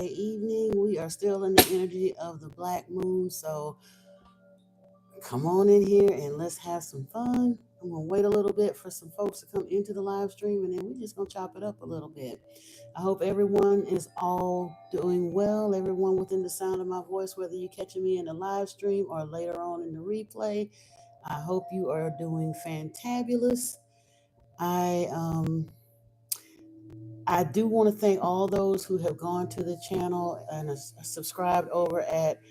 evening. We are still in the energy of the black moon, so come on in here and let's have some fun. I'm gonna wait a little bit for some folks to come into the live stream, and then we're just gonna chop it up a little bit. I hope everyone is all doing well. Everyone within the sound of my voice, whether you're catching me in the live stream or later on in the replay, I hope you are doing fantabulous. I um I do want to thank all those who have gone to the channel and subscribed over at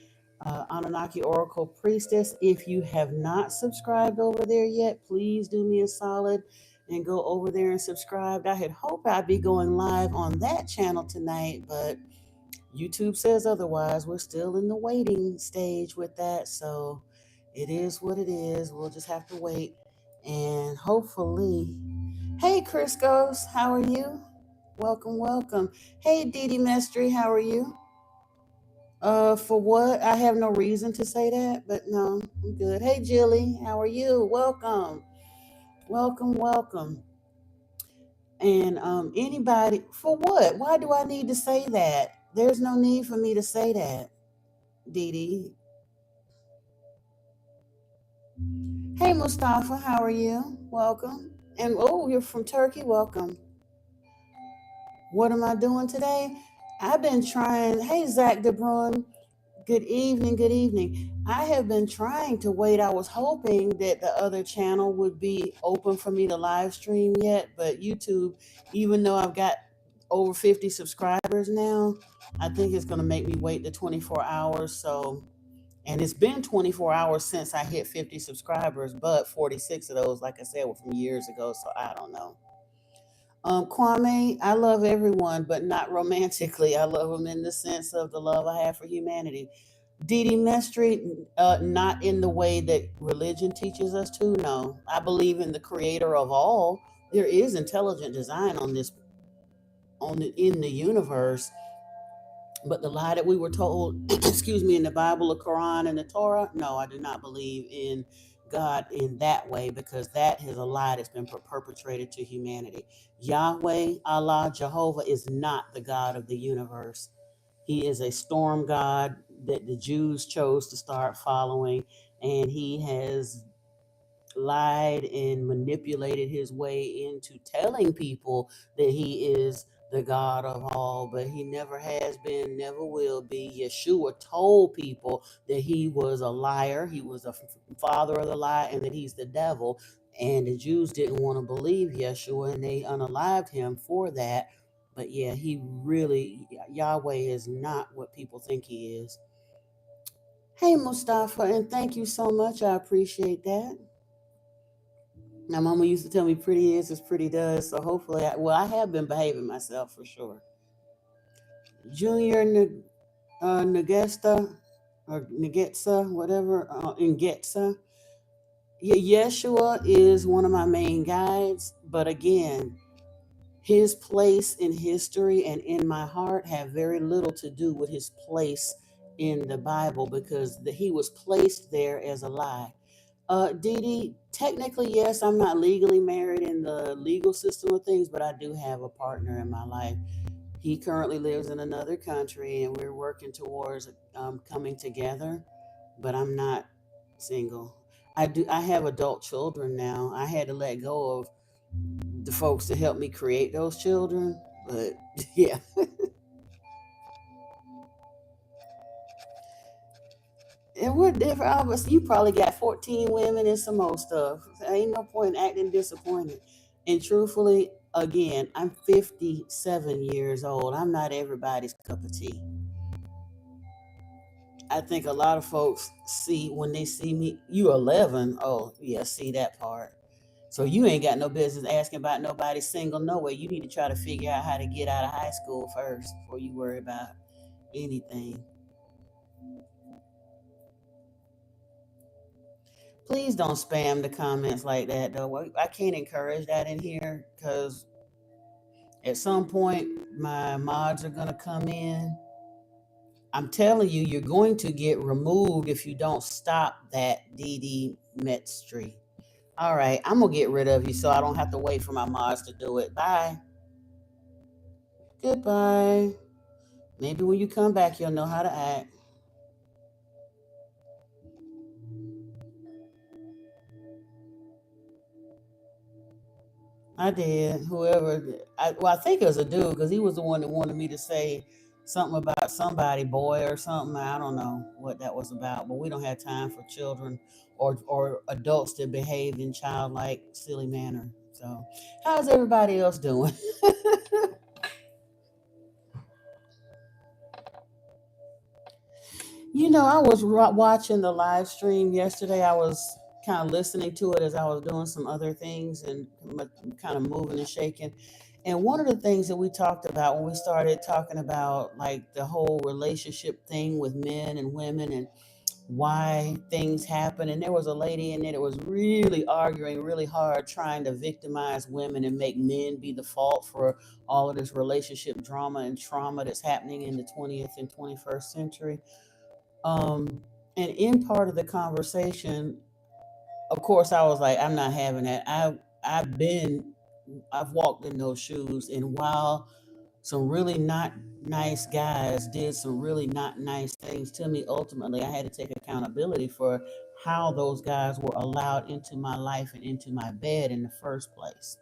Anunnaki Oracle Priestess. If you have not subscribed over there yet, please do me a solid and go over there and subscribe. I had hoped I'd be going live on that channel tonight, but YouTube says otherwise. We're still in the waiting stage with that, so it is what it is. We'll just have to wait and hopefully. Hey, Criscos, how are you? Welcome, welcome. Hey, Didi Mestry, how are you? For what? I have no reason to say that, but no, I'm good. Hey, Jilly, how are you? Welcome, welcome, welcome. And anybody, for what? Why do I need to say that? There's no need for me to say that, Didi. Hey, Mustafa, how are you? Welcome. And oh, you're from Turkey. Welcome. What am I doing today? I've been trying. Hey, Zach DeBrun. Good evening. Good evening. I have been trying to wait. I was hoping that the other channel would be open for me to live stream yet, but YouTube, even though I've got over 50 subscribers now, I think it's going to make me wait the 24 hours. So, and it's been 24 hours since I hit 50 subscribers, but 46 of those, like I said, were from years ago. So I don't know. Kwame, I love everyone, but not romantically. I love them in the sense of the love I have for humanity. Didi Mestry, not in the way that religion teaches us to. No, I believe in the creator of all. There is intelligent design in the universe, but the lie that we were told, excuse me, in the Bible, the Quran, and the Torah, no, I do not believe in God in that way, because that is a lie that's been perpetrated to humanity. Yahweh, Allah, Jehovah is not the God of the universe. He is a storm god that the Jews chose to start following, and he has lied and manipulated his way into telling people that he is the God of all, but he never has been, never will be. Yeshua told people that he was a liar, he was a father of the lie, and that he's the devil. And the Jews didn't want to believe Yeshua, and they unalived him for that. But yeah, he really, Yahweh is not what people think he is. Hey, Mustafa, and thank you so much. I appreciate that. My mama used to tell me pretty is as pretty does. So hopefully, I have been behaving myself for sure. Junior Nagesta or Nagetsa, whatever, Ngetsa. Yeshua is one of my main guides. But again, his place in history and in my heart have very little to do with his place in the Bible, because he was placed there as a lie. Dee, technically, yes, I'm not legally married in the legal system of things, but I do have a partner in my life. He currently lives in another country, and we're working towards coming together, but I'm not single. I have adult children now. I had to let go of the folks to help me create those children, but yeah. And we're different. Obviously, you probably got 14 women and some more stuff. There ain't no point in acting disappointed. And truthfully, again, I'm 57 years old. I'm not everybody's cup of tea. I think a lot of folks see, when they see me, you 11. Oh, yeah, see that part. So you ain't got no business asking about nobody single, no way. You need to try to figure out how to get out of high school first before you worry about anything. Please don't spam the comments like that, though. I can't encourage that in here, because at some point my mods are going to come in. I'm telling you, you're going to get removed if you don't stop that, DD Metstry. All right, I'm going to get rid of you so I don't have to wait for my mods to do it. Bye. Goodbye. Maybe when you come back, you'll know how to act. I did. Whoever, I think it was a dude because he was the one that wanted me to say something about somebody, boy, or something. I don't know what that was about, but we don't have time for children or adults to behave in childlike, silly manner. So, how's everybody else doing? I was watching the live stream yesterday. I was kind of listening to it as I was doing some other things and kind of moving and shaking. And one of the things that we talked about when we started talking about like the whole relationship thing with men and women and why things happen. And there was a lady in it that was really arguing really hard, trying to victimize women and make men be the fault for all of this relationship drama and trauma that's happening in the 20th and 21st century. And in part of the conversation, of course, I was like, I'm not having that. I've walked in those shoes, and while some really not nice guys did some really not nice things to me, ultimately, I had to take accountability for how those guys were allowed into my life and into my bed in the first place.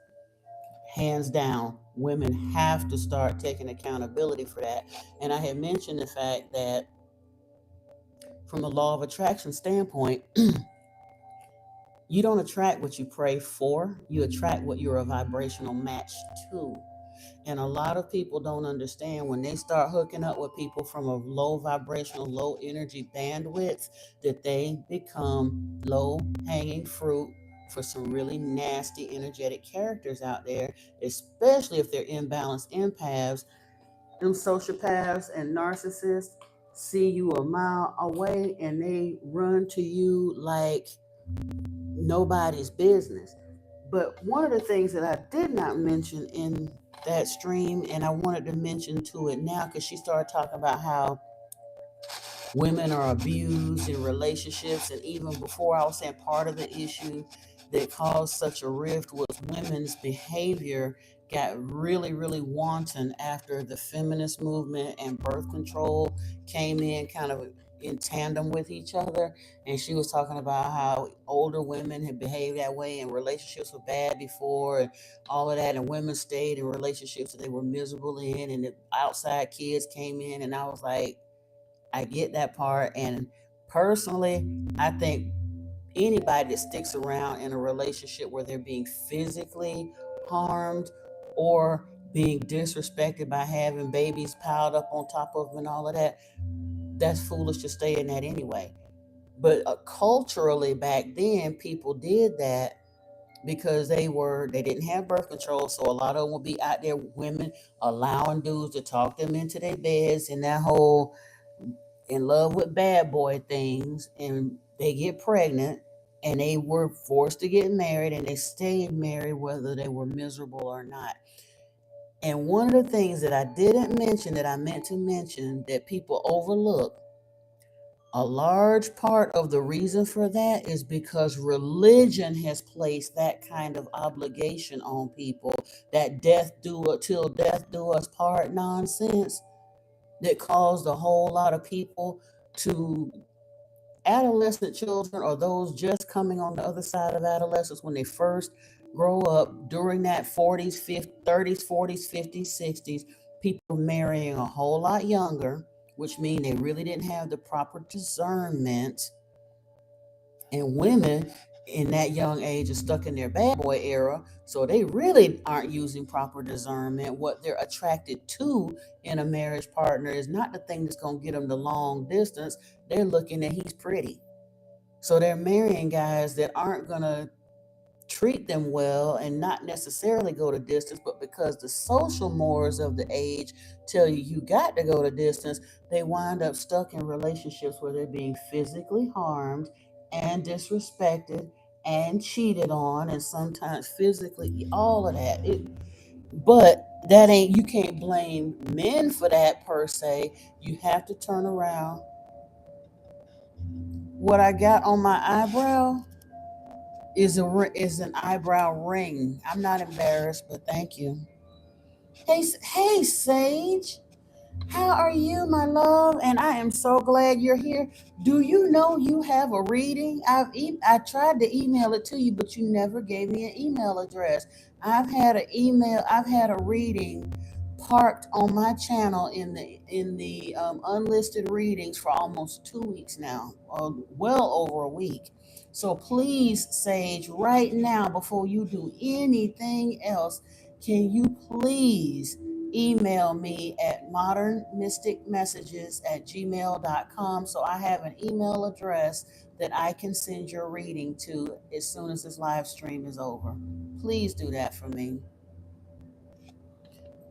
Hands down, women have to start taking accountability for that. And I had mentioned the fact that from a law of attraction standpoint, you don't attract what you pray for, you attract what you're a vibrational match to. And a lot of people don't understand when they start hooking up with people from a low vibrational, low energy bandwidth, that they become low hanging fruit for some really nasty, energetic characters out there, especially if they're imbalanced empaths. Them sociopaths and narcissists see you a mile away and they run to you like nobody's business. But one of the things that I did not mention in that stream, and I wanted to mention to it now because she started talking about how women are abused in relationships. And even before, I was saying part of the issue that caused such a rift was women's behavior got really, really wanton after the feminist movement and birth control came in kind of in tandem with each other. And she was talking about how older women had behaved that way and relationships were bad before and all of that. And women stayed in relationships that they were miserable in, and the outside kids came in. And I was like, I get that part. And personally, I think anybody that sticks around in a relationship where they're being physically harmed or being disrespected by having babies piled up on top of them and all of that, that's foolish to stay in that anyway. But culturally back then, people did that because they didn't have birth control, so a lot of them would be out there, women allowing dudes to talk them into their beds and that whole in love with bad boy things, and they get pregnant and they were forced to get married and they stayed married whether they were miserable or not. And one of the things that I didn't mention that I meant to mention that people overlook, a large part of the reason for that is because religion has placed that kind of obligation on people, that death do till death do us part nonsense that caused a whole lot of people to adolescent children or those just coming on the other side of adolescence when they first grow up during that 40s, 50s, 30s, 40s, 50s, 60s, people marrying a whole lot younger, which means they really didn't have the proper discernment. And women in that young age are stuck in their bad boy era, so they really aren't using proper discernment. What they're attracted to in a marriage partner is not the thing that's going to get them the long distance. They're looking at he's pretty, so they're marrying guys that aren't going to treat them well and not necessarily go to distance, but because the social mores of the age tell you you got to go to distance, they wind up stuck in relationships where they're being physically harmed and disrespected and cheated on, and sometimes physically, all of that. But that ain't, you can't blame men for that per se. You have to turn around. What I got on my eyebrow is an eyebrow ring. I'm not embarrassed, but thank you. Hey, hey, Sage. How are you, my love? And I am so glad you're here. Do you know you have a reading? I tried to email it to you, but you never gave me an email address. I've had a reading parked on my channel in the unlisted readings for almost 2 weeks now, or well over a week. So please, Sage, right now, before you do anything else, can you please email me at modernmysticmessages@gmail.com so I have an email address that I can send your reading to as soon as this live stream is over. Please do that for me.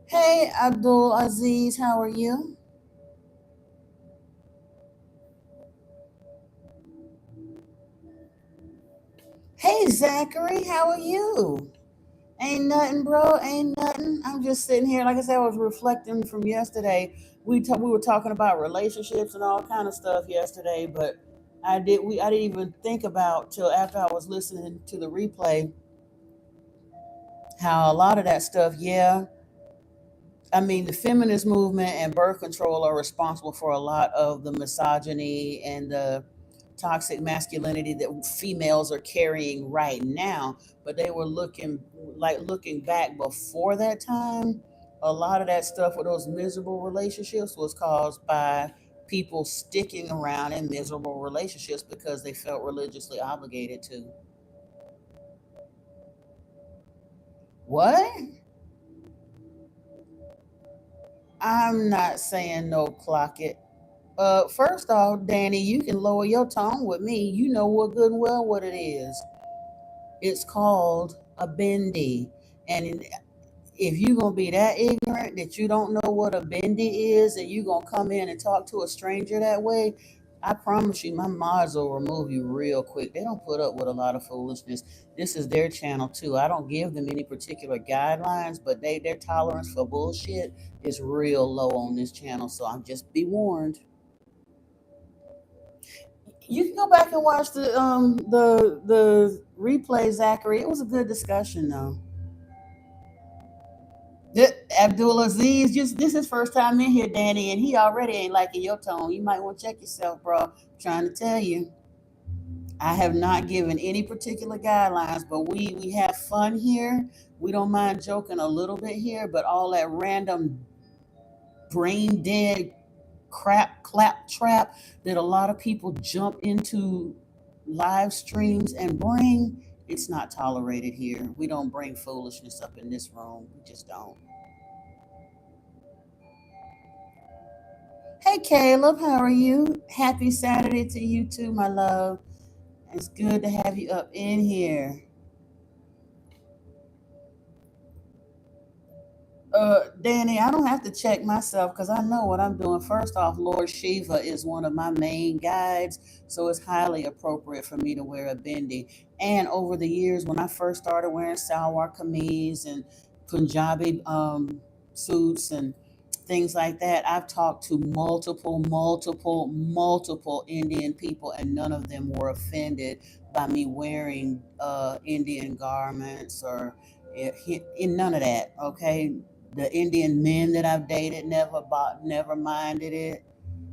Hey, Abdul Aziz, how are you? Hey, Zachary, how are you? Ain't nothing, bro. Ain't nothing. I'm just sitting here. Like I said, I was reflecting from yesterday. We were talking about relationships and all kind of stuff yesterday, but I didn't even think about till after I was listening to the replay how a lot of that stuff. Yeah, I mean, the feminist movement and birth control are responsible for a lot of the misogyny and the toxic masculinity that females are carrying right now. But they were looking back before that time. A lot of that stuff with those miserable relationships was caused by people sticking around in miserable relationships because they felt religiously obligated to. What? I'm not saying no clock it. First off, Danny, you can lower your tone with me. You know what good and well what it is. It's called a bendy. And if you're gonna be that ignorant that you don't know what a bendy is and you're gonna come in and talk to a stranger that way, I promise you my mods will remove you real quick. They don't put up with a lot of foolishness. This is their channel too. I don't give them any particular guidelines, but their tolerance for bullshit is real low on this channel. So I'm just be warned. You can go back and watch the replay, Zachary. It was a good discussion though. Abdul Aziz, just this is first time in here, Danny, and he already ain't liking your tone. You might want to check yourself, bro. I'm trying to tell you. I have not given any particular guidelines, but we have fun here. We don't mind joking a little bit here, but all that random brain dead crap clap trap that a lot of people jump into live streams and bring, it's not tolerated here. We don't bring foolishness up in this room. We just don't. Hey Caleb, how are you? Happy Saturday to you too, my love. It's good to have you up in here. Danny, I don't have to check myself because I know what I'm doing. First off, Lord Shiva is one of my main guides, so it's highly appropriate for me to wear a bindi. And over the years, when I first started wearing salwar kameez and Punjabi suits and things like that, I've talked to multiple Indian people, and none of them were offended by me wearing Indian garments or in none of that. Okay, the Indian men that I've dated never minded it.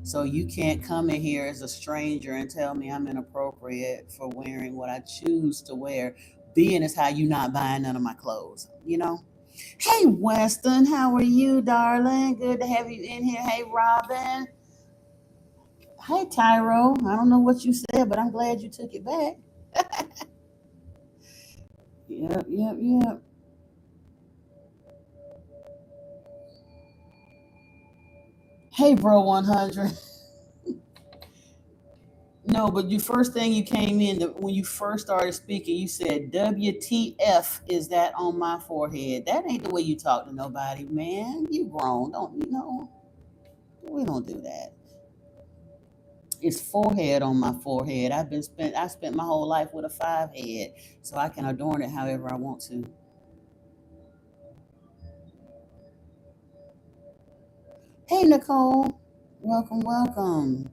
So you can't come in here as a stranger and tell me I'm inappropriate for wearing what I choose to wear. Being is how you not buying none of my clothes, you know? Hey Weston, how are you, darling? Good to have you in here. Hey Robin. Hey Tyro. I don't know what you said, but I'm glad you took it back. Yep. Hey bro 100. No, but you first thing you came in when you first started speaking, you said WTF is that on my forehead. That ain't the way you talk to nobody, man. You grown, don't you know? We don't do that. It's forehead on my forehead. I spent my whole life with a 5 head, so I can adorn it however I want to. Hey Nicole. Welcome.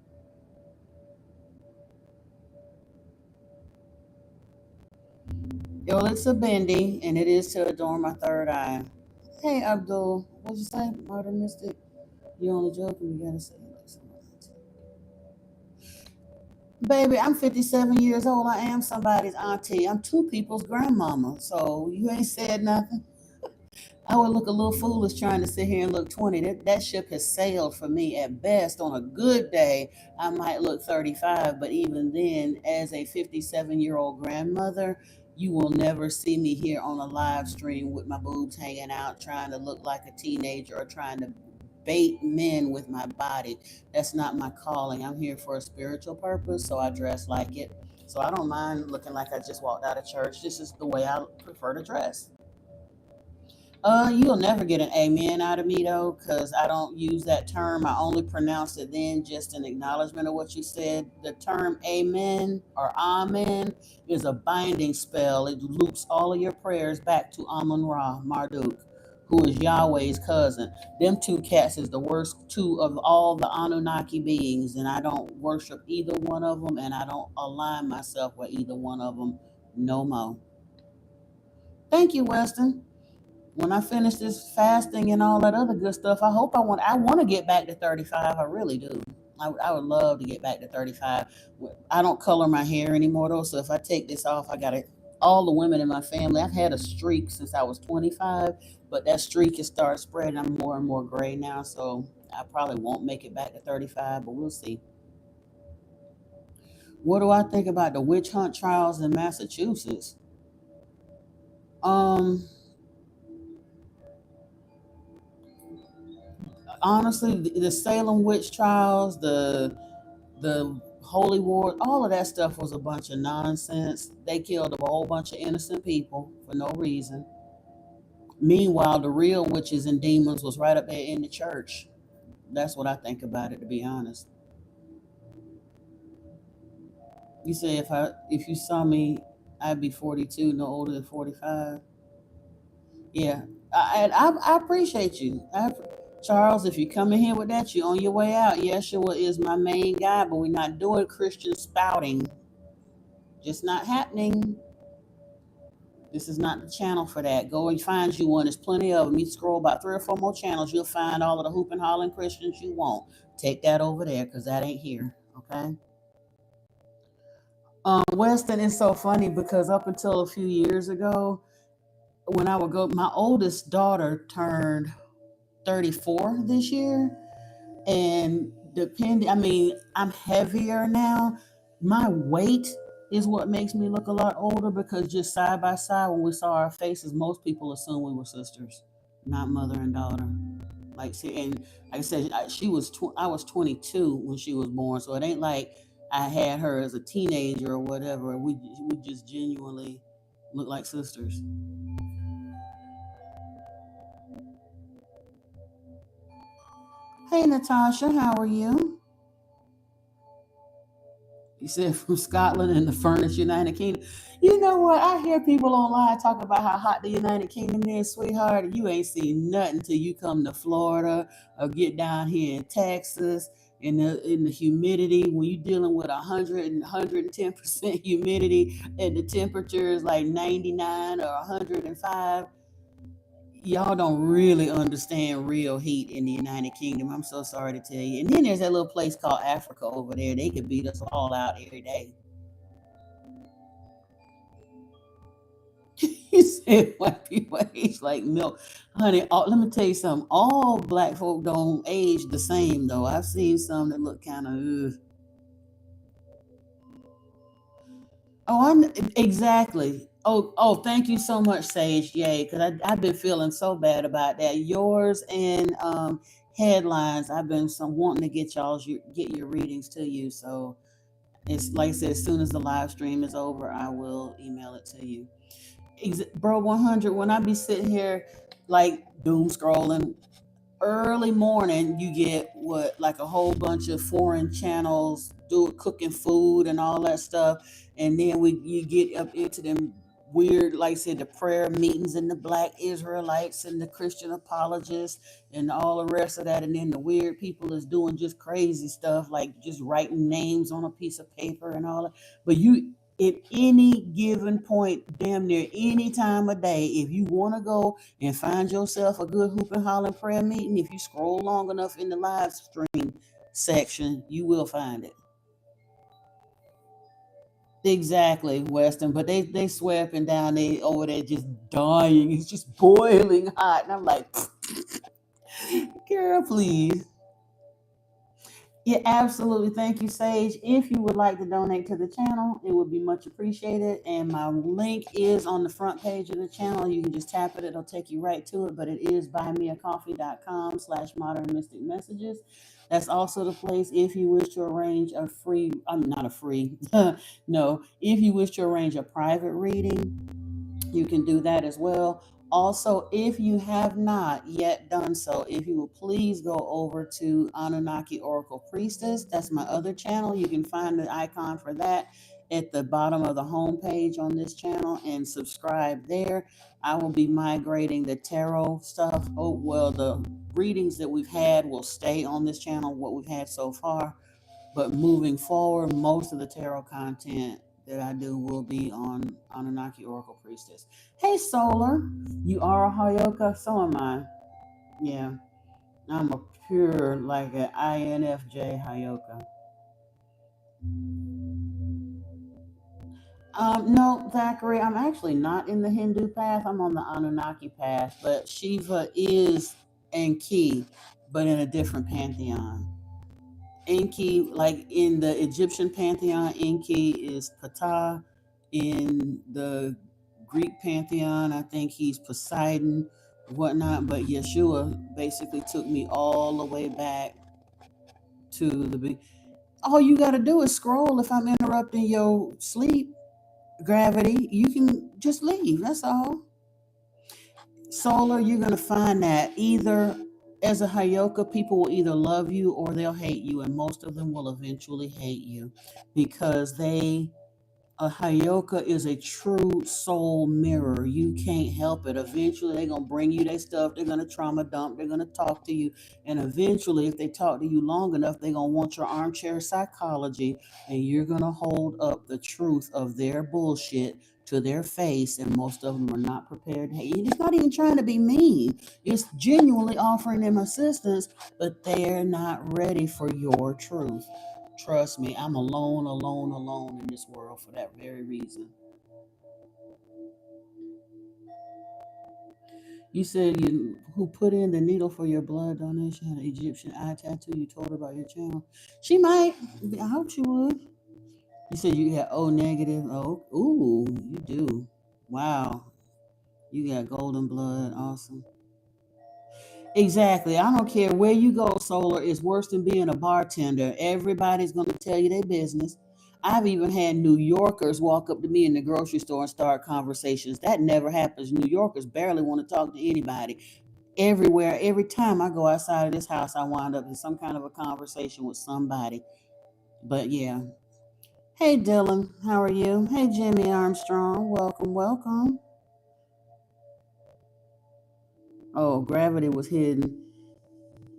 Yo, it's a bendy and it is to adorn my third eye. Hey Abdul, what'd you say? Modern Mystic? You only joking, you gotta say it like something. Baby, I'm 57 years old. I am somebody's auntie. I'm two people's grandmama. So you ain't said nothing. I would look a little foolish trying to sit here and look 20. That ship has sailed for me at best. On a good day, I might look 35. But even then, as a 57-year-old grandmother, you will never see me here on a live stream with my boobs hanging out, trying to look like a teenager or trying to bait men with my body. That's not my calling. I'm here for a spiritual purpose, so I dress like it. So I don't mind looking like I just walked out of church. This is the way I prefer to dress. You'll never get an amen out of me though, because I don't use that term. I only pronounce it then, just an acknowledgement of what you said. The term amen or amen is a binding spell. It loops all of your prayers back to Amun Ra, Marduk, who is Yahweh's cousin. Them two cats is the worst two of all the Anunnaki beings, and I don't worship either one of them, and I don't align myself with either one of them no more. Thank you, Weston. When I finish this fasting and all that other good stuff, I want to get back to 35. I really do. I would love to get back to 35. I don't color my hair anymore though, so if I take this off, I got to all the women in my family. I've had a streak since I was 25, but that streak has started spreading. I'm more and more gray now, so I probably won't make it back to 35, but we'll see. What do I think about the witch hunt trials in Massachusetts? Um Honestly, the Salem witch trials, the holy war, all of that stuff was a bunch of nonsense. They killed a whole bunch of innocent people for no reason. Meanwhile, the real witches and demons was right up there in the church. That's what I think about it, to be honest. You say if you saw me, I'd be 42, no older than 45. Yeah, I appreciate you. Charles, if you come in here with that, you're on your way out. Yeshua is my main guy, but we're not doing Christian spouting. Just not happening. This is not the channel for that. Go and find you one. There's plenty of them. You scroll about 3 or 4 more channels, you'll find all of the hoop and hollering Christians you want. Take that over there because that ain't here. Okay. Weston is so funny because up until a few years ago, when I would go, my oldest daughter turned 34 this year. And I'm heavier now. My weight is what makes me look a lot older because just side by side, when we saw our faces, most people assumed we were sisters, not mother and daughter. Like, see, and like I said, I was 22 when she was born, so it ain't like I had her as a teenager or whatever. We just genuinely look like sisters. Hey, Natasha, how are you? You said from Scotland and the furnished United Kingdom. You know what? I hear people online talk about how hot the United Kingdom is, sweetheart. You ain't seen nothing till you come to Florida or get down here in Texas in the humidity. When you're dealing with 110% humidity and the temperature is like 99 or 105, y'all don't really understand real heat in the United Kingdom. I'm so sorry to tell you. And then there's that little place called Africa over there. They could beat us all out every day. You said white people age like milk. Honey, let me tell you something. All black folk don't age the same, though. I've seen some that look kind of. Oh, exactly. Oh, thank you so much, Sage. Yay, because I've been feeling so bad about that. Yours and headlines. I've been wanting to get your readings to you. So it's like I said, as soon as the live stream is over, I will email it to you. Bro, 100. When I be sitting here like doom scrolling, early morning you get what, like a whole bunch of foreign channels cooking food and all that stuff, and then you get up into them weird, like I said, the prayer meetings and the black Israelites and the Christian apologists and all the rest of that, and then the weird people is doing just crazy stuff like just writing names on a piece of paper and all that. But at any given point, damn near any time of day, if you want to go and find yourself a good hoop and holler prayer meeting, if you scroll long enough in the live stream section, you will find it. Exactly, Weston. But they swear up and down, they over there just dying. It's just boiling hot. And I'm like, girl, please. Yeah, absolutely. Thank you, Sage. If you would like to donate to the channel, it would be much appreciated. And my link is on the front page of the channel. You can just tap it. It'll take you right to it. But it is buymeacoffee.com/modern mystic messages. That's also the place if you wish to arrange a free, not a free, no, if you wish to arrange a private reading, you can do that as well. Also, if you have not yet done so, if you will please go over to Anunnaki Oracle Priestess. That's my other channel. You can find the icon for that at the bottom of the homepage on this channel and subscribe there. I will be migrating the tarot stuff. Oh, well, the readings that we've had will stay on this channel, what we've had so far. But moving forward, most of the tarot content that I do will be on Anunnaki Oracle Priestess. Hey, Solar, you are a Hayoka, so am I. Yeah, I'm a pure, like an INFJ Hayoka. No, Zachary, I'm actually not in the Hindu path. I'm on the Anunnaki path, but Shiva is Enki, but in a different pantheon. Enki, like in the Egyptian pantheon, Enki is Ptah. In the Greek pantheon, I think he's Poseidon, whatnot. But Yeshua basically took me all the way back to the big. All you got to do is scroll. If I'm interrupting your sleep, gravity, you can just leave. That's all. Solar, you're going to find that either as a Hayoka, people will either love you or they'll hate you, and most of them will eventually hate you because a Hayoka is a true soul mirror. You can't help it. Eventually, they're going to bring you their stuff. They're going to trauma dump. They're going to talk to you. And eventually, if they talk to you long enough, they're going to want your armchair psychology, and you're going to hold up the truth of their bullshit to their face. And most of them are not prepared. Hey, it's not even trying to be mean. It's genuinely offering them assistance, but they're not ready for your truth. Trust me, I'm alone in this world for that very reason. You said you who put in the needle for your blood donation had an Egyptian eye tattoo. You told her about your channel. She might. I hope she would. You said you got O negative. Oh, ooh, you do. Wow. You got golden blood. Awesome. Exactly. I don't care where you go, Solar. It's worse than being a bartender. Everybody's going to tell you their business. I've even had New Yorkers walk up to me in the grocery store and start conversations. That never happens. New Yorkers barely want to talk to anybody. Everywhere, every time I go outside of this house, I wind up in some kind of a conversation with somebody. But yeah. Hey, Dylan. How are you? Hey, Jimmy Armstrong. Welcome. Oh, gravity was hidden.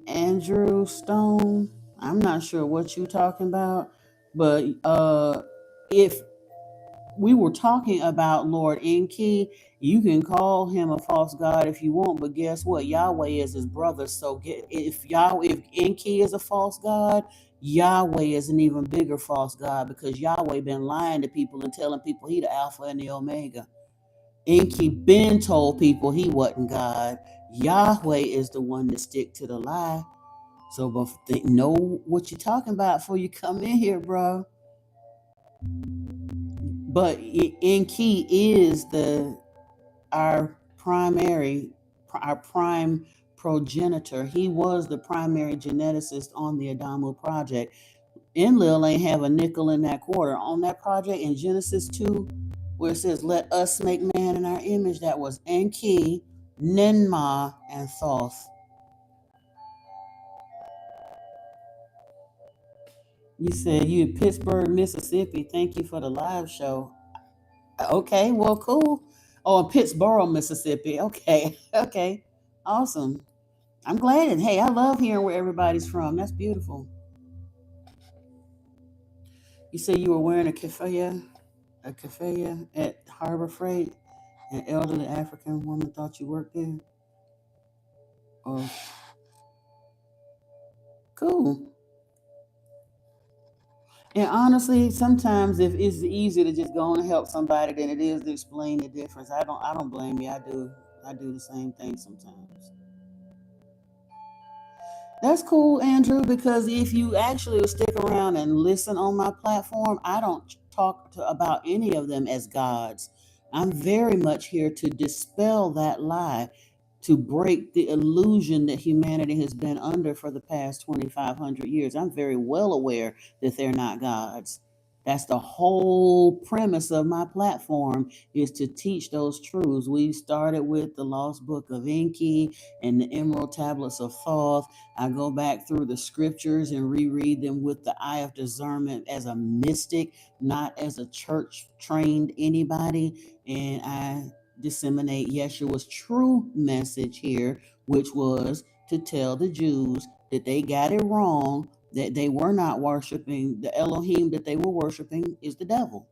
Andrew Stone. I'm not sure what you're talking about, but if we were talking about Lord Enki, you can call him a false god if you want, but guess what? Yahweh is his brother. So if Enki is a false god, Yahweh is an even bigger false god because Yahweh been lying to people and telling people he the Alpha and the Omega. Enki been told people he wasn't God. Yahweh is the one that stick to the lie. So, but know what you're talking about before you come in here, bro. But Enki is our prime progenitor. He was the primary geneticist on the Adamu project. Enlil ain't have a nickel in that quarter on that project in Genesis 2, where it says, "Let us make man in our image." That was Enki, Ninmah, and Thoth. You said you in Pittsburgh, Mississippi. Thank you for the live show. Okay, well, cool. Oh, in Pittsburgh, Mississippi. Okay, okay, awesome. I'm glad. Hey, I love hearing where everybody's from. That's beautiful. You said you were wearing a keffiyeh. a kafaya at Harbor Freight? An elderly African woman thought you worked there? Oh, cool. And honestly, sometimes if it's easier to just go on and help somebody than it is to explain the difference, I don't blame you. I do the same thing sometimes. That's cool, Andrew, because if you actually stick around and listen on my platform, I don't about any of them as gods. I'm very much here to dispel that lie, to break the illusion that humanity has been under for the past 2,500 years. I'm very well aware that they're not gods. That's the whole premise of my platform, is to teach those truths. We started with the lost book of Enki and the emerald tablets of Thoth. I go back through the scriptures and reread them with the eye of discernment as a mystic, not as a church trained anybody. And I disseminate Yeshua's true message here, which was to tell the Jews that they got it wrong, that they were not worshiping the Elohim, that they were worshiping is the devil.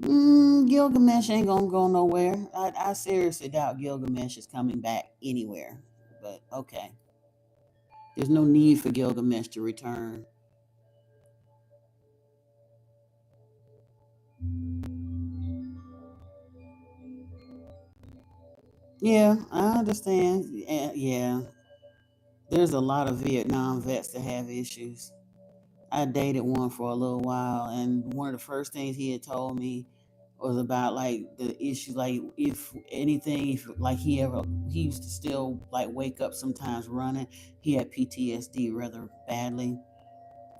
Gilgamesh ain't gonna go nowhere. I seriously doubt Gilgamesh is coming back anywhere. But okay. There's no need for Gilgamesh to return. Yeah, I understand. Yeah. There's a lot of Vietnam vets that have issues. I dated one for a little while, and one of the first things he had told me was about like the issue, like if anything, if like he used to still like wake up sometimes running. He had PTSD rather badly.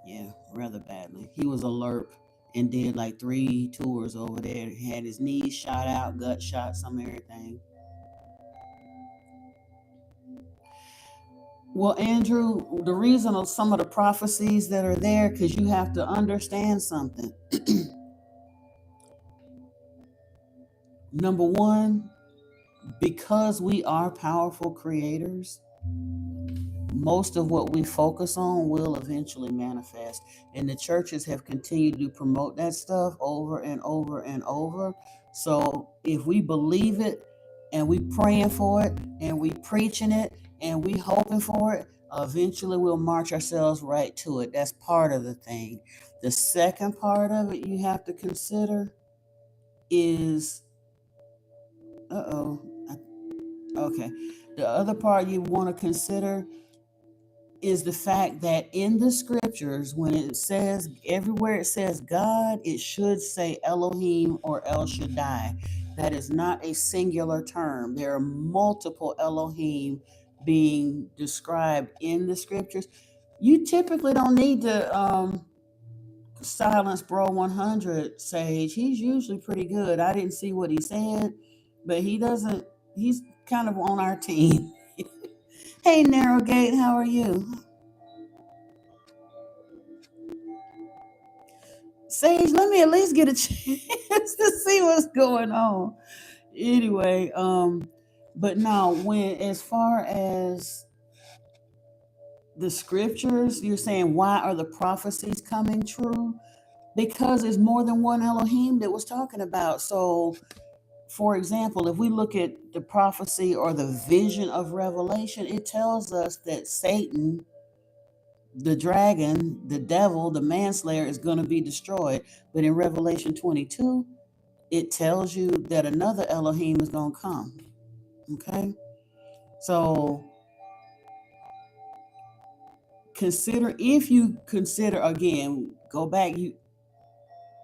Yeah, rather badly. He was alert and did like 3 tours over there. He had his knees shot out, gut shot, some everything. Well, Andrew, the reason of some of the prophecies that are there, because you have to understand something. Number one, because we are powerful creators, most of what we focus on will eventually manifest. And the churches have continued to promote that stuff over and over and over. So if we believe it and we praying for it and we preaching it and we hoping for it, eventually we'll march ourselves right to it. That's part of the thing. The second part of it you have to consider is, uh-oh, okay. The other part you want to consider is the fact that in the scriptures, when it says, everywhere it says God, it should say Elohim or El Shaddai. That is not a singular term. There are multiple Elohim being described in the scriptures. You typically don't need to silence Bro 100 Sage. He's usually pretty good. I didn't see what he said, but he's kind of on our team. Hey, Narrowgate, how are you? Sage, let me at least get a chance to see what's going on. Anyway, but now when as far as the scriptures, you're saying why are the prophecies coming true? Because there's more than one Elohim that was talking about. So for example, if we look at the prophecy or the vision of Revelation, it tells us that Satan, the dragon, the devil, the manslayer is going to be destroyed. But in Revelation 22, it tells you that another Elohim is going to come. Okay? So if you consider, again, go back, you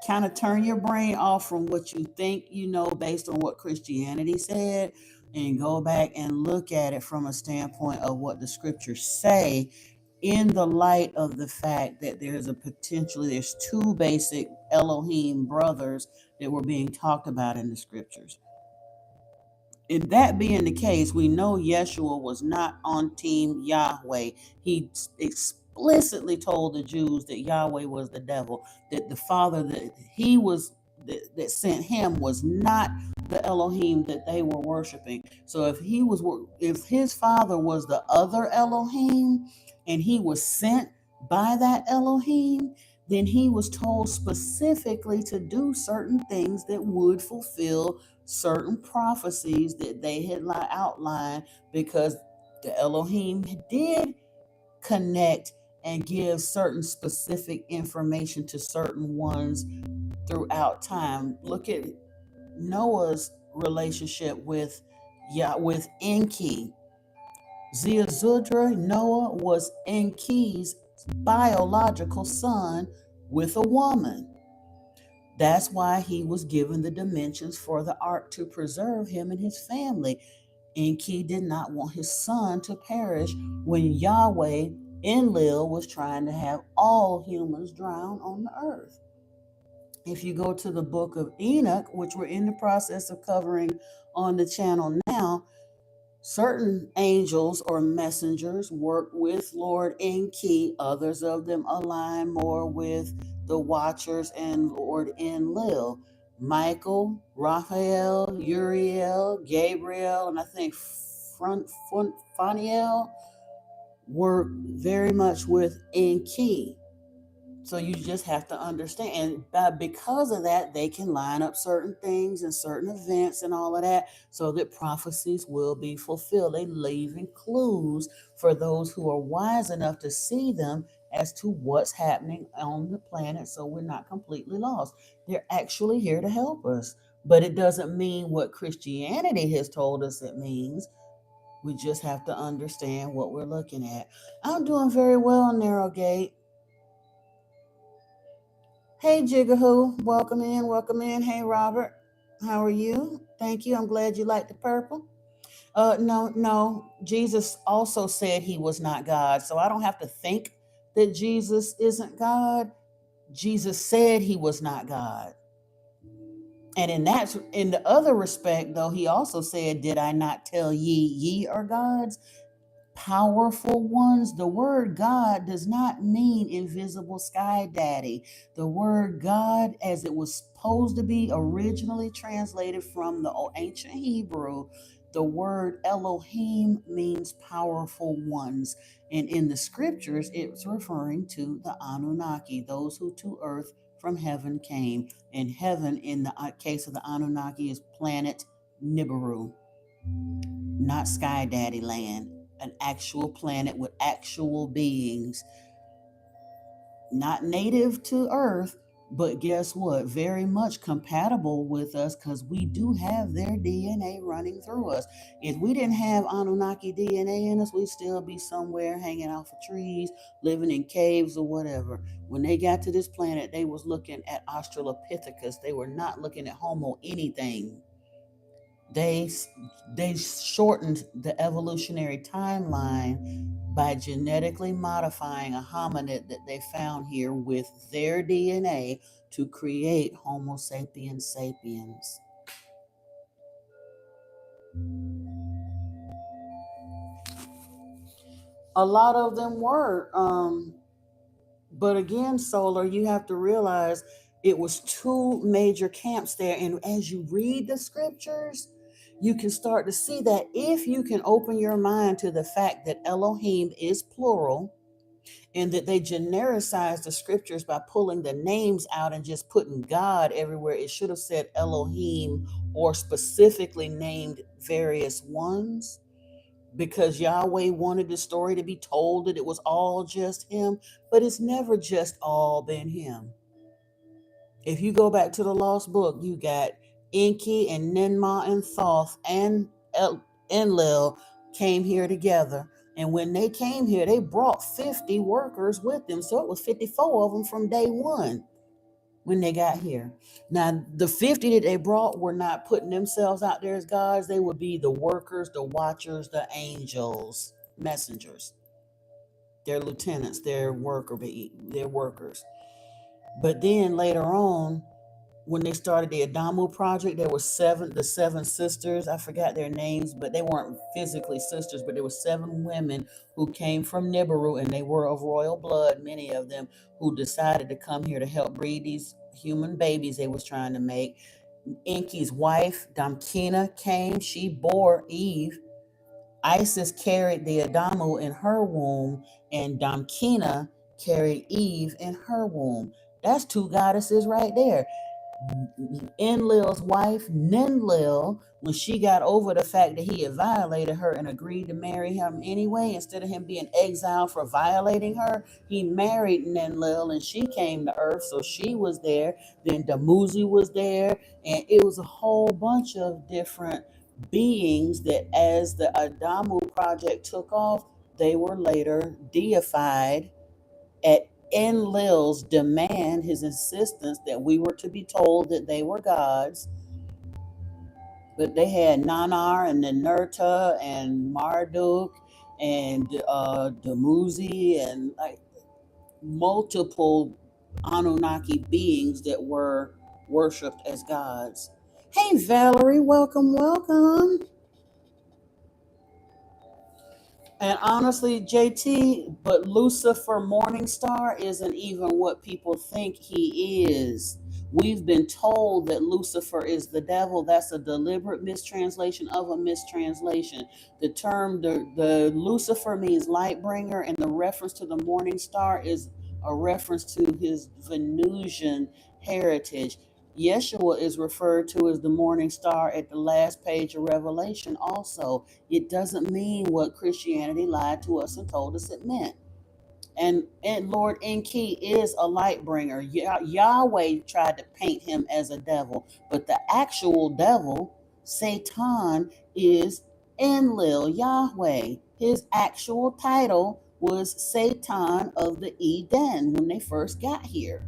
kind of turn your brain off from what you think you know based on what Christianity said, and go back and look at it from a standpoint of what the scriptures say, in the light of the fact that there's two basic Elohim brothers that were being talked about in the scriptures. And that being the case, we know Yeshua was not on team Yahweh. He explicitly told the Jews that Yahweh was the devil, that the father that sent him was not the Elohim that they were worshiping. So if his father was the other Elohim and he was sent by that Elohim, then he was told specifically to do certain things that would fulfill certain prophecies that they had outlined, because the Elohim did connect and give certain specific information to certain ones throughout time. Look at Noah's relationship with Enki. Ziazudra, Noah was Enki's biological son with a woman. That's why he was given the dimensions for the ark, to preserve him and his family. Enki did not want his son to perish when Yahweh, Enlil, was trying to have all humans drown on the earth. If you go to the book of Enoch, which we're in the process of covering on the channel now, certain angels or messengers work with Lord Enki. Others of them align more with the Watchers and Lord Enlil. Michael, Raphael, Uriel, Gabriel, and I think Faniel work very much with Enki. So you just have to understand, and because of that, they can line up certain things and certain events and all of that, so that prophecies will be fulfilled. They leaving clues for those who are wise enough to see them as to what's happening on the planet, so we're not completely lost. They're actually here to help us, but it doesn't mean what Christianity has told us it means. We just have to understand what we're looking at. I'm doing very well, Narrowgate. Hey, Jigahoo, welcome in, welcome in. Hey, Robert, how are you? Thank you. I'm glad you like the purple. No, Jesus also said he was not God, so I don't have to think that Jesus isn't God. Jesus said he was not God. And in the other respect, though, he also said, did I not tell ye are gods? Powerful ones. The word God does not mean invisible sky daddy. The word God, as it was supposed to be originally translated from the ancient Hebrew, the word Elohim means powerful ones. And in the scriptures, it's referring to the Anunnaki, those who to earth from heaven came. And heaven, in the case of the Anunnaki, is planet Nibiru, not Sky Daddy land. An actual planet with actual beings, not native to Earth, but guess what? Very much compatible with us, because we do have their DNA running through us. If we didn't have Anunnaki DNA in us, we'd still be somewhere hanging off of trees, living in caves or whatever. When they got to this planet, they was looking at Australopithecus. They were not looking at Homo anything. They shortened the evolutionary timeline by genetically modifying a hominid that they found here with their DNA to create Homo sapiens sapiens. A lot of them were, but again, Solar, you have to realize it was two major camps there. And as you read the scriptures, you can start to see that if you can open your mind to the fact that Elohim is plural, and that they genericized the scriptures by pulling the names out and just putting God everywhere. It should have said Elohim, or specifically named various ones, because Yahweh wanted the story to be told that it was all just him, but it's never just all been him. If you go back to the Lost Book, you got Enki and Ninmah and Thoth and Enlil came here together. And when they came here, they brought 50 workers with them. So it was 54 of them from day one when they got here. Now, the 50 that they brought were not putting themselves out there as gods. They would be the workers, the watchers, the angels, messengers. They're lieutenants, they're workers. But then later on, when they started the Adamu project, there were the seven sisters. I forgot their names, but they weren't physically sisters, but there were 7 women who came from Nibiru, and they were of royal blood, many of them, who decided to come here to help breed these human babies they was trying to make. Enki's wife, Damkina, came. She bore Eve. Isis carried the Adamu in her womb, and Damkina carried Eve in her womb. That's two goddesses right there. Enlil's wife, Ninlil, when she got over the fact that he had violated her and agreed to marry him anyway, instead of him being exiled for violating her, he married Ninlil and she came to earth. So she was there. Then Damuzi was there. And it was a whole bunch of different beings that, as the Adamu project took off, they were later deified at Enlil's demand, his insistence that we were to be told that they were gods. But they had Nanar and Ninurta and Marduk and Dumuzi and like multiple Anunnaki beings that were worshipped as gods. Hey Valerie, welcome, welcome. And honestly, JT, but Lucifer Morningstar isn't even what people think he is. We've been told that Lucifer is the devil. That's a deliberate mistranslation of a mistranslation. The term, the Lucifer means light bringer, and the reference to the morning star is a reference to his Venusian heritage. Yeshua is referred to as the morning star at the last page of Revelation also. It doesn't mean what Christianity lied to us and told us it meant. And Lord Enki is a light bringer. Yahweh tried to paint him as a devil, but the actual devil, Satan, is Enlil, Yahweh. His actual title was Satan of the Eden when they first got here.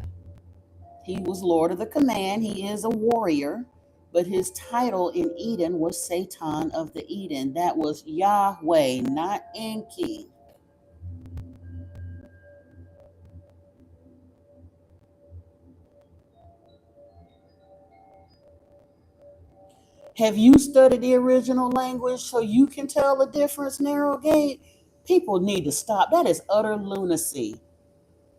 He was Lord of the Command. He is a warrior, but his title in Eden was Satan of the Eden. That was Yahweh, not Enki. Have you studied the original language so you can tell the difference, Narrow Gate? People need to stop. That is utter lunacy.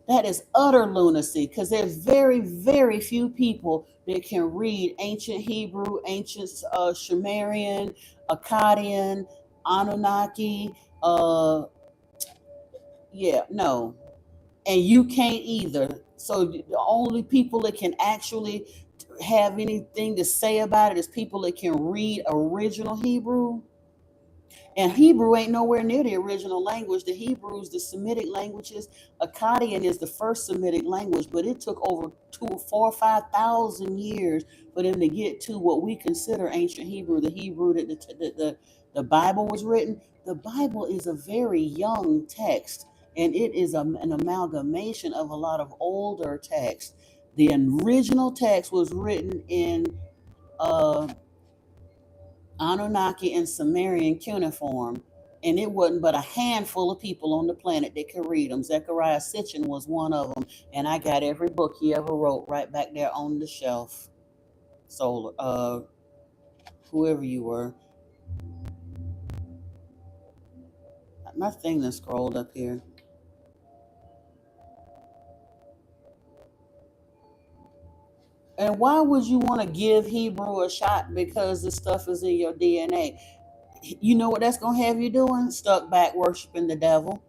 That is utter lunacy because there's very, very few people that can read ancient Hebrew, ancient Sumerian, Akkadian, Anunnaki. Yeah, no. And you can't either. So the only people that can actually have anything to say about it is people that can read original Hebrew. And Hebrew ain't nowhere near the original language. The Hebrews, the Semitic languages, Akkadian is the first Semitic language, but it took over 4,000 or 5,000 years for them to get to what we consider ancient Hebrew, the Hebrew that the Bible was written. The Bible is a very young text, and it is an amalgamation of a lot of older texts. The original text was written in Anunnaki and Sumerian cuneiform, and it wasn't but a handful of people on the planet that could read them. Zechariah Sitchin was one of them, and I got every book he ever wrote right back there on the shelf. So, whoever you were, my thing that scrolled up here. And why would you want to give Hebrew a shot? Because this stuff is in your DNA. You know what that's going to have you doing? Stuck back worshiping the devil.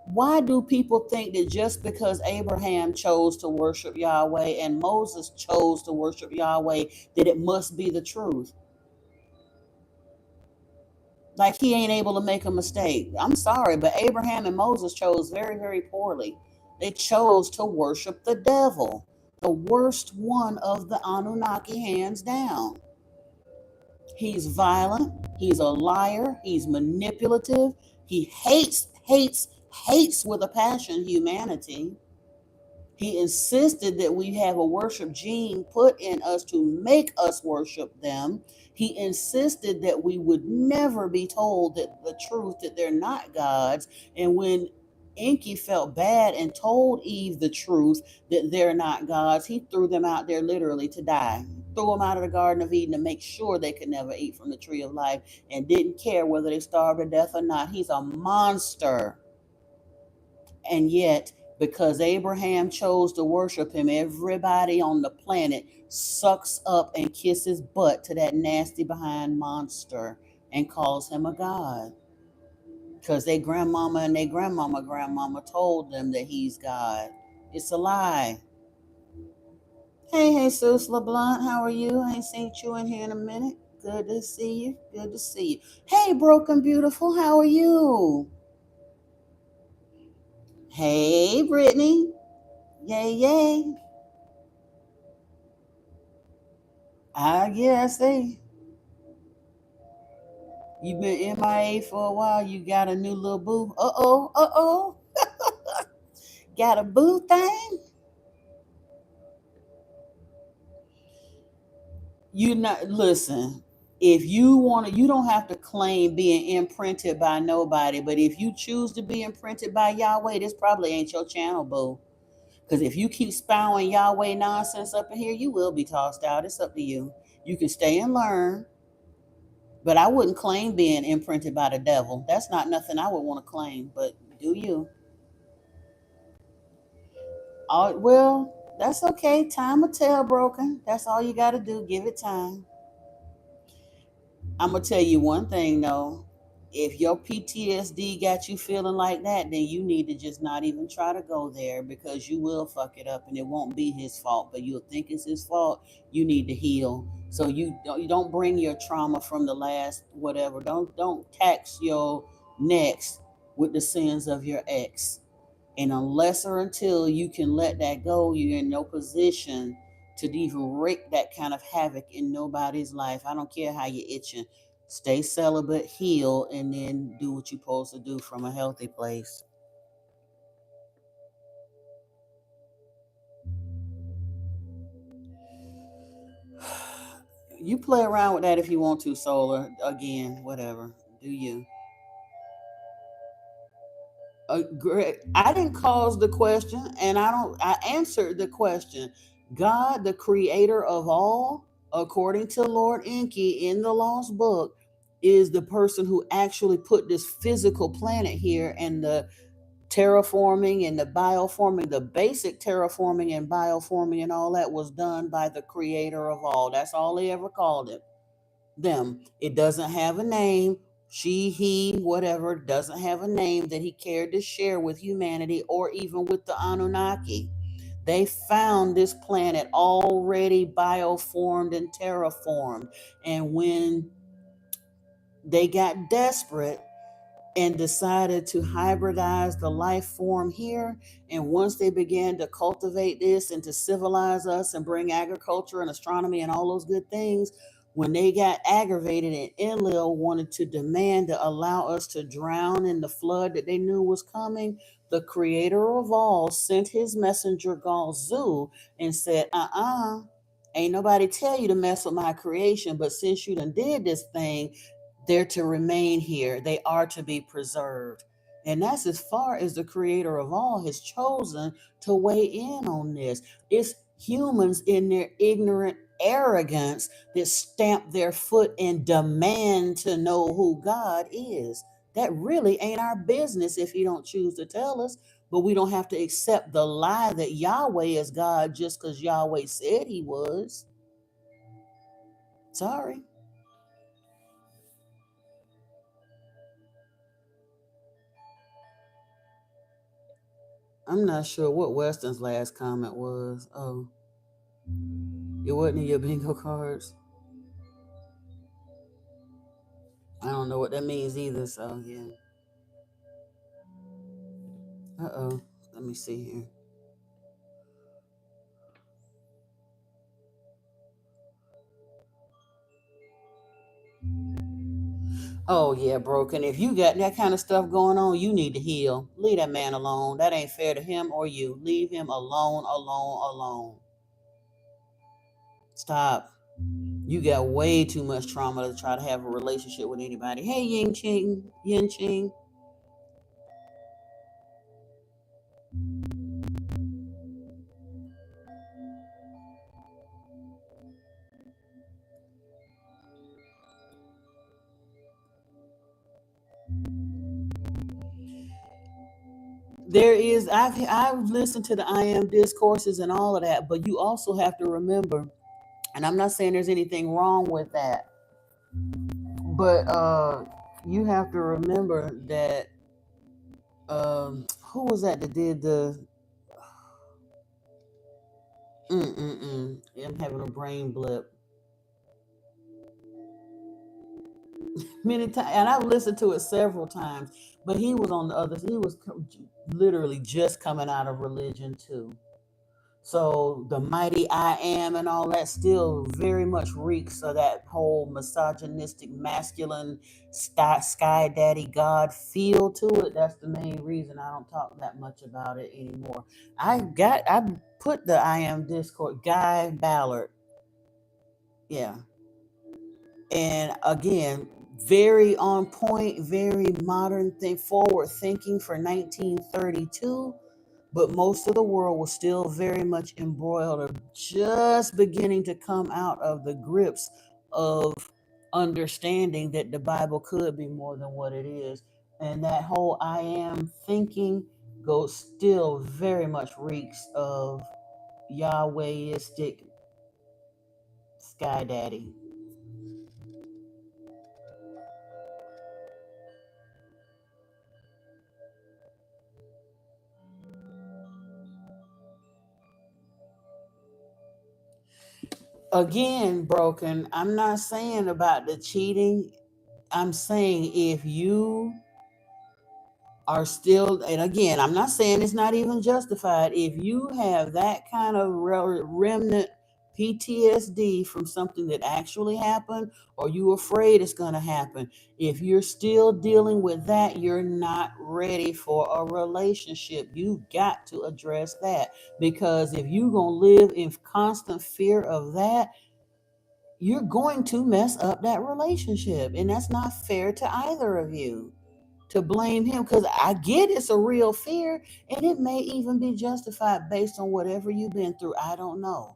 Why do people think that just because Abraham chose to worship Yahweh and Moses chose to worship Yahweh, that it must be the truth? Like he ain't able to make a mistake. I'm sorry, but Abraham and Moses chose very, very poorly. They chose to worship the devil, the worst one of the Anunnaki, hands down. He's violent. He's a liar. He's manipulative. He hates with a passion humanity. He insisted that we have a worship gene put in us to make us worship them. He insisted that we would never be told that the truth, that they're not gods. And when Enki felt bad and told Eve the truth that they're not gods, he threw them out there literally to die. Threw them out of the Garden of Eden to make sure they could never eat from the tree of life and didn't care whether they starved to death or not. He's a monster. And yet, because Abraham chose to worship him, everybody on the planet sucks up and kisses butt to that nasty behind monster and calls him a god. because they grandmama and they grandmama told them that he's God. It's a lie. Hey, Jesus LeBlanc, how are you? I ain't seen you in here in a minute. Good to see you. Good to see you. Hey, Broken Beautiful, how are you? Hey, Brittany. Yay, yay. Yeah, I see. You've been MIA for a while. You got a new little boo. Uh-oh. Got a boo thing? You not listen. If you want to, you don't have to claim being imprinted by nobody. But if you choose to be imprinted by Yahweh, this probably ain't your channel, boo. Because if you keep spouting Yahweh nonsense up in here, you will be tossed out. It's up to you. You can stay and learn, but I wouldn't claim being imprinted by the devil. That's not nothing I would want to claim. But do you? Well, that's okay. Time will tell, Broken. That's all you got to do. Give it time. I'm going to tell you one thing, though. If your PTSD got you feeling like that, then you need to just not even try to go there, because you will fuck it up and it won't be his fault, but you'll think it's his fault. You need to heal. So you don't bring your trauma from the last whatever. Don't tax your next with the sins of your ex. And unless or until you can let that go, you're in no position to even wreak that kind of havoc in nobody's life. I don't care how you're itching. Stay celibate, heal, and then do what you're supposed to do from a healthy place. You play around with that if you want to, Solar. Again, whatever. Do you? I didn't cause the question, and I answered the question. God, the creator of all, according to Lord Enki in the Lost Book, is the person who actually put this physical planet here, and the terraforming and the bioforming, the basic terraforming and bioforming and all that was done by the creator of all. That's all they ever called it. Them. It doesn't have a name. She, he, whatever, doesn't have a name that he cared to share with humanity or even with the Anunnaki. They found this planet already bioformed and terraformed. And when they got desperate and decided to hybridize the life form here. And once they began to cultivate this and to civilize us and bring agriculture and astronomy and all those good things, when they got aggravated and Enlil wanted to demand to allow us to drown in the flood that they knew was coming, the creator of all sent his messenger Galzu and said, ain't nobody tell you to mess with my creation, but since you done did this thing, they're to remain here. They are to be preserved. And that's as far as the creator of all has chosen to weigh in on this. It's humans in their ignorant arrogance that stamp their foot and demand to know who God is. That really ain't our business if he don't choose to tell us. But we don't have to accept the lie that Yahweh is God just because Yahweh said he was. Sorry. I'm not sure what Weston's last comment was. Oh, it wasn't in your bingo cards. I don't know what that means either. So yeah. Uh-oh. Let me see here. Oh yeah, Broken. If you got that kind of stuff going on, you need to heal. Leave that man alone. That ain't fair to him or you. Leave him alone. Stop. You got way too much trauma to try to have a relationship with anybody. Hey, Yin Ching. There is, I've listened to the I am discourses and all of that, but you also have to remember, and I'm not saying there's anything wrong with that, but you have to remember that Who was that did the I'm having a brain blip. Many times, and I've listened to it several times, but he was on the other, he was literally just coming out of religion too. So the mighty I am and all that still very much reeks of that whole misogynistic, masculine, sky daddy God feel to it. That's the main reason I don't talk that much about it anymore. I put the I am Discord, Guy Ballard. Yeah. And again, very on point, very modern thing, forward thinking for 1932. But most of the world was still very much embroiled or just beginning to come out of the grips of understanding that the Bible could be more than what it is. And that whole I am thinking goes still very much reeks of Yahwehistic Sky Daddy. Again, broken. I'm not saying about the cheating. I'm saying if you are still, and again, I'm not saying it's not even justified. If you have that kind of remnant PTSD from something that actually happened, or you afraid it's going to happen, if you're still dealing with that, you're not ready for a relationship. You got to address that, because if you're going to live in constant fear of that, you're going to mess up that relationship, and that's not fair to either of you to blame him, because I get it's a real fear, and it may even be justified based on whatever you've been through. I don't know.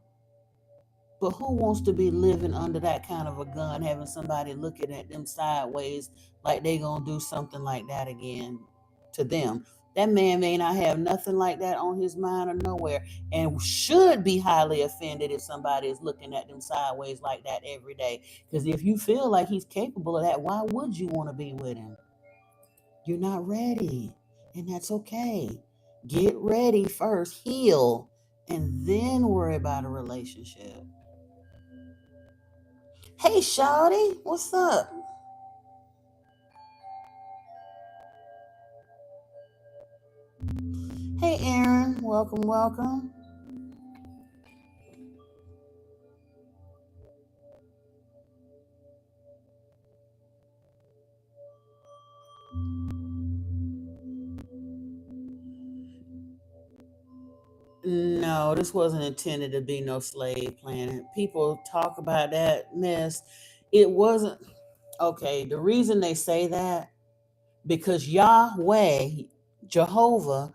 But who wants to be living under that kind of a gun, having somebody looking at them sideways like they gonna do something like that again to them? That man may not have nothing like that on his mind or nowhere, and should be highly offended if somebody is looking at them sideways like that every day. Because if you feel like he's capable of that, why would you want to be with him? You're not ready, and that's okay. Get ready first, heal, and then worry about a relationship. Hey, Shawty, what's up? Hey, Aaron, welcome, welcome. No, this wasn't intended to be no slave planet. People talk about that mess. It wasn't. Okay, the reason they say that, because Yahweh, Jehovah,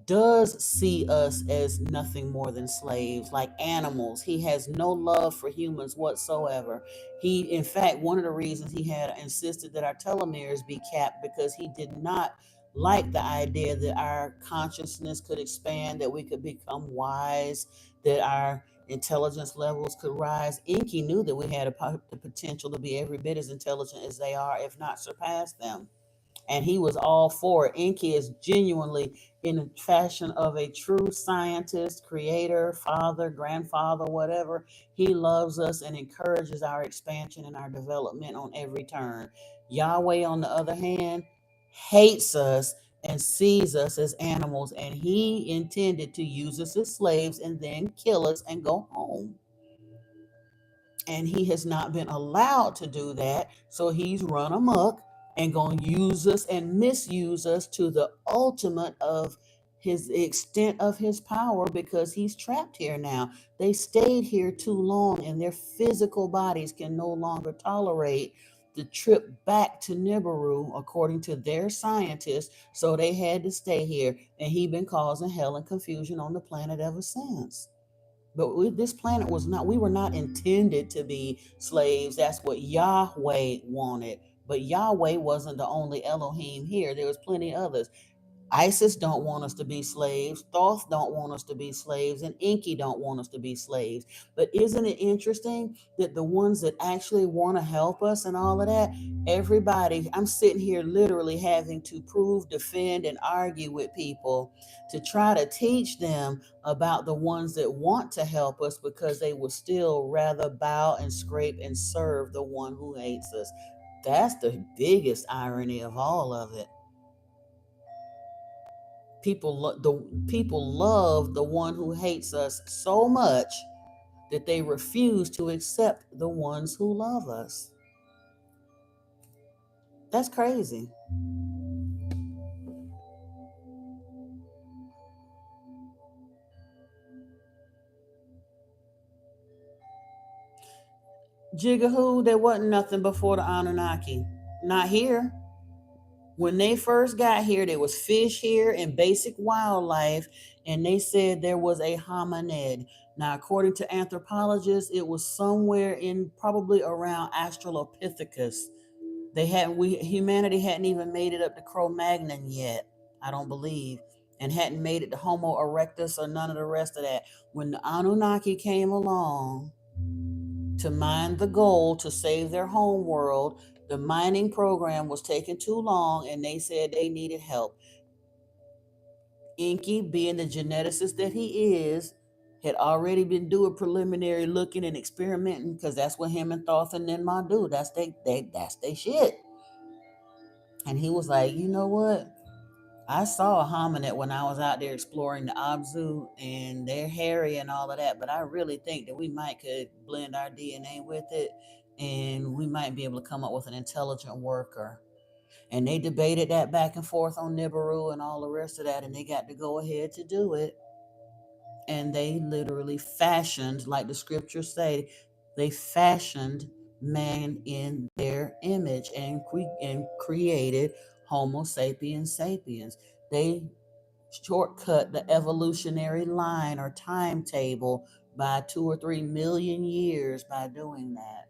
does see us as nothing more than slaves, like animals. He has no love for humans whatsoever. He, in fact, one of the reasons he had insisted that our telomeres be capped, because he did not like the idea that our consciousness could expand, that we could become wise, that our intelligence levels could rise. Enki knew that we had the potential to be every bit as intelligent as they are, if not surpass them, and he was all for it. Enki is genuinely in the fashion of a true scientist, creator, father, grandfather, whatever. He loves us and encourages our expansion and our development on every turn. Yahweh, on the other hand, hates us and sees us as animals, and he intended to use us as slaves and then kill us and go home. And he has not been allowed to do that, so he's run amok and going to use us and misuse us to the ultimate of his extent of his power, because he's trapped here now. They stayed here too long, and their physical bodies can no longer tolerate the trip back to Nibiru, according to their scientists. So they had to stay here, and he been causing hell and confusion on the planet ever since. But this planet was not, we were not intended to be slaves. That's what Yahweh wanted. But Yahweh wasn't the only Elohim here. There was plenty others. Isis don't want us to be slaves. Thoth don't want us to be slaves, and Enki don't want us to be slaves. But isn't it interesting that the ones that actually want to help us and all of that, everybody, I'm sitting here literally having to prove, defend, and argue with people to try to teach them about the ones that want to help us because they will still rather bow and scrape and serve the one who hates us. That's the biggest irony of all of it. People love the one who hates us so much that they refuse to accept the ones who love us. That's crazy. Jigahoo, there wasn't nothing before the Anunnaki. Not here. When they first got here, there was fish here and basic wildlife, and they said there was a hominid. Now, according to anthropologists, it was somewhere in probably around Australopithecus. Humanity hadn't even made it up to Cro-Magnon yet, I don't believe, and hadn't made it to Homo erectus or none of the rest of that. When the Anunnaki came along to mine the gold to save their home world, the mining program was taking too long and they said they needed help. Enki, being the geneticist that he is, had already been doing preliminary looking and experimenting, because that's what him and Thoth and Ninmah do. That's they shit. And he was like, you know what? I saw a hominid when I was out there exploring the Abzu, and they're hairy and all of that, but I really think that we might could blend our DNA with it, and we might be able to come up with an intelligent worker. And they debated that back and forth on Nibiru and all the rest of that, and they got to go ahead to do it. And they literally fashioned, like the scriptures say, they fashioned man in their image and created Homo sapiens sapiens. They shortcut the evolutionary line or timetable by 2 or 3 million years by doing that.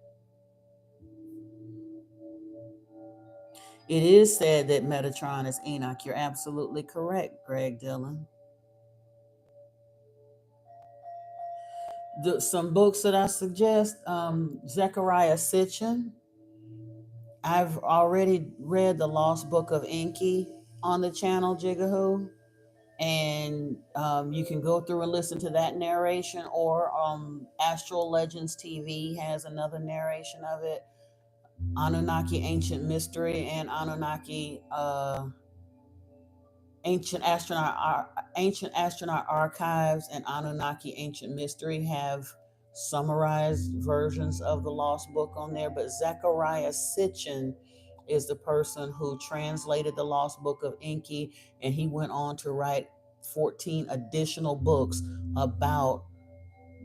It is said that Metatron is Enoch. You're absolutely correct, Greg Dillon. Some books that I suggest, Zechariah Sitchin. I've already read The Lost Book of Enki on the channel Jigahoo, and you can go through and listen to that narration, or Astral Legends TV has another narration of it. Anunnaki Ancient Mystery and Anunnaki Ancient Astronaut Archives and Anunnaki Ancient Mystery have summarized versions of the Lost Book on there. But Zechariah Sitchin is the person who translated the Lost Book of Enki, and he went on to write 14 additional books about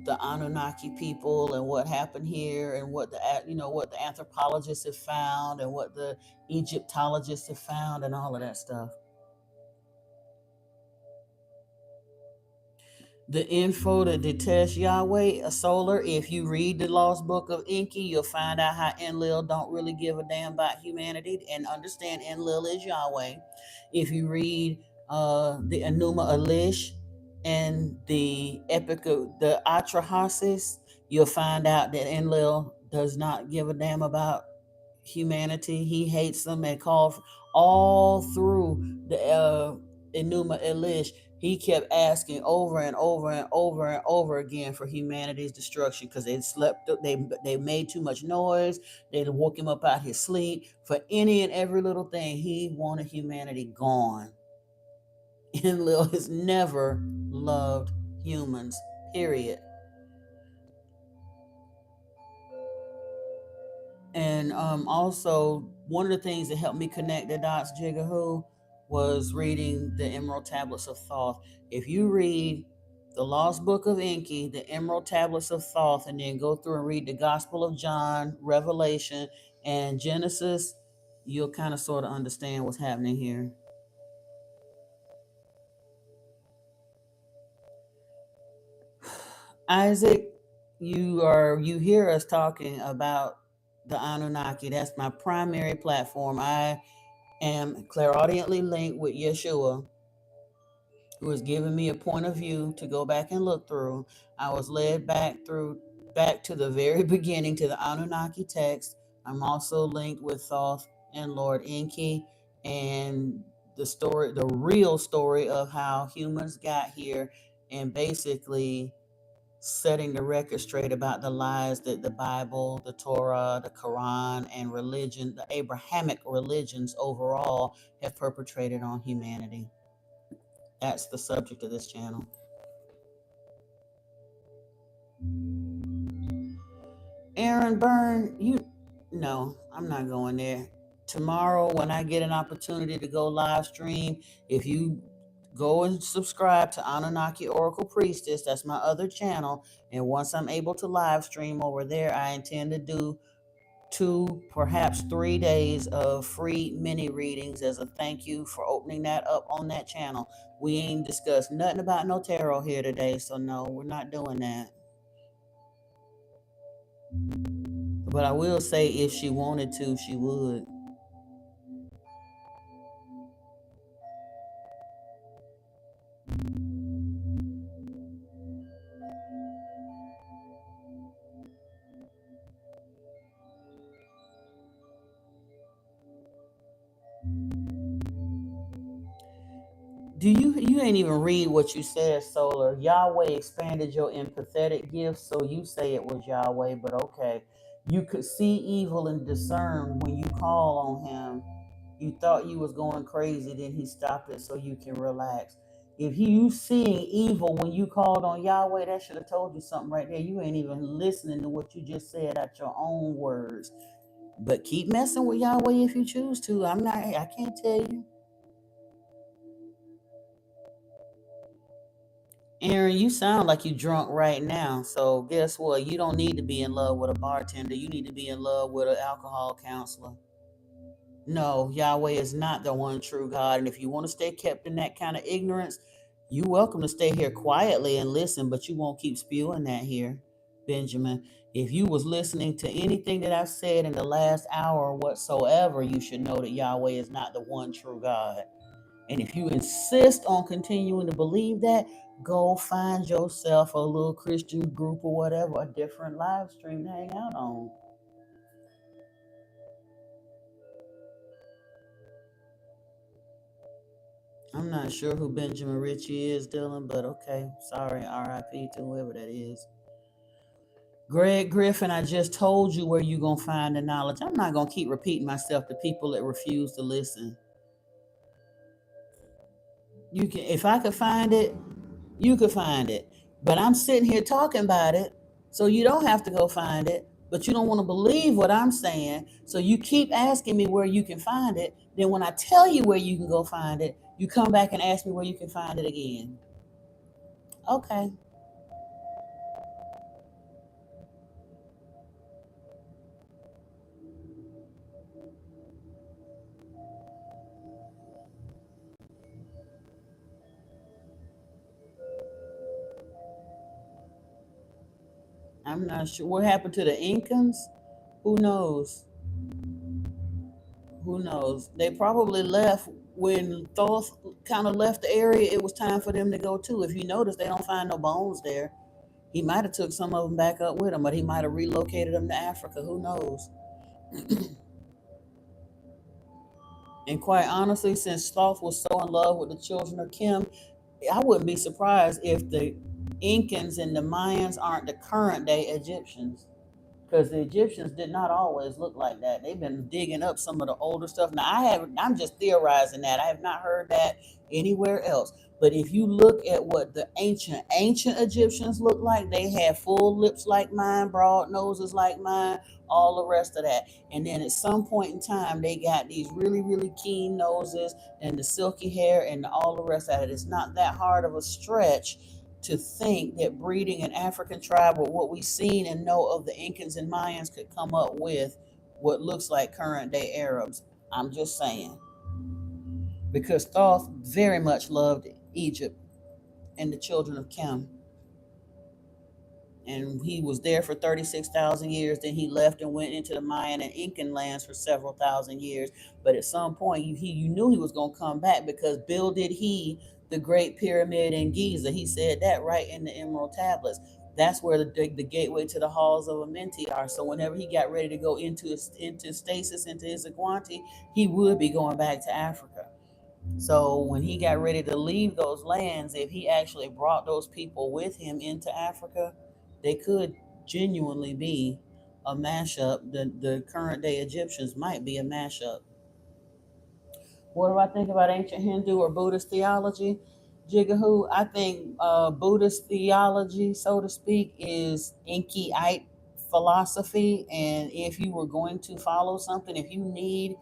the Anunnaki people and what happened here, and what the anthropologists have found and what the Egyptologists have found and all of that stuff. The info to detest Yahweh, a solar. If you read the Lost Book of Enki, you'll find out how Enlil don't really give a damn about humanity, and understand Enlil is Yahweh. If you read the Enuma Elish and the Epic of the Atrahasis, you'll find out that Enlil does not give a damn about humanity. He hates them, and calls all through the Enuma Elish. He kept asking over and over and over and over again for humanity's destruction, because they slept, they made too much noise. They woke him up out his sleep. For any and every little thing, he wanted humanity gone. Enlil has never loved humans, period. And also, one of the things that helped me connect the dots, Jigahoo, was reading the Emerald Tablets of Thoth. If you read the Lost Book of Enki, the Emerald Tablets of Thoth, and then go through and read the Gospel of John, Revelation, and Genesis, you'll kind of sort of understand what's happening here. Isaac, you hear us talking about the Anunnaki. That's my primary platform. I am clairaudiently linked with Yeshua, who has given me a point of view to go back and look through. I was led back to the very beginning, to the Anunnaki text. I'm also linked with Thoth and Lord Enki, and the real story of how humans got here, and basically setting the record straight about the lies that the Bible, the Torah, the Quran, and religion, the Abrahamic religions overall, have perpetrated on humanity. That's the subject of this channel. Aaron Byrne, no, I'm not going there. Tomorrow, when I get an opportunity to go live stream, if you go and subscribe to Anunnaki Oracle Priestess, that's my other channel. And once I'm able to live stream over there, I intend to do 2, perhaps 3 days of free mini readings as a thank you for opening that up on that channel. We ain't discussed nothing about no tarot here today, so no, we're not doing that. But I will say, if she wanted to, she would. You ain't even read what you said, Solar. Yahweh expanded your empathetic gifts, so you say it was Yahweh, but okay. You could see evil and discern when you call on him. You thought you was going crazy, then he stopped it so you can relax. If you seeing evil when you called on Yahweh, that should have told you something right there. You ain't even listening to what you just said out your own words. But keep messing with Yahweh if you choose to. I can't tell you. Aaron, you sound like you drunk right now. So guess what? You don't need to be in love with a bartender. You need to be in love with an alcohol counselor. No, Yahweh is not the one true God. And if you want to stay kept in that kind of ignorance, you're welcome to stay here quietly and listen, but you won't keep spewing that here, Benjamin. If you was listening to anything that I've said in the last hour whatsoever, you should know that Yahweh is not the one true God. And if you insist on continuing to believe that, go find yourself a little Christian group or whatever, a different live stream to hang out on. I'm not sure who Benjamin Ritchie is, Dylan, but okay. Sorry, RIP to whoever that is. Greg Griffin, I just told you where you're going to find the knowledge. I'm not going to keep repeating myself to people that refuse to listen. You can, if I could find it, you could find it. But I'm sitting here talking about it, so you don't have to go find it. But you don't want to believe what I'm saying, so you keep asking me where you can find it. Then when I tell you where you can go find it, you come back and ask me where you can find it again. Okay. I'm not sure what happened to the Incans. Who knows? Who knows? They probably left when Thoth kind of left the area. It was time for them to go too. If you notice, they don't find no bones there. He might have took some of them back up with him, but he might have relocated them to Africa. Who knows? And quite honestly, since Thoth was so in love with the children of Kim, I wouldn't be surprised if the Incans and the Mayans aren't the current day Egyptians. Because the Egyptians did not always look like that. They've been digging up some of the older stuff. Now I'm just theorizing that. I have not heard that anywhere else. But if you look at what the ancient Egyptians looked like, they had full lips like mine, broad noses like mine, all the rest of that. And then at some point in time, they got these really, really keen noses and the silky hair and all the rest of it. It's not that hard of a stretch to think that breeding an African tribe with what we've seen and know of the Incans and Mayans could come up with what looks like current day Arabs. I'm just saying. Because Thoth very much loved Egypt and the children of Kim. And he was there for 36,000 years. Then he left and went into the Mayan and Incan lands for several thousand years. But at some point, you knew he was going to come back, because Bill did he the Great Pyramid in Giza. He said that right in the Emerald Tablets. That's where the gateway to the halls of Amenti are. So whenever he got ready to go into stasis, into his Aquanti, he would be going back to Africa. So when he got ready to leave those lands, if he actually brought those people with him into Africa, they could genuinely be a mashup. The current day Egyptians might be a mashup. What do I think about ancient Hindu or Buddhist theology? Jigahoo, I think Buddhist theology, so to speak, is Enkiite philosophy. And if you were going to follow something, if you need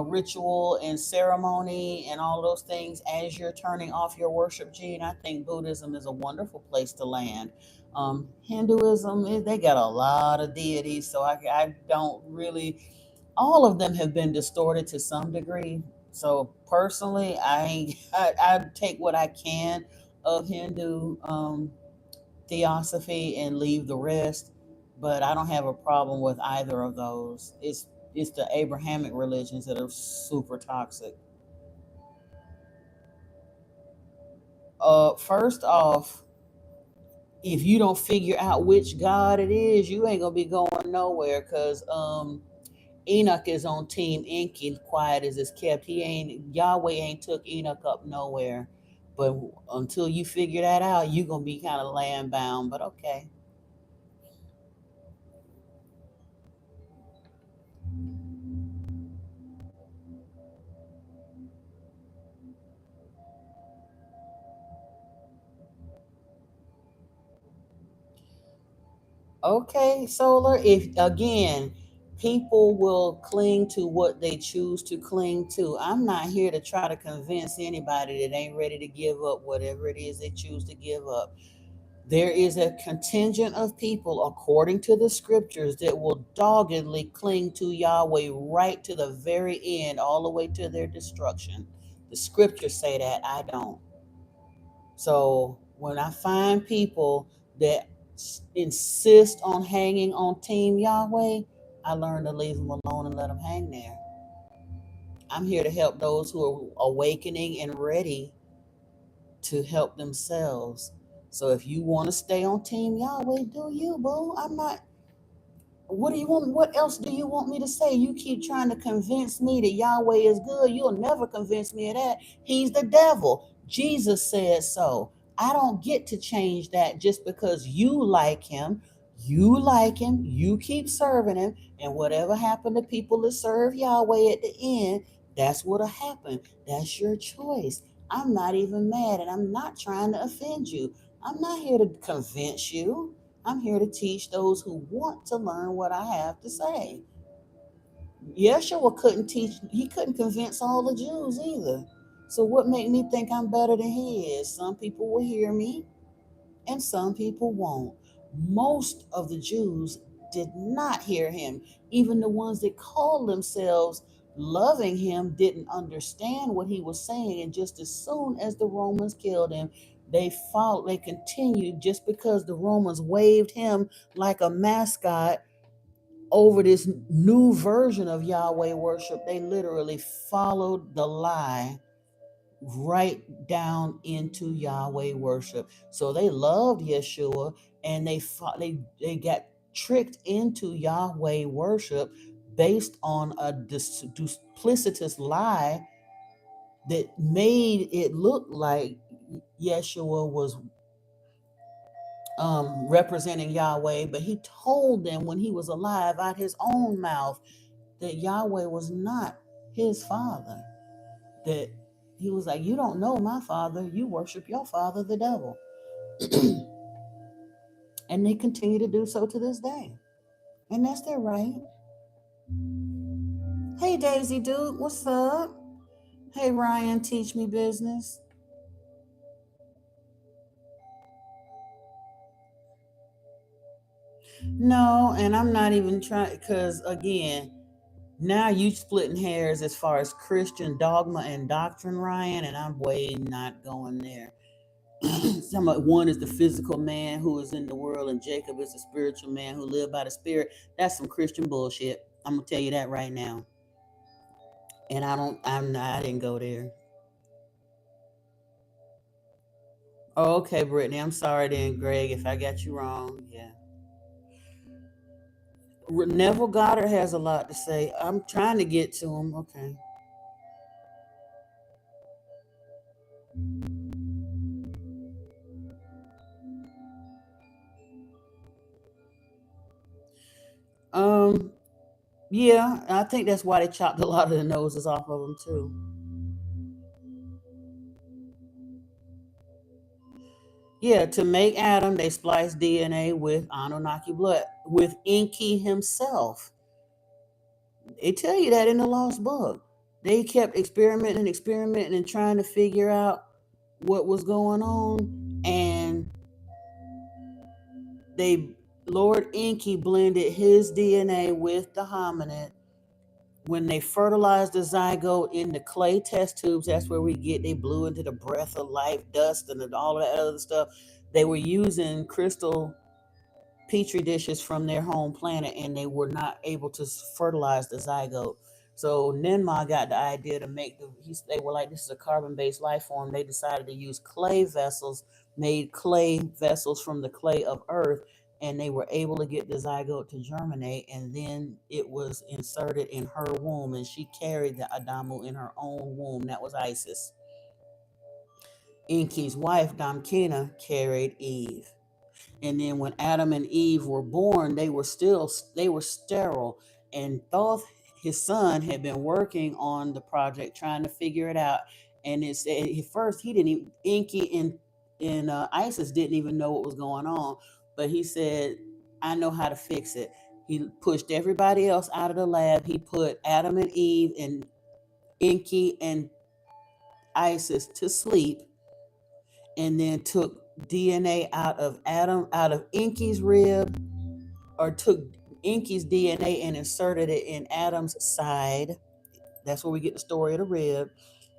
ritual and ceremony and all of those things as you're turning off your worship gene, I think Buddhism is a wonderful place to land. Hinduism, they got a lot of deities, so I don't really, all of them have been distorted to some degree. So personally, I take what I can of Hindu theosophy and leave the rest. But I don't have a problem with either of those. It's the Abrahamic religions that are super toxic. First off, if you don't figure out which God it is, you ain't gonna be going nowhere. Cause Enoch is on team Enki, quiet as it's kept. Yahweh ain't took Enoch up nowhere. But until you figure that out, you're gonna be kind of land bound. But okay. Okay, Solar. If again, people will cling to what they choose to cling to. I'm not here to try to convince anybody that ain't ready to give up whatever it is they choose to give up. There is a contingent of people, according to the scriptures, that will doggedly cling to Yahweh right to the very end, all the way to their destruction. The scriptures say that, I don't. So when I find people that insist on hanging on Team Yahweh, I learn to leave them alone and let them hang there. I'm here to help those who are awakening and ready to help themselves. So if you want to stay on Team Yahweh, do you, boo? I'm not. What do you want? What else do you want me to say? You keep trying to convince me that Yahweh is good. You'll never convince me of that. He's the devil. Jesus said so. I don't get to change that just because you like him. You like him. You keep serving him. And whatever happened to people that serve Yahweh at the end, that's what'll happen. That's your choice. I'm not even mad, and I'm not trying to offend you. I'm not here to convince you. I'm here to teach those who want to learn what I have to say. Yeshua couldn't teach, he couldn't convince all the Jews either. So what make me think I'm better than he is? Some people will hear me and some people won't. Most of the Jews did not hear him. Even the ones that called themselves loving him didn't understand what he was saying. And just as soon as the Romans killed him, they continued just because the Romans waved him like a mascot over this new version of Yahweh worship. They literally followed the lie right down into Yahweh worship. So they loved Yeshua, and they got tricked into Yahweh worship based on a duplicitous lie that made it look like Yeshua was representing Yahweh, but he told them when he was alive out his own mouth that Yahweh was not his father. That he was like, you don't know my father, you worship your father, the devil. And they continue to do so to this day. And that's their right. Hey, Daisy Dude, what's up? Hey, Ryan, teach me business. No, and I'm not even trying, because again, now you splitting hairs as far as Christian dogma and doctrine, Ryan, and I'm way not going there. One is the physical man who is in the world, and Jacob is the spiritual man who lived by the spirit. That's some Christian bullshit. I'm gonna tell you that right now. And I didn't go there. Oh, okay, Brittany. I'm sorry then, Greg, if I got you wrong. Yeah. Neville Goddard has a lot to say. I'm trying to get to him. Okay. Um, yeah, I think that's why they chopped a lot of the noses off of them too. Yeah, to make Adam, they spliced DNA with Anunnaki blood, with Enki himself. They tell you that in the Lost Book. They kept experimenting, and trying to figure out what was going on. And they, Lord Enki blended his DNA with the hominid. When they fertilized the zygote in the clay test tubes, that's where they blew into the breath of life, dust, and all of that other stuff. They were using crystal petri dishes from their home planet, and they were not able to fertilize the zygote. So Ninmah got the idea to make they were like, this is a carbon-based life form. They decided to use clay vessels, made clay vessels from the clay of Earth, and they were able to get the zygote to germinate, and then it was inserted in her womb, and she carried the Adamu in her own womb. That was Isis. Enki's wife, Damkina, carried Eve. And then when Adam and Eve were born, they were sterile. And Thoth, his son, had been working on the project, trying to figure it out. And it said at first he didn't even, Enki and Isis didn't even know what was going on. But he said, I know how to fix it. He pushed everybody else out of the lab. He put Adam and Eve and Enki and Isis to sleep, and then took DNA out of Enki's rib, or took Enki's DNA and inserted it in Adam's side. That's where we get the story of the rib.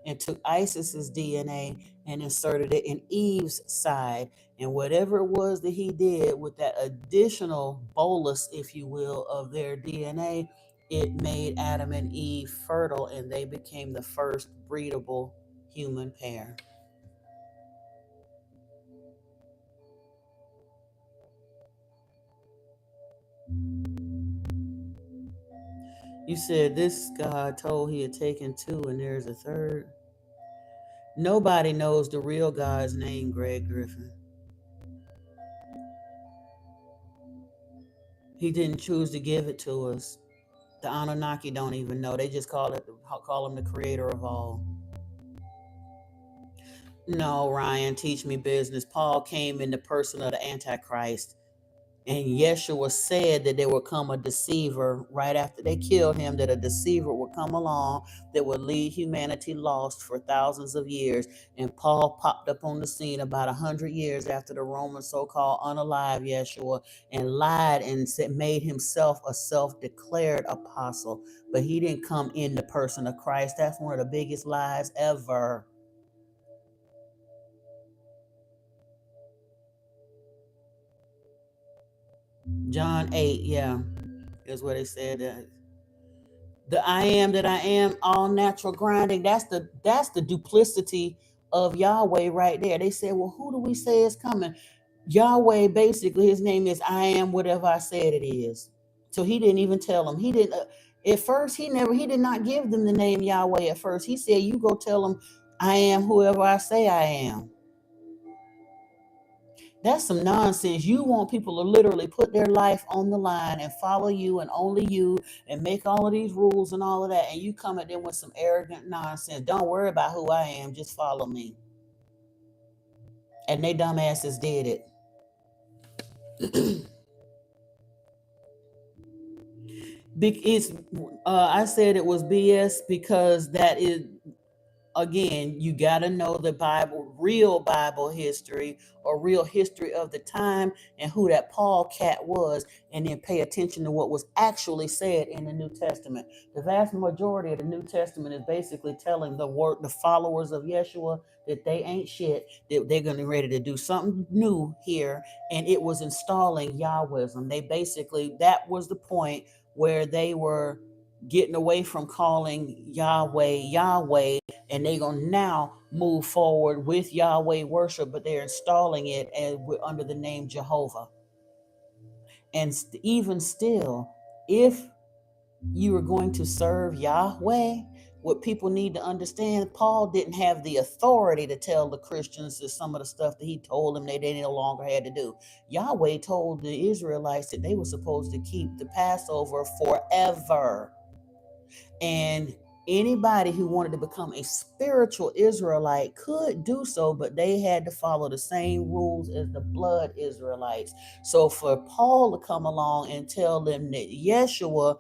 And took Isis's DNA and inserted it in Eve's side. And whatever it was that he did with that additional bolus, if you will, of their DNA, it made Adam and Eve fertile, and they became the first breedable human pair. You said this God told he had taken two and there's a third. Nobody knows the real God's name, Greg Griffin. He didn't choose to give it to us. The Anunnaki don't even know. They just call him the creator of all. No, Ryan, teach me business. Paul came in the person of the Antichrist. And Yeshua said that there would come a deceiver right after they killed him, that a deceiver would come along that would lead humanity lost for thousands of years. And Paul popped up on the scene about 100 years after the Roman so-called unalive Yeshua, and lied and made himself a self-declared apostle. But he didn't come in the person of Christ. That's one of the biggest lies ever. John 8, yeah, is what they said. The I am that I am, all natural grinding. That's the duplicity of Yahweh right there. They said, well, who do we say is coming? Yahweh, basically, his name is I am whatever I said it is. So he didn't even tell them. He didn't. At first, he did not give them the name Yahweh. At first, he said, you go tell them I am whoever I say I am. That's some nonsense. You want people to literally put their life on the line and follow you and only you, and make all of these rules and all of that. And you come at them with some arrogant nonsense. Don't worry about who I am. Just follow me. And they dumbasses did it. It's, I said it was BS because that is, again, you got to know the Bible, real Bible history, or real history of the time, and who that Paul cat was, and then pay attention to what was actually said in the New Testament. The vast majority of the New Testament is basically telling the followers of Yeshua that they ain't shit, that they're going to be ready to do something new here, and it was installing Yahwism. They basically, that was the point where they were getting away from calling Yahweh Yahweh. And they're going to now move forward with Yahweh worship, but they're installing it as under the name Jehovah. And even still, if you are going to serve Yahweh, what people need to understand, Paul didn't have the authority to tell the Christians that some of the stuff that he told them they no longer had to do. Yahweh told the Israelites that they were supposed to keep the Passover forever. And anybody who wanted to become a spiritual Israelite could do so, but they had to follow the same rules as the blood Israelites. So for Paul to come along and tell them that Yeshua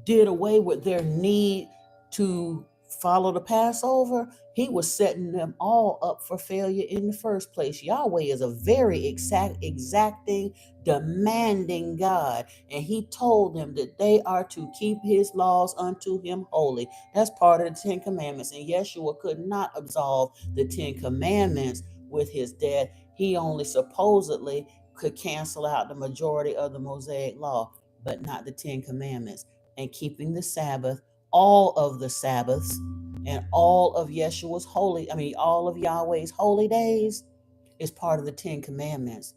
did away with their need to follow the Passover, he was setting them all up for failure in the first place. Yahweh is a very exacting, demanding God, and he told them that they are to keep his laws unto him holy. That's part of the 10 Commandments, and Yeshua could not absolve the 10 Commandments with his death. He only supposedly could cancel out the majority of the Mosaic law, but not the 10 Commandments. And keeping the Sabbath, all of the Sabbaths, and all of all of Yahweh's holy days is part of the 10 Commandments.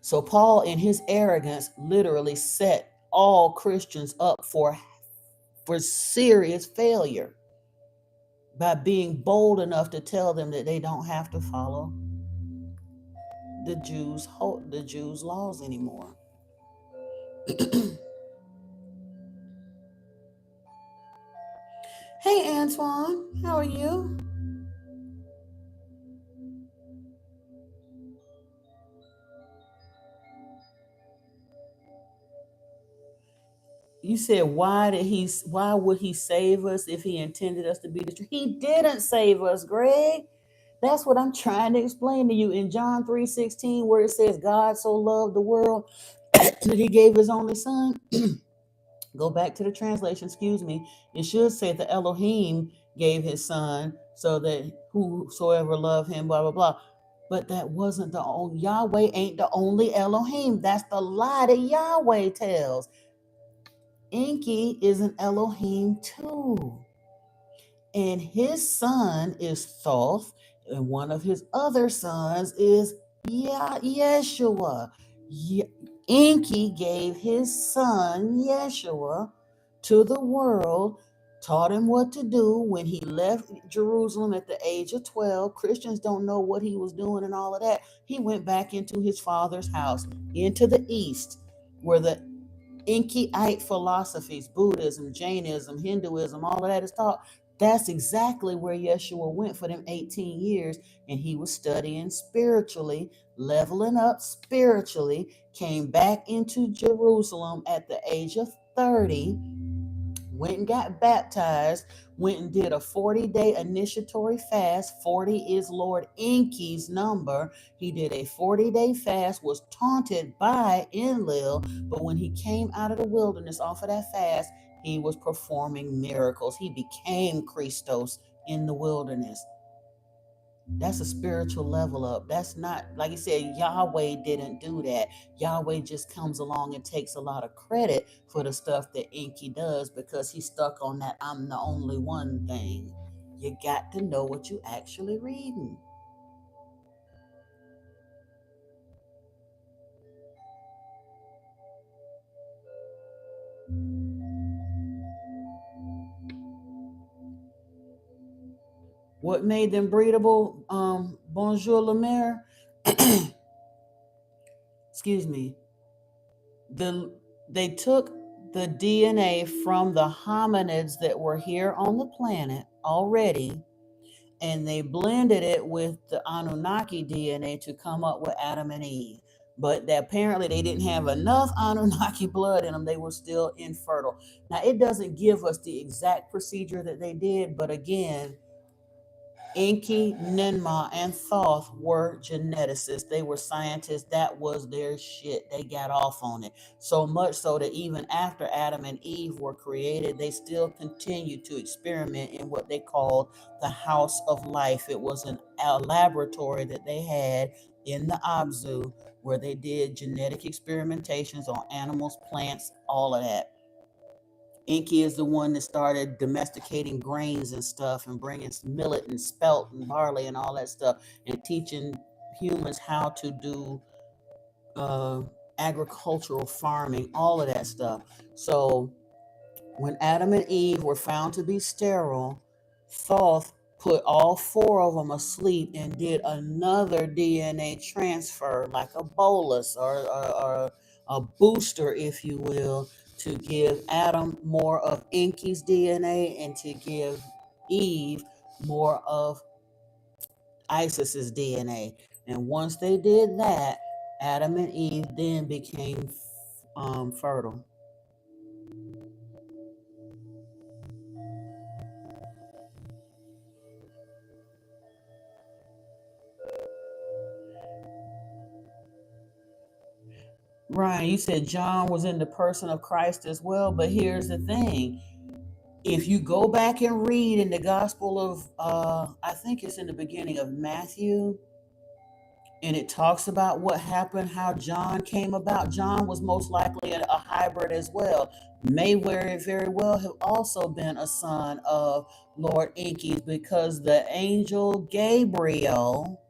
So Paul, in his arrogance, literally set all Christians up for serious failure by being bold enough to tell them that they don't have to follow the Jews' laws anymore. Hey, Antoine, how are you? You said, why would he save us if he intended us to be destroyed? He didn't save us, Greg. That's what I'm trying to explain to you in John 3:16, where it says God so loved the world that he gave his only son. Go back to the translation, excuse me. It should say the Elohim gave his son so that whosoever loved him, blah, blah, blah. But that wasn't the only, Yahweh ain't the only Elohim. That's the lie that Yahweh tells. Enki is an Elohim too. And his son is Thoth, and one of his other sons is Yeshua. Enki gave his son Yeshua to the world, taught him what to do when he left Jerusalem at the age of 12. Christians don't know what he was doing and all of that. He went back into his father's house, into the east, where the Enkiite philosophies, Buddhism, Jainism, Hinduism, all of that is taught. That's exactly where Yeshua went for them 18 years. And he was studying spiritually, leveling up spiritually, came back into Jerusalem at the age of 30, went and got baptized, went and did a 40-day initiatory fast. 40 is Lord Enki's number. He did a 40-day fast, was taunted by Enlil, but when he came out of the wilderness off of that fast, he was performing miracles. He became Christos in the wilderness. That's a spiritual level up. That's not, like you said, Yahweh didn't do that. Yahweh just comes along and takes a lot of credit for the stuff that Enki does because he's stuck on that I'm the only one thing. You got to know what you actually reading. What made them breedable? Bonjour, la mère. Excuse me. They took the DNA from the hominids that were here on the planet already, and they blended it with the Anunnaki DNA to come up with Adam and Eve. But apparently they didn't have enough Anunnaki blood in them. They were still infertile. Now, it doesn't give us the exact procedure that they did, but again, Enki, Ninmah, and Thoth were geneticists. They were scientists. That was their shit. They got off on it. So much so that even after Adam and Eve were created, they still continued to experiment in what they called the House of Life. It was a laboratory that they had in the Abzu where they did genetic experimentations on animals, plants, all of that. Enki is the one that started domesticating grains and stuff and bringing millet and spelt and barley and all that stuff and teaching humans how to do agricultural farming, all of that stuff. So when Adam and Eve were found to be sterile, Thoth put all four of them asleep and did another DNA transfer, like a bolus or a booster, if you will, to give Adam more of Enki's DNA and to give Eve more of Isis's DNA. And once they did that, Adam and Eve then became fertile. Ryan, you said John was in the person of Christ as well, but here's the thing. If you go back and read in the Gospel of, I think it's in the beginning of Matthew, and it talks about what happened, how John came about. John was most likely a hybrid as well. May very well have also been a son of Lord Enki, because the angel Gabriel,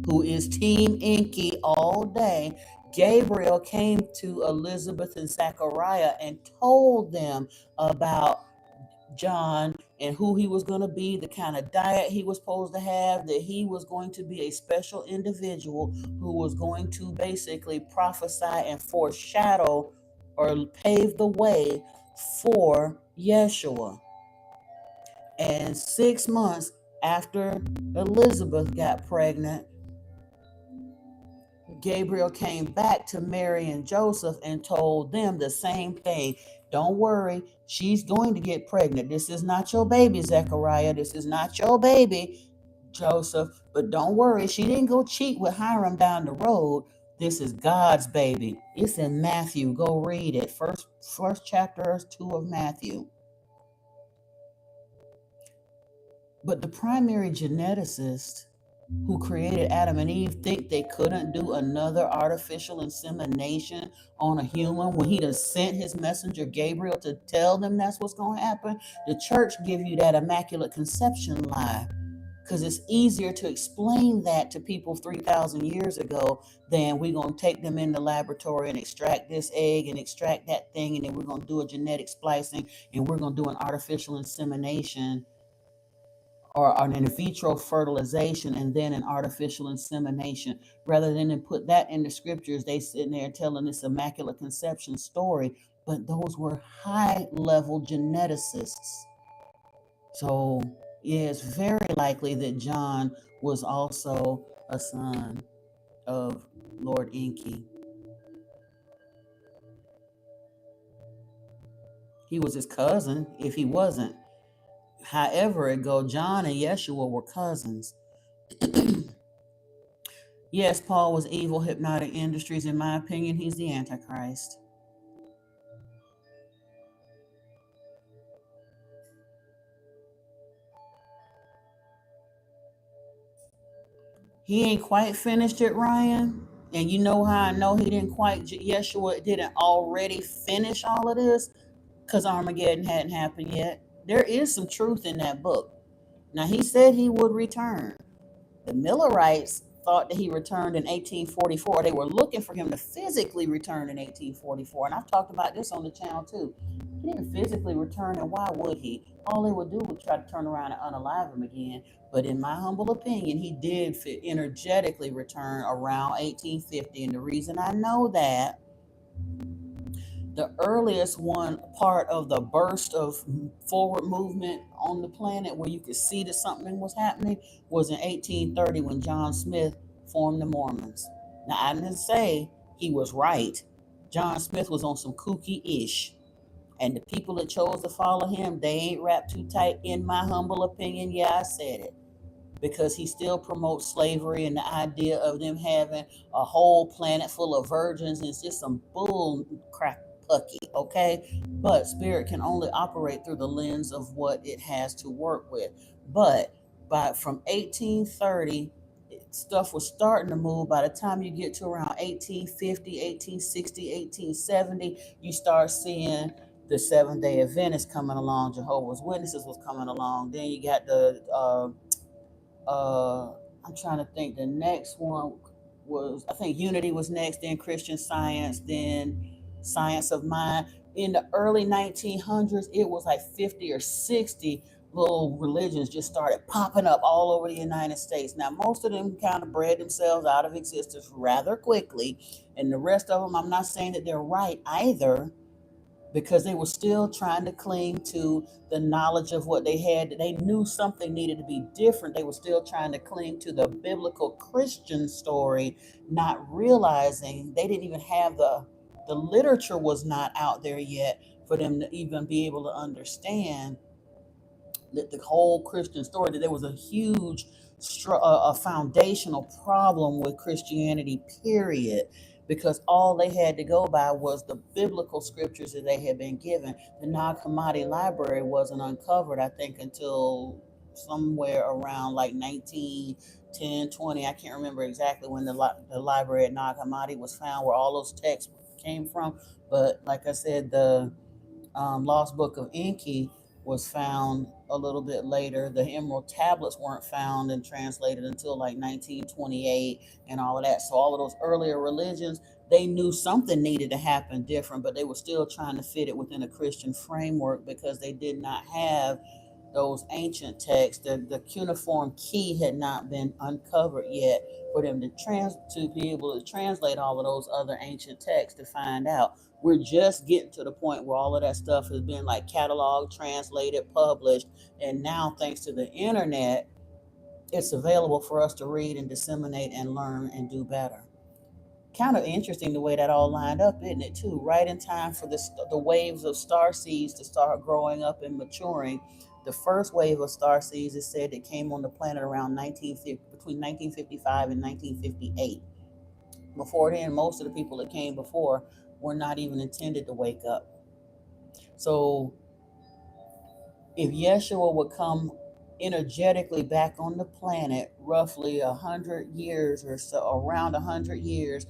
who is Team Enki all day, Gabriel came to Elizabeth and Zachariah and told them about John and who he was going to be, the kind of diet he was supposed to have, that he was going to be a special individual who was going to basically prophesy and foreshadow or pave the way for Yeshua. And 6 months after Elizabeth got pregnant, Gabriel came back to Mary and Joseph and told them the same thing. Don't worry, she's going to get pregnant. This is not your baby, Zechariah. This is not your baby, Joseph. But don't worry, she didn't go cheat with Hiram down the road. This is God's baby. It's in Matthew. Go read it. First chapter 2 of Matthew. But the primary geneticist who created Adam and Eve think they couldn't do another artificial insemination on a human when he done sent his messenger Gabriel to tell them that's what's going to happen? The church give you that immaculate conception lie because it's easier to explain that to people 3,000 years ago than we're going to take them in the laboratory and extract this egg and extract that thing, and then we're going to do a genetic splicing and we're going to do an artificial insemination or an in vitro fertilization and then an artificial insemination. Rather than to put that in the scriptures, they sitting there telling this immaculate conception story, but those were high level geneticists. So yeah, it's very likely that John was also a son of Lord Enki. He was his cousin if he wasn't. However it go, John and Yeshua were cousins. Yes, Paul was evil, hypnotic industries. In my opinion, he's the Antichrist. He ain't quite finished it, Ryan. And you know how I know he didn't quite, Yeshua didn't already finish all of this? Because Armageddon hadn't happened yet. There is some truth in that book. Now, he said he would return. The Millerites thought that he returned in 1844. They were looking for him to physically return in 1844. And I've talked about this on the channel too. He didn't physically return, and why would he? All they would do would try to turn around and unalive him again. But in my humble opinion, he did energetically return around 1850. And the reason I know that, the earliest one part of the burst of forward movement on the planet where you could see that something was happening was in 1830 when John Smith formed the Mormons. Now, I didn't say he was right. John Smith was on some kooky-ish. And the people that chose to follow him, they ain't wrapped too tight, in my humble opinion. Yeah, I said it. Because he still promotes slavery and the idea of them having a whole planet full of virgins. It's just some bull crap pucky, okay? But spirit can only operate through the lens of what it has to work with. But from 1830, stuff was starting to move. By the time you get to around 1850, 1860, 1870, you start seeing the Seventh-day Adventists coming along, Jehovah's Witnesses was coming along. Then you got the I'm trying to think. The next one was, I think, Unity was next. Then Christian Science. Then Science of Mind. In the early 1900s, it was like 50 or 60 little religions just started popping up all over the United States. Now, most of them kind of bred themselves out of existence rather quickly, and the rest of them, I'm not saying that they're right either, because they were still trying to cling to the knowledge of what they had. They knew something needed to be different. They were still trying to cling to the biblical Christian story, not realizing they didn't even have the literature was not out there yet for them to even be able to understand that the whole Christian story, that there was a huge a foundational problem with Christianity, period, because all they had to go by was the biblical scriptures that they had been given. The Nag Hammadi library wasn't uncovered, I think, until somewhere around like 1910, 20. I can't remember exactly when the library at Nag Hammadi was found, where all those texts came from. But like I said, the Lost Book of Enki was found a little bit later. The Emerald Tablets weren't found and translated until like 1928 and all of that. So all of those earlier religions, they knew something needed to happen different, but they were still trying to fit it within a Christian framework because they did not have those ancient texts. The cuneiform key had not been uncovered yet for them to be able to translate all of those other ancient texts to find out. We're just getting to the point where all of that stuff has been like cataloged, translated, published, and now thanks to the internet, it's available for us to read and disseminate and learn and do better. Kind of interesting the way that all lined up, isn't it, too? Right in time for the waves of star seeds to start growing up and maturing. The first wave of star seeds is said it came on the planet around between 1955 and 1958. Before then, most of the people that came before were not even intended to wake up. So if Yeshua would come energetically back on the planet roughly 100 years or so, around 100 years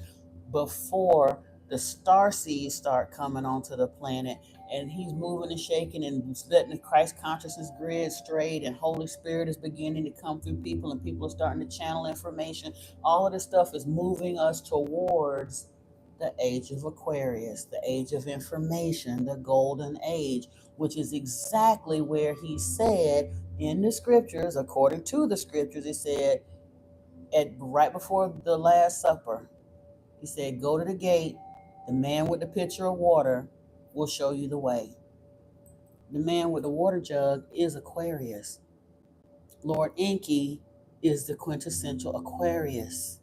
before the star seeds start coming onto the planet, and he's moving and shaking and letting the Christ consciousness grid straight, and Holy Spirit is beginning to come through people, and people are starting to channel information. All of this stuff is moving us towards the age of Aquarius, the age of information, the golden age, which is exactly where he said in the scriptures, according to the scriptures, it said right before the Last Supper, he said, go to the gate. The man with the pitcher of water will show you the way. The man with the water jug is Aquarius. Lord Enki is the quintessential Aquarius.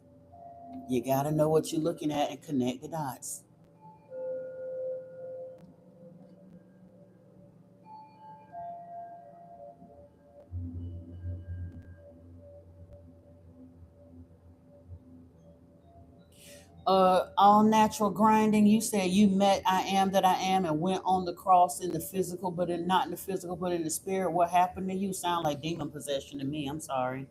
You got to know what you're looking at and connect the dots. All natural grinding. You said you met I am that I am and went on the cross in the physical, but not in the physical, but in the spirit. What happened to you? Sound like demon possession to me. I'm sorry.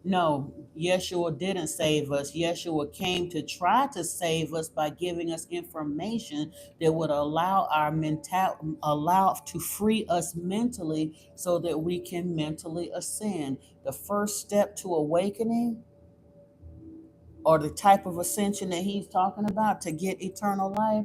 No, Yeshua didn't save us. Yeshua came to try to save us by giving us information that would allow to free us mentally so that we can mentally ascend. The first step to awakening, or the type of ascension that he's talking about to get eternal life,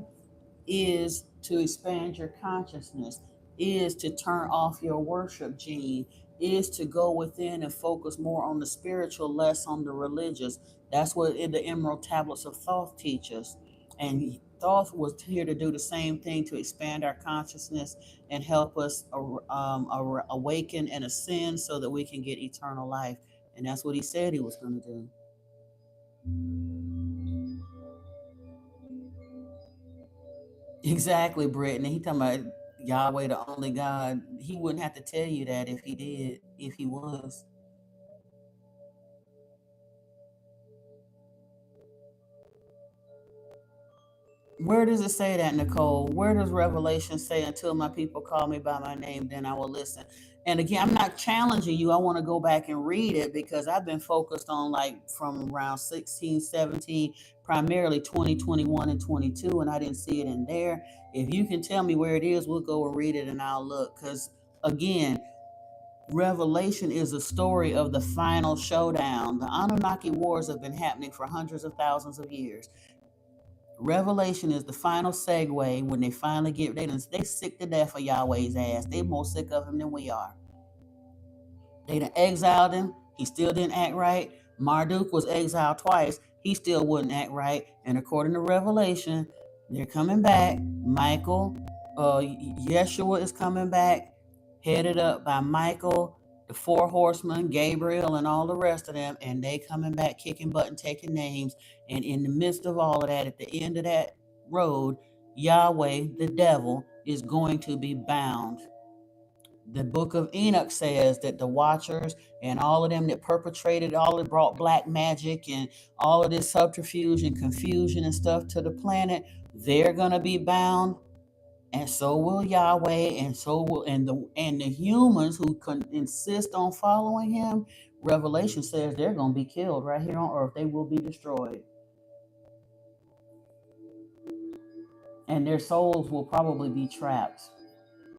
is to expand your consciousness, is to turn off your worship gene, is to go within and focus more on the spiritual, less on the religious. That's what the Emerald Tablets of Thoth teach us. And Thoth was here to do the same thing, to expand our consciousness and help us awaken and ascend so that we can get eternal life. And that's what he said he was going to do. Exactly, Brittany. He talking about Yahweh, the only God. He wouldn't have to tell you that if he did, if he was. Where does it say that, Nicole? Where does Revelation say, until my people call me by my name, then I will listen? And again, I'm not challenging you. I want to go back and read it because I've been focused on like from around 16, 17, primarily 20, 21, and 22, and I didn't see it in there. If you can tell me where it is, we'll go and read it and I'll look. Because again, Revelation is a story of the final showdown. The Anunnaki wars have been happening for hundreds of thousands of years. Revelation is the final segue when they finally get they sick to death of Yahweh's ass. They more sick of him than we are. They done exiled him. He still didn't act right. Marduk was exiled twice. He still wouldn't act right. And according to Revelation, they're coming back. Michael, Yeshua is coming back, headed up by Michael, the four horsemen, Gabriel, and all the rest of them. And they coming back, kicking butt and taking names. And in the midst of all of that, at the end of that road, Yahweh, the devil, is going to be bound. The book of Enoch says that the watchers and all of them that perpetrated all that brought black magic and all of this subterfuge and confusion and stuff to the planet, they're gonna be bound, and so will Yahweh, and so will the humans who insist on following him. Revelation says they're gonna be killed right here on earth. They will be destroyed, and their souls will probably be trapped,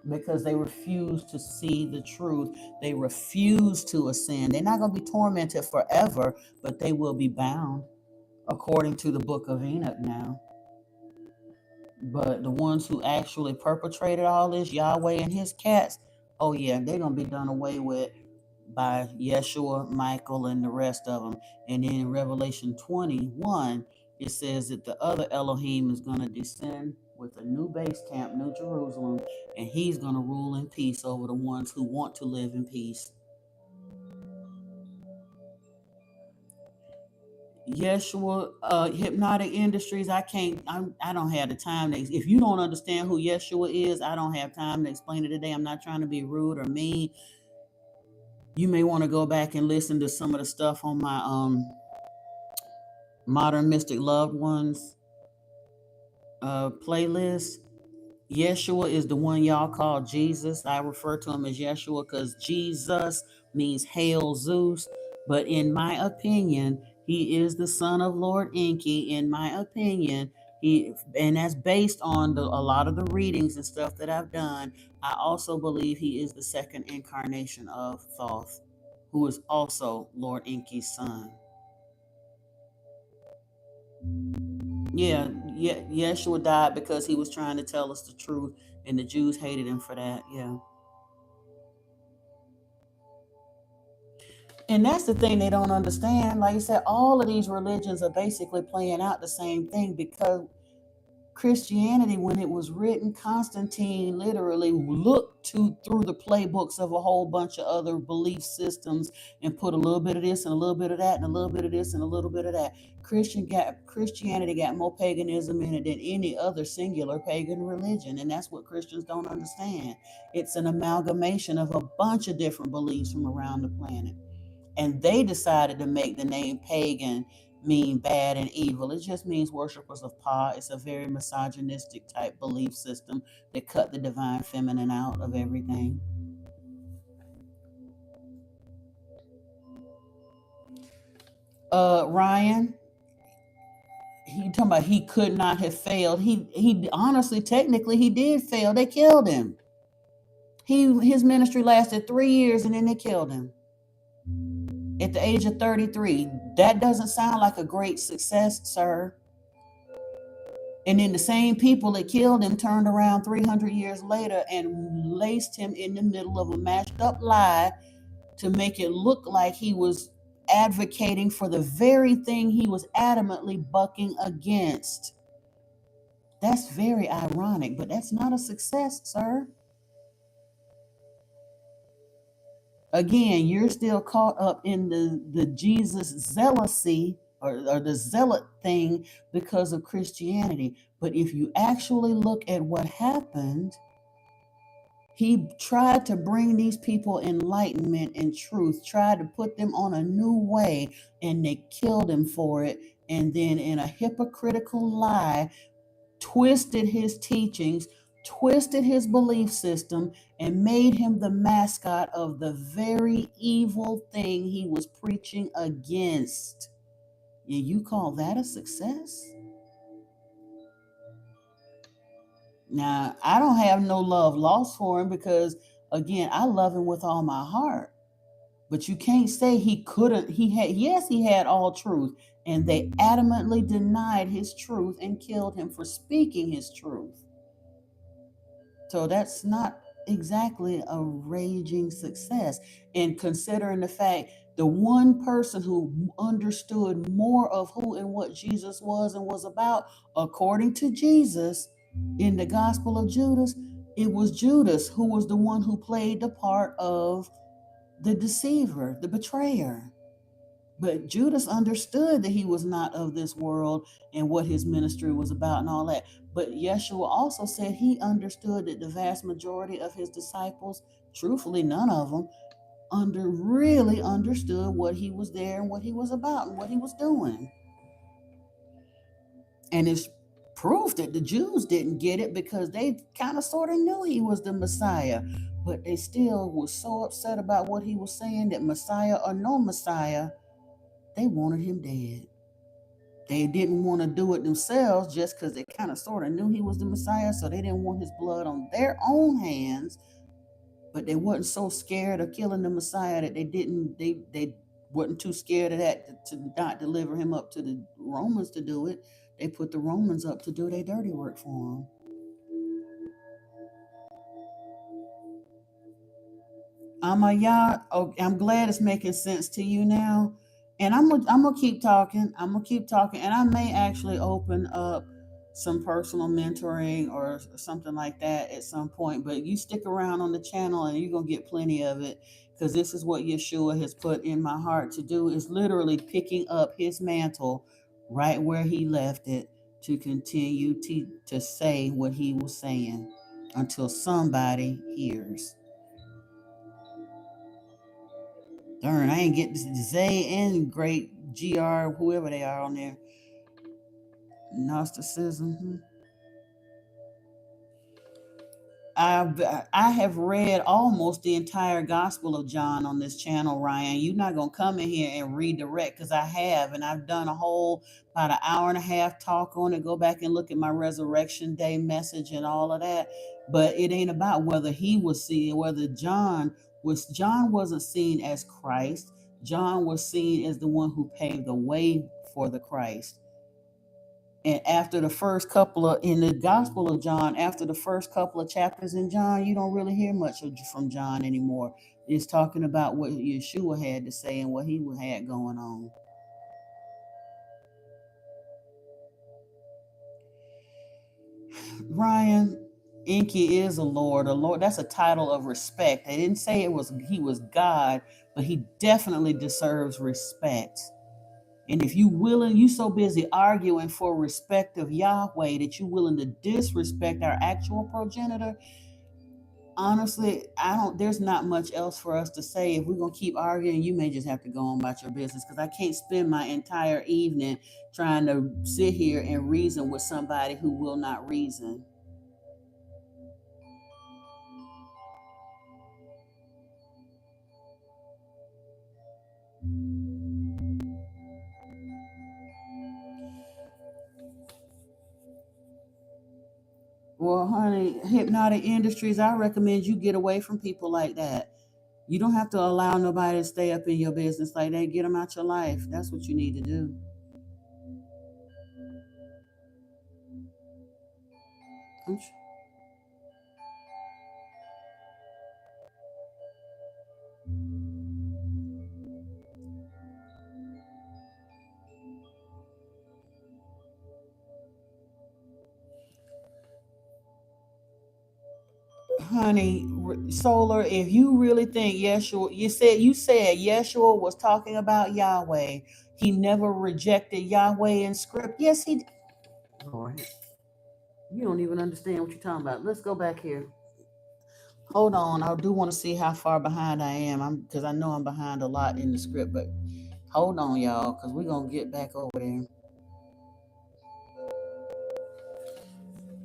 because they refuse to see the truth. They refuse to ascend. They're not going to be tormented forever, but they will be bound, according to the book of Enoch now. But the ones who actually perpetrated all this, Yahweh and his cats, oh yeah, they're going to be done away with by Yeshua, Michael, and the rest of them. And then in Revelation 21, it says that the other Elohim is going to descend with a new base camp, New Jerusalem, and he's going to rule in peace over the ones who want to live in peace. Yeshua, Hypnotic Industries, I don't have the time. If you don't understand who Yeshua is, I don't have time to explain it today. I'm not trying to be rude or mean. You may want to go back and listen to some of the stuff on my Modern Mystic Loved Ones playlist. Yeshua is the one y'all call Jesus. I refer to him as Yeshua because Jesus means Hail Zeus. But in my opinion, he is the son of Lord Enki. In my opinion, and that's based on a lot of the readings and stuff that I've done. I also believe he is the second incarnation of Thoth, who is also Lord Enki's son. Yeah, Yeshua died because he was trying to tell us the truth, and the Jews hated him for that. Yeah. And that's the thing they don't understand. Like I said, all of these religions are basically playing out the same thing, because Christianity, when it was written, Constantine literally looked through the playbooks of a whole bunch of other belief systems and put a little bit of this and a little bit of that and a little bit of this and a little bit of that. Christianity got more paganism in it than any other singular pagan religion, and that's what Christians don't understand. It's an amalgamation of a bunch of different beliefs from around the planet, and they decided to make the name pagan mean bad and evil. It just means worshipers of Pa. It's a very misogynistic type belief system that cut the divine feminine out of everything. Ryan, he talking about he could not have failed. He honestly, technically, he did fail. They killed him. His ministry lasted 3 years and then they killed him at the age of 33. That doesn't sound like a great success, sir. And then the same people that killed him turned around 300 years later and laced him in the middle of a mashed up lie to make it look like he was advocating for the very thing he was adamantly bucking against. That's very ironic, but that's not a success, sir. Again, you're still caught up in the Jesus zealousy or the zealot thing because of Christianity. But if you actually look at what happened, he tried to bring these people enlightenment and truth, tried to put them on a new way, and they killed him for it. And then in a hypocritical lie, twisted his teachings, twisted his belief system, and made him the mascot of the very evil thing he was preaching against. And you call that a success? Now, I don't have no love lost for him because, again, I love him with all my heart. But you can't say he couldn't. Yes, he had all truth, and they adamantly denied his truth and killed him for speaking his truth. So that's not exactly a raging success. And considering the fact the one person who understood more of who and what Jesus was and was about, according to Jesus, in the Gospel of Judas, it was Judas who was the one who played the part of the deceiver, the betrayer. But Judas understood that he was not of this world and what his ministry was about and all that. But Yeshua also said he understood that the vast majority of his disciples, truthfully, none of them, really understood what he was there and what he was about and what he was doing. And it's proof that the Jews didn't get it because they kind of sort of knew he was the Messiah. But they still were so upset about what he was saying that Messiah or no Messiah, they wanted him dead. They didn't want to do it themselves just because they kind of sort of knew he was the Messiah, so they didn't want his blood on their own hands. But they wasn't so scared of killing the Messiah that they wasn't too scared of that to not deliver him up to the Romans to do it. They put the Romans up to do their dirty work for him. I'm glad it's making sense to you now. And I'm gonna keep talking. And I may actually open up some personal mentoring or something like that at some point. But you stick around on the channel and you're gonna get plenty of it, because this is what Yeshua has put in my heart to do, is literally picking up his mantle right where he left it to continue to say what he was saying until somebody hears. Darn, I ain't get Zay and Great GR, whoever they are on there. Gnosticism. I have read almost the entire Gospel of John on this channel, Ryan. You're not going to come in here and redirect, because I have, and I've done a whole about an hour and a half talk on it. Go back and look at my Resurrection Day message and all of that. But it ain't about whether he was seen, whether John wasn't seen as Christ. John was seen as the one who paved the way for the Christ. And after the first couple of, in the Gospel of John, after the first couple of chapters in John, you don't really hear much from John anymore. It's talking about what Yeshua had to say and what he had going on. Ryan, Enki is a Lord. A Lord, that's a title of respect. They didn't say he was God, but he definitely deserves respect. And if you so busy arguing for respect of Yahweh that you're willing to disrespect our actual progenitor, honestly, there's not much else for us to say. If we're going to keep arguing, you may just have to go on about your business, because I can't spend my entire evening trying to sit here and reason with somebody who will not reason. Well, honey, Hypnotic Industries, I recommend you get away from people like that. You don't have to allow nobody to stay up in your business like that. Get them out your life. That's what you need to do. Honey, Solar, if you really think Yeshua, you said Yeshua was talking about Yahweh. He never rejected Yahweh in script. Yes, he did. Lord, you don't even understand what you're talking about. Let's go back here. Hold on. I do want to see how far behind I am. Because I know I'm behind a lot in the script, but hold on, y'all, because we're going to get back over there.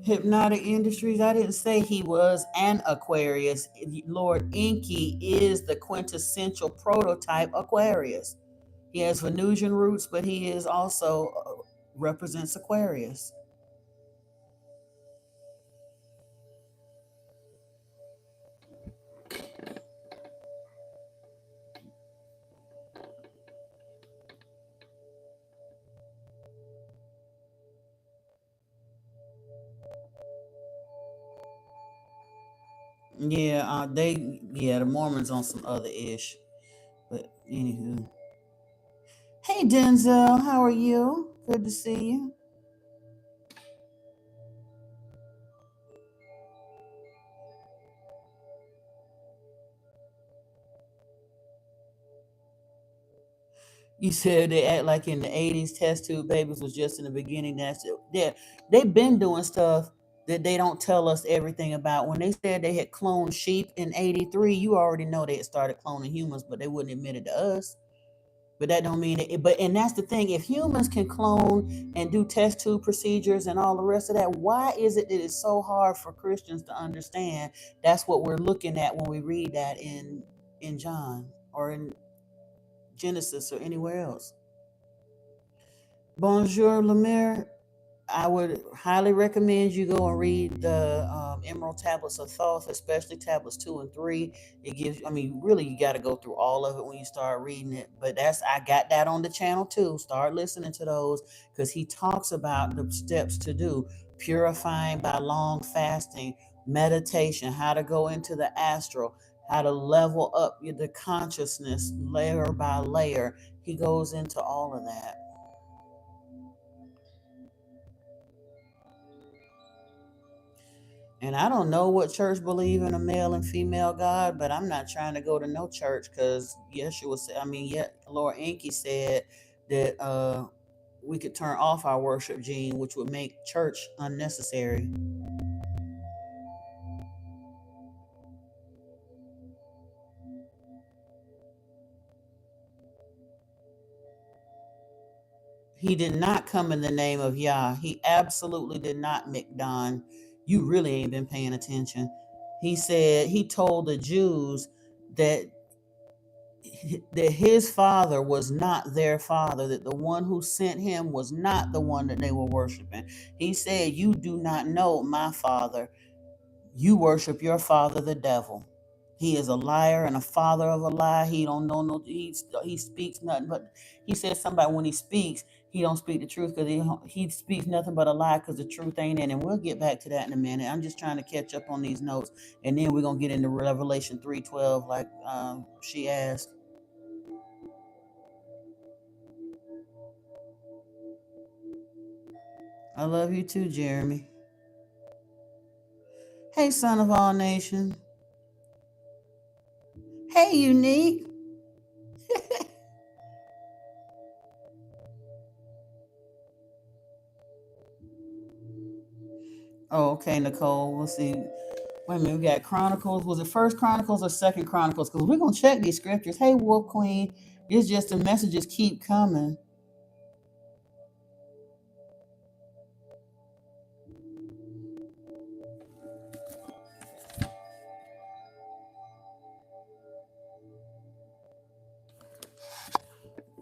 Hypnotic Industries. I didn't say he was an Aquarius. Lord Enki is the quintessential prototype Aquarius. He has Venusian roots, but he is also represents Aquarius. Yeah, the Mormons on some other ish. But anywho. Hey Denzel, how are you? Good to see you. You said they act like in the 80s test tube babies was just in the beginning. That's it. Yeah, they've been doing stuff that they don't tell us everything about. When they said they had cloned sheep in 83, you already know they had started cloning humans, but they wouldn't admit it to us. But that don't mean it. But and that's the thing. If humans can clone and do test tube procedures and all the rest of that, why is it that it's so hard for Christians to understand? That's what we're looking at when we read that in John or in Genesis or anywhere else. Bonjour, Lemire. I would highly recommend you go and read the Emerald Tablets of Thoth, especially tablets 2 and 3. It gives, I mean, really, you got to go through all of it when you start reading it. But I got that on the channel too. Start listening to those because he talks about the steps to do: purifying by long fasting, meditation, how to go into the astral, how to level up the consciousness layer by layer. He goes into all of that. And I don't know what church believe in a male and female God, but I'm not trying to go to no church because Yeshua said, Lord Enki said that we could turn off our worship gene, which would make church unnecessary. He did not come in the name of Yah. He absolutely did not, McDon. You really ain't been paying attention. He told the Jews that his father was not their father, that the one who sent him was not the one that they were worshiping. He said, "You do not know my father. You worship your father, the devil. He is a liar and a father of a lie. He don't know no. He speaks nothing but. He says somebody when he speaks, he don't speak the truth because he speaks nothing but a lie because the truth ain't in. And we'll get back to that in a minute. I'm just trying to catch up on these notes, and then we're gonna get into Revelation 3:12, like she asked. I love you too, Jeremy. Hey, son of all nations. Hey, Unique. Oh, okay, Nicole. We'll see. Wait a minute, we got Chronicles. Was it First Chronicles or Second Chronicles? Because we're gonna check these scriptures. Hey, Wolf Queen. It's just the messages keep coming.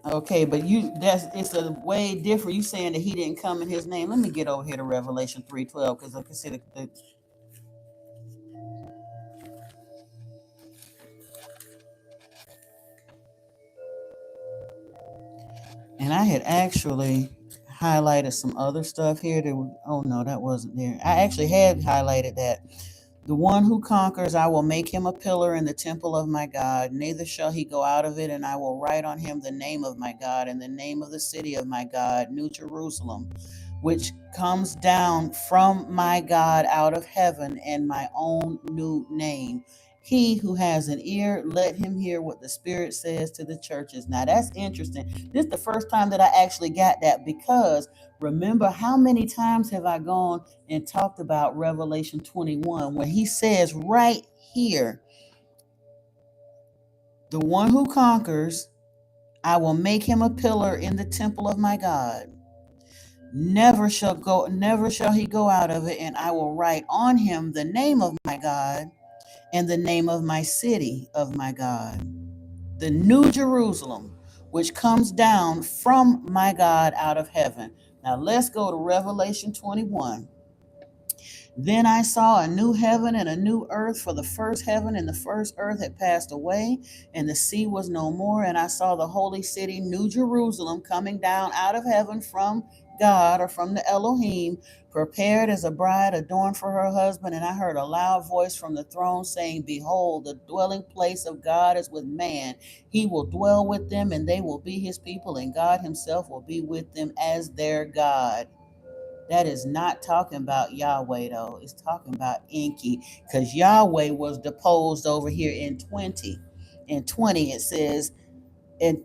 Okay, but it's a way different. You saying that he didn't come in his name. Let me get over here to Revelation 3:12 because like I said, and I had actually highlighted some other stuff here. Oh no, that wasn't there. I actually had highlighted that. The one who conquers, I will make him a pillar in the temple of my God. Neither shall he go out of it, and I will write on him the name of my God and the name of the city of my God, New Jerusalem, which comes down from my God out of heaven, and my own new name. He who has an ear, let him hear what the Spirit says to the churches. Now that's interesting. This is the first time that I actually got that because remember how many times have I gone and talked about Revelation 21 when he says right here, the one who conquers, I will make him a pillar in the temple of my God. never shall he go out of it, and I will write on him the name of my God and the name of my city of my God, the new Jerusalem, which comes down from my God out of heaven. Now let's go to Revelation 21. Then I saw a new heaven and a new earth, for the first heaven and the first earth had passed away, and the sea was no more. And I saw the holy city, New Jerusalem, coming down out of heaven from God, or from the Elohim, prepared as a bride adorned for her husband. And I heard a loud voice from the throne saying, Behold, the dwelling place of God is with man. He will dwell with them, and they will be his people, and God himself will be with them as their God. That is not talking about Yahweh, though. It's talking about Enki, because Yahweh was deposed over here in 20. In 20, it says, in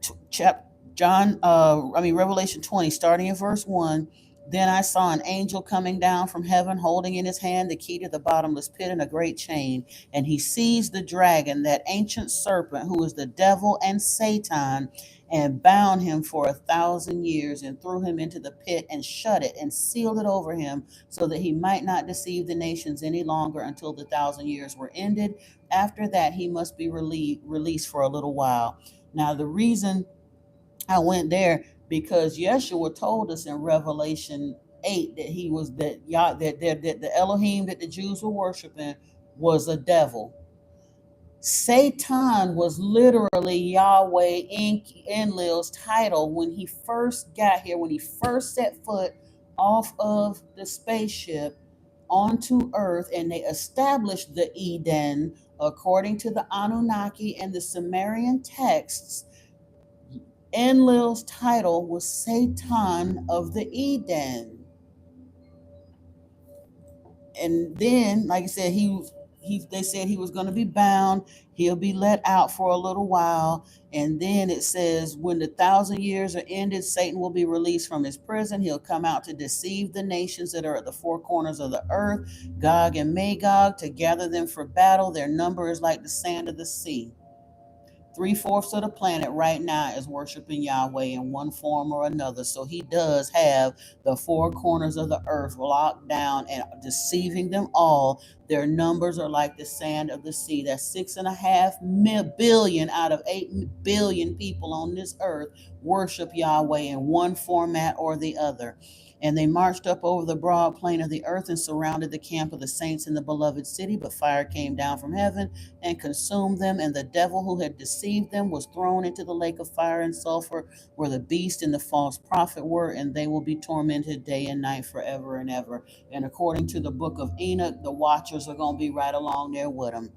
Revelation 20, starting in verse 1. Then I saw an angel coming down from heaven, holding in his hand the key to the bottomless pit and a great chain. And he seized the dragon, that ancient serpent, who is the devil and Satan, and bound him for 1,000 years, and threw him into the pit, and shut it, and sealed it over him, so that he might not deceive the nations any longer until the 1,000 years were ended. After that, he must be released for a little while. Now, the reason I went there, because Yeshua told us in Revelation 8 that he was that the Elohim that the Jews were worshiping was a devil. Satan was literally Yahweh Enlil's title when he first got here, when he first set foot off of the spaceship onto Earth, and they established the Eden according to the Anunnaki and the Sumerian texts. Enlil's title was Satan of the Eden. And then, like I said, they said he was going to be bound. He'll be let out for a little while. And then it says, when the 1,000 years are ended, Satan will be released from his prison. He'll come out to deceive the nations that are at the four corners of the earth, Gog and Magog, to gather them for battle. Their number is like the sand of the sea. 3/4 of the planet right now is worshiping Yahweh in one form or another. So he does have the four corners of the earth locked down and deceiving them all. Their numbers are like the sand of the sea. That's 6.5 billion out of 8 billion people on this earth worship Yahweh in one format or the other. And they marched up over the broad plain of the earth and surrounded the camp of the saints in the beloved city. But fire came down from heaven and consumed them, and the devil who had deceived them was thrown into the lake of fire and sulfur, where the beast and the false prophet were, and they will be tormented day and night forever and ever. And according to the book of Enoch, the watchers are going to be right along there with them.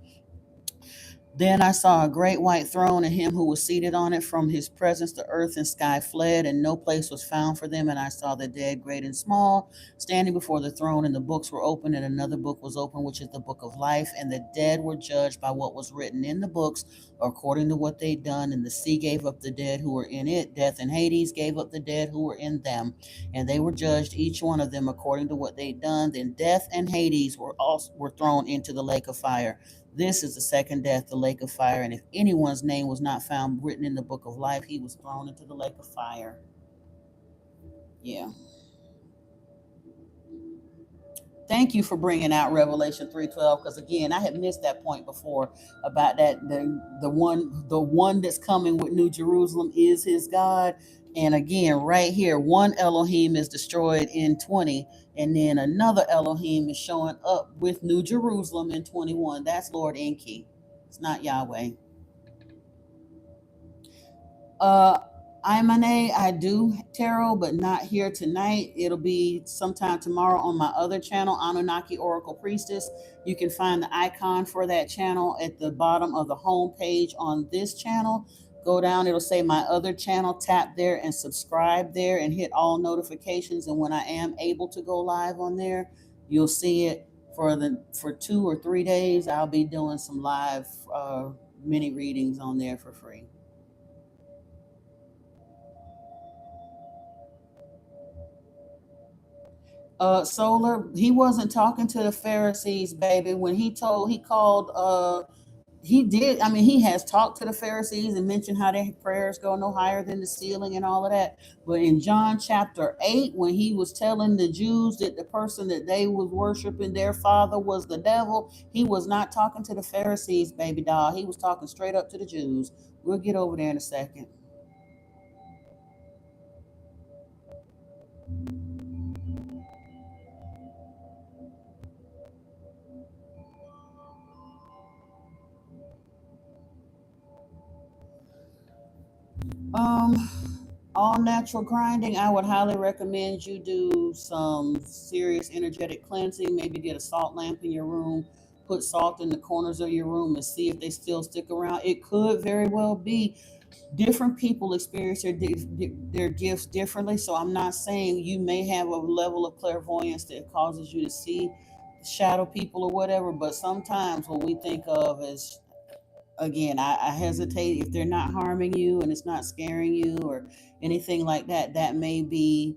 Then I saw a great white throne and him who was seated on it. From his presence the earth and sky fled, and no place was found for them. And I saw the dead, great and small, standing before the throne, and the books were opened, and another book was opened, which is the book of life. And the dead were judged by what was written in the books, according to what they'd done. And the sea gave up the dead who were in it. Death and Hades gave up the dead who were in them. And they were judged, each one of them, according to what they'd done. Then death and Hades were thrown into the lake of fire. This is the second death, the lake of fire. And if anyone's name was not found written in the book of life, he was thrown into the lake of fire. Yeah. Thank you for bringing out Revelation 3:12, because again, I had missed that point before about that the one that's coming with New Jerusalem is his God. And again, right here, one Elohim is destroyed in 20, and then another Elohim is showing up with New Jerusalem in 21. That's Lord Enki. It's not Yahweh. Imane, I do tarot, but not here tonight. It'll be sometime tomorrow on my other channel, Anunnaki Oracle Priestess. You can find the icon for that channel at the bottom of the home page on this channel. Go down, it'll say my other channel, tap there and subscribe there and hit all notifications. And when I am able to go live on there, you'll see it for 2 or 3 days. I'll be doing some live mini readings on there for free. Solar, he wasn't talking to the Pharisees, baby. When he called he did. I mean, he has talked to the Pharisees and mentioned how their prayers go no higher than the ceiling and all of that. But in John chapter 8, when he was telling the Jews that the person that they was worshiping, their father, was the devil, he was not talking to the Pharisees, baby doll. He was talking straight up to the Jews. We'll get over there in a second. All natural grinding, I would highly recommend you do some serious energetic cleansing. Maybe get a salt lamp in your room, put salt in the corners of your room and see if they still stick around. It could very well be different people experience their gifts differently. So I'm not saying you may have a level of clairvoyance that causes you to see shadow people or whatever, but sometimes what we think of as, again, I hesitate, if they're not harming you and it's not scaring you or anything like that, that may be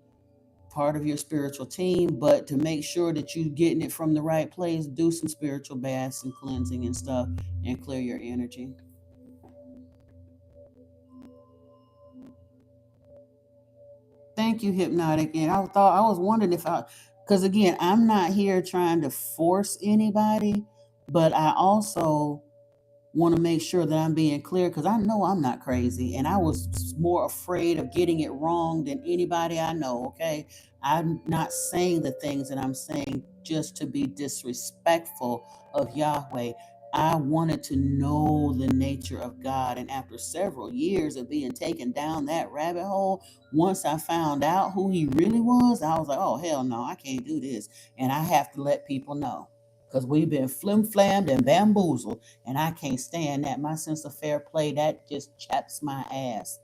part of your spiritual team. But to make sure that you're getting it from the right place, do some spiritual baths and cleansing and stuff and clear your energy. Thank you, Hypnotic. And I was wondering if because again, I'm not here trying to force anybody, but I also want to make sure that I'm being clear, because I know I'm not crazy and I was more afraid of getting it wrong than anybody I know. Okay. I'm not saying the things that I'm saying just to be disrespectful of Yahweh. I wanted to know the nature of God. And after several years of being taken down that rabbit hole, once I found out who he really was, I was like, oh, hell no, I can't do this. And I have to let people know, because we've been flim-flammed and bamboozled, and I can't stand that. My sense of fair play, that just chaps my ass.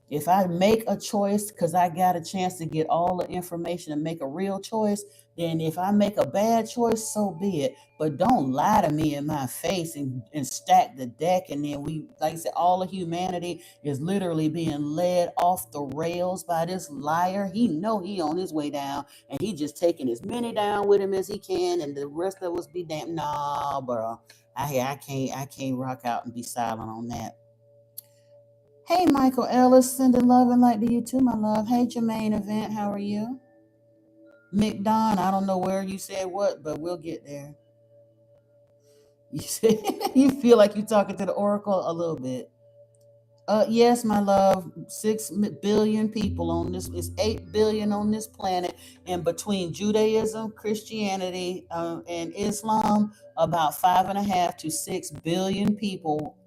If I make a choice because I got a chance to get all the information and make a real choice, then if I make a bad choice, so be it. But don't lie to me in my face and stack the deck. And then we, like I said, all of humanity is literally being led off the rails by this liar. He know he on his way down, and he just taking as many down with him as he can, and the rest of us be damn. Nah, bro. I can't rock out and be silent on that. Hey, Michael Ellis, sending love and light to you too, my love. Hey, Jermaine Event, how are you? Mick Don, I don't know where you said what, but we'll get there. You said you feel like you're talking to the Oracle a little bit. Yes, my love. 6 billion people on this. It's 8 billion on this planet, and between Judaism, Christianity, and Islam, about 5.5 to 6 billion people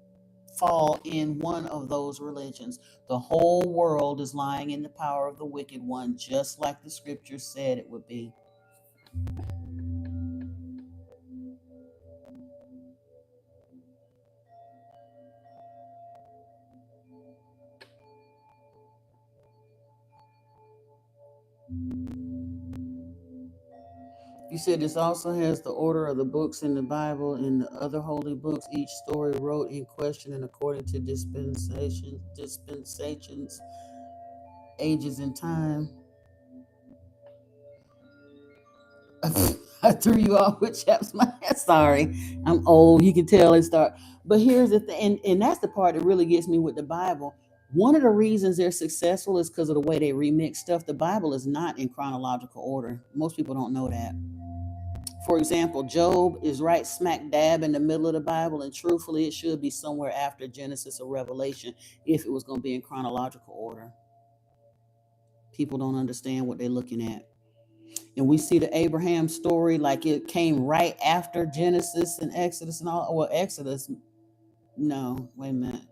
fall in one of those religions. The whole world is lying in the power of the wicked one, just like the scriptures said it would be. You said this also has the order of the books in the Bible and the other holy books, each story wrote in question and according to dispensations, ages, and time. I threw you off with chaps. My sorry, I'm old. You can tell and start. But here's the thing, and that's the part that really gets me with the Bible. One of the reasons they're successful is because of the way they remix stuff. The Bible is not in chronological order. Most people don't know that. For example, Job is right smack dab in the middle of the Bible, and truthfully, it should be somewhere after Genesis or Revelation if it was going to be in chronological order. People don't understand what they're looking at. And we see the Abraham story like it came right after Genesis and Exodus and all. Well, Exodus, no, wait a minute.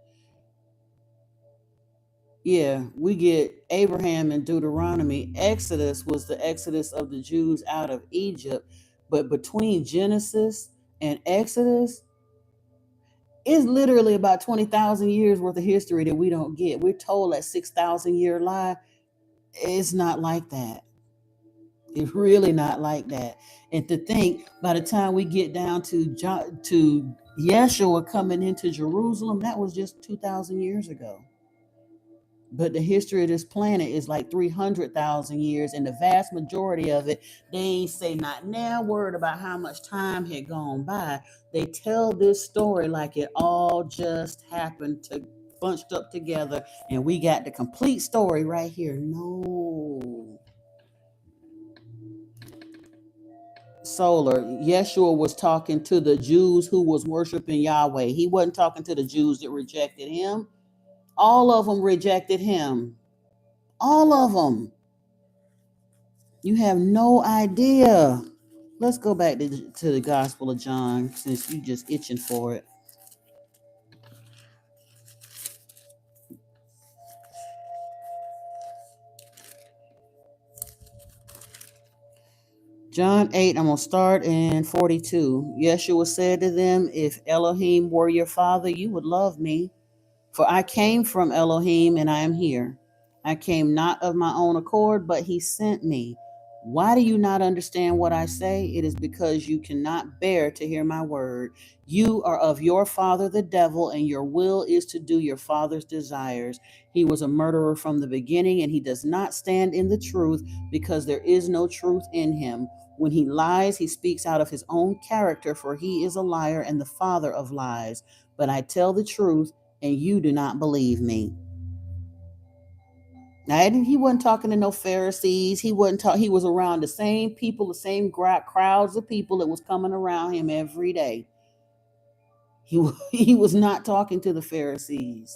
Yeah, we get Abraham in Deuteronomy. Exodus was the exodus of the Jews out of Egypt. But between Genesis and Exodus, it's literally about 20,000 years worth of history that we don't get. We're told that 6,000 year lie. It's not like that. It's really not like that. And to think, by the time we get down to Yeshua coming into Jerusalem, that was just 2,000 years ago. But the history of this planet is like 300,000 years, and the vast majority of it, they ain't say not now word about how much time had gone by. They tell this story like it all just happened to bunched up together, and we got the complete story right here. No. Solar, Yeshua was talking to the Jews who was worshiping Yahweh. He wasn't talking to the Jews that rejected him. All of them rejected him. All of them. You have no idea. Let's go back to the Gospel of John, since you just itching for it. John 8, I'm going to start in 42. Yeshua said to them, if Elohim were your father, you would love me. For I came from Elohim and I am here. I came not of my own accord, but he sent me. Why do you not understand what I say? It is because you cannot bear to hear my word. You are of your father the devil, and your will is to do your father's desires. He was a murderer from the beginning, and he does not stand in the truth because there is no truth in him. When he lies, he speaks out of his own character, for he is a liar and the father of lies. But I tell the truth, and you do not believe me. Now, he wasn't talking to no Pharisees. He wasn't talking. He was around the same people, the same crowds of people that was coming around him every day. He was not talking to the Pharisees.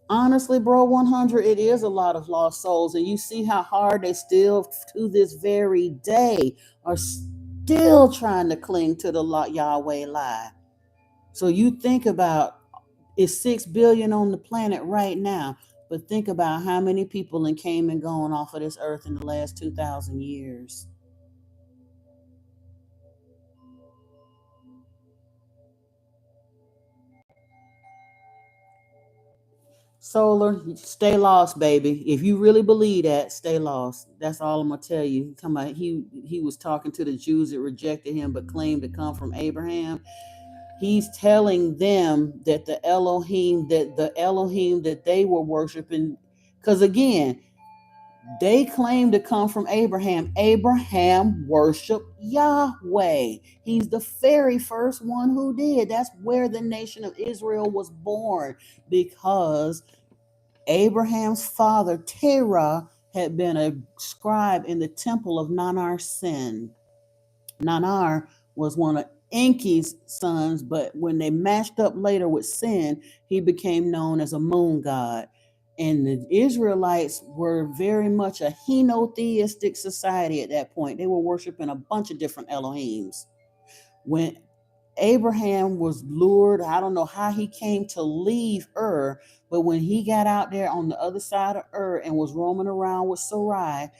Honestly, bro, 100, it is a lot of lost souls. And you see how hard they still, to this very day, are still trying to cling to the Yahweh lie. So you think about, it's 6 billion on the planet right now, but think about how many people came and gone off of this earth in the last 2,000 years. Solar, stay lost, baby. If you really believe that, stay lost. That's all I'm gonna tell you. He was talking to the Jews that rejected him but claimed to come from Abraham. He's telling them that the Elohim that they were worshiping, because again, they claim to come from Abraham. Abraham worshiped Yahweh. He's the very first one who did. That's where the nation of Israel was born, because Abraham's father, Terah, had been a scribe in the temple of Nanar-Sin. Nanar was one of Enki's sons, but when they matched up later with Sin, he became known as a moon god. And the Israelites were very much a henotheistic society at that point. They were worshiping a bunch of different Elohims. When Abraham was lured, I don't know how he came to leave Ur, but when he got out there on the other side of Ur and was roaming around with Sarai,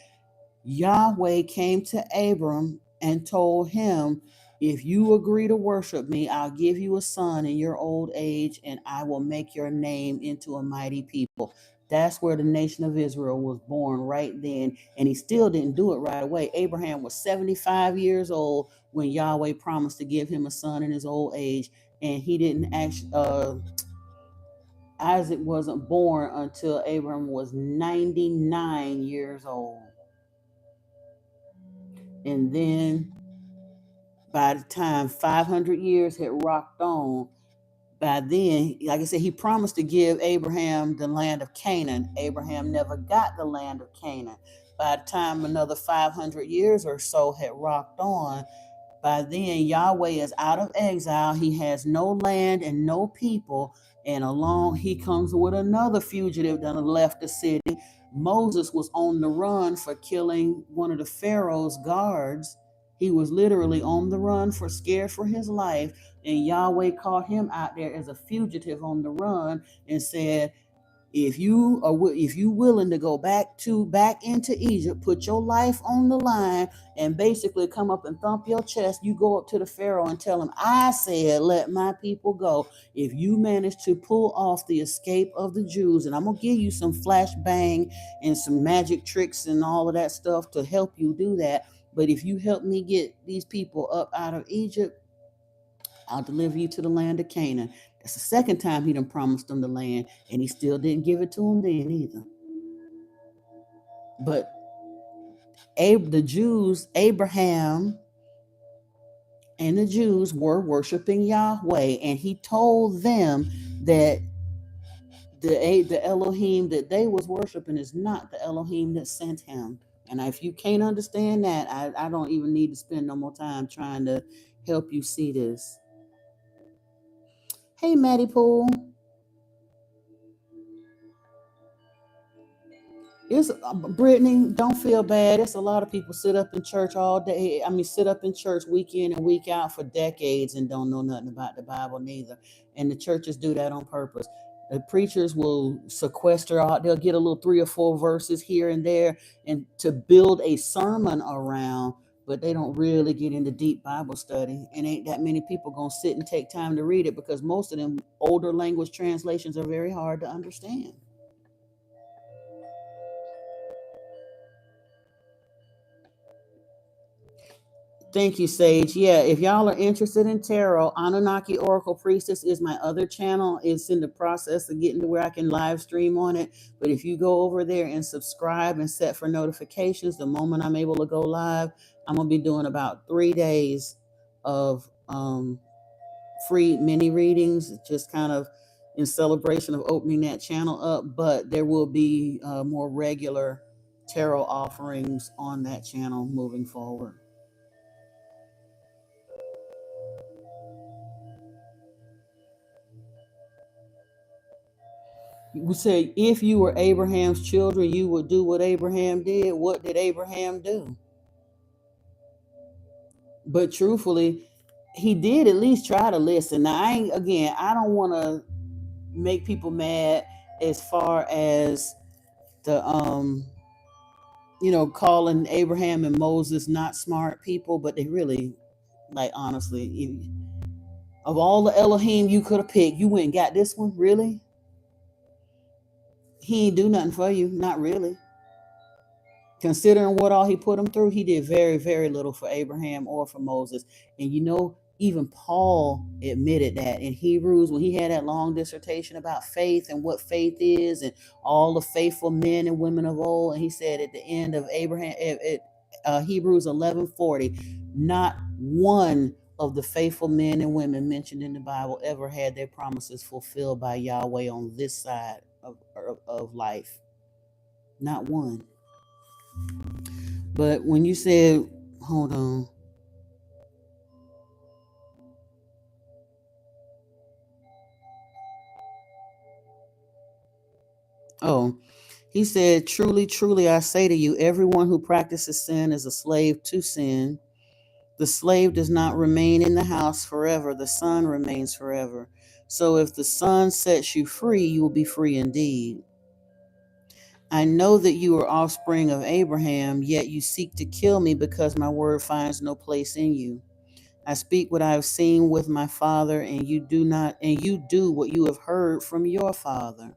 Yahweh came to Abram and told him, if you agree to worship me, I'll give you a son in your old age, and I will make your name into a mighty people. That's where the nation of Israel was born right then, and he still didn't do it right away. Abraham was 75 years old when Yahweh promised to give him a son in his old age, and he didn't actually, Isaac wasn't born until Abraham was 99 years old. And then by the time 500 years had rocked on, by then, like I said, he promised to give Abraham the land of Canaan. Abraham never got the land of Canaan. By the time another 500 years or so had rocked on, by then Yahweh is out of exile. He has no land and no people. And along he comes with another fugitive that left the city. Moses was on the run for killing one of the Pharaoh's guards. He was literally on the run, scared for his life. And Yahweh caught him out there as a fugitive on the run and said, if you willing to go back into Egypt, put your life on the line and basically come up and thump your chest, you go up to the Pharaoh and tell him, I said, let my people go. If you manage to pull off the escape of the Jews, and I'm going to give you some flashbang and some magic tricks and all of that stuff to help you do that. But if you help me get these people up out of Egypt, I'll deliver you to the land of Canaan. That's the second time he done promised them the land, and he still didn't give it to them then either. But the Jews, Abraham and the Jews were worshiping Yahweh, and he told them that the Elohim that they was worshiping is not the Elohim that sent him. And if you can't understand that, I don't even need to spend no more time trying to help you see this. Hey, Maddie Poole. It's Brittany, don't feel bad. It's a lot of people sit up in church all day. I mean, sit up in church week in and week out for decades and don't know nothing about the Bible neither. And the churches do that on purpose. The preachers will sequester out. They'll get a little 3 or 4 verses here and there and to build a sermon around, but they don't really get into deep Bible study. And ain't that many people gonna sit and take time to read it, because most of them older language translations are very hard to understand. Thank you, Sage. Yeah, if y'all are interested in tarot, Anunnaki Oracle Priestess is my other channel. It's in the process of getting to where I can live stream on it. But if you go over there and subscribe and set for notifications, the moment I'm able to go live, I'm going to be doing about 3 days of free mini readings, just kind of in celebration of opening that channel up. But there will be more regular tarot offerings on that channel moving forward. We say, if you were Abraham's children, you would do what Abraham did. What did Abraham do? But truthfully, he did at least try to listen. Now, I don't want to make people mad as far as the calling Abraham and Moses not smart people, but they really, like, honestly, of all the Elohim you could have picked, you went and got this one, really? He ain't do nothing for you, not really. Considering what all he put him through, he did very, very little for Abraham or for Moses. And even Paul admitted that in Hebrews, when he had that long dissertation about faith and what faith is and all the faithful men and women of old. And he said at the end of Hebrews 11:40, not one of the faithful men and women mentioned in the Bible ever had their promises fulfilled by Yahweh on this side of life. Not one. But when you said, hold on. Oh, he said, truly, truly, I say to you, everyone who practices sin is a slave to sin. The slave does not remain in the house forever. The son remains forever. So if the son sets you free, you will be free indeed. I know that you are offspring of Abraham, yet you seek to kill me because my word finds no place in you. I speak what I have seen with my father, and you do what you have heard from your father.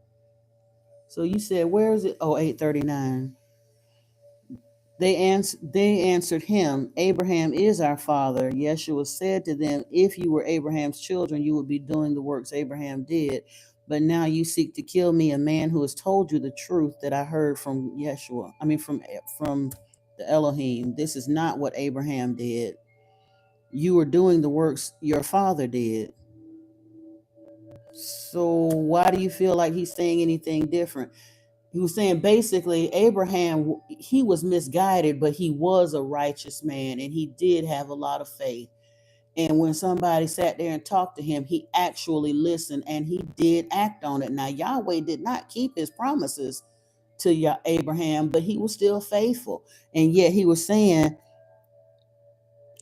So you said, where is it? Oh, 839. They answered him, Abraham is our father. Yeshua said to them, if you were Abraham's children, you would be doing the works Abraham did. But now you seek to kill me, a man who has told you the truth that I heard from Yeshua. I mean, from the Elohim. This is not what Abraham did. You are doing the works your father did. So why do you feel like he's saying anything different? He was saying basically Abraham, he was misguided, but he was a righteous man and he did have a lot of faith. And when somebody sat there and talked to him, he actually listened and he did act on it. Now, Yahweh did not keep his promises to Abraham, but he was still faithful. And yet he was saying,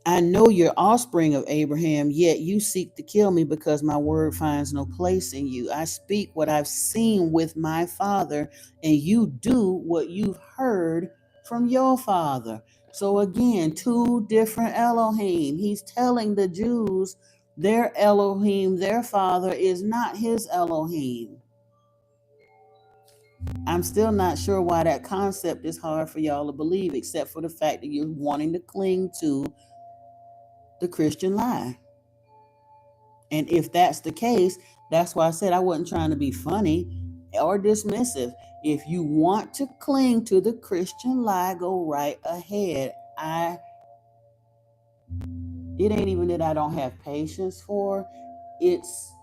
I know you're offspring of Abraham, yet you seek to kill me because my word finds no place in you. I speak what I've seen with my father, and you do what you've heard from your father. So again, 2 different Elohim. He's telling the Jews their Elohim, their father, is not his Elohim. I'm still not sure why that concept is hard for y'all to believe, except for the fact that you're wanting to cling to the Christian lie. And if that's the case, that's why I said I wasn't trying to be funny or dismissive. If you want to cling to the Christian lie, go right ahead. It ain't even that I don't have patience for. It's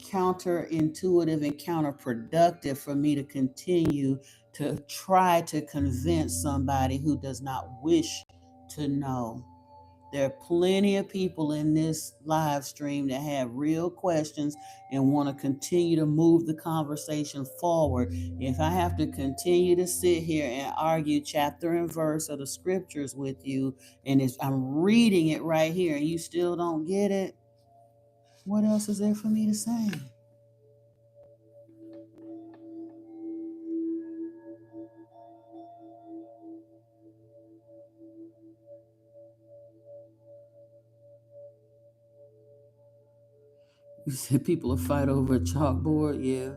counterintuitive and counterproductive for me to continue to try to convince somebody who does not wish to know. There are plenty of people in this live stream that have real questions and want to continue to move the conversation forward. If I have to continue to sit here and argue chapter and verse of the scriptures with you, and I'm reading it right here and you still don't get it, what else is there for me to say? You said people will fight over a chalkboard? Yeah.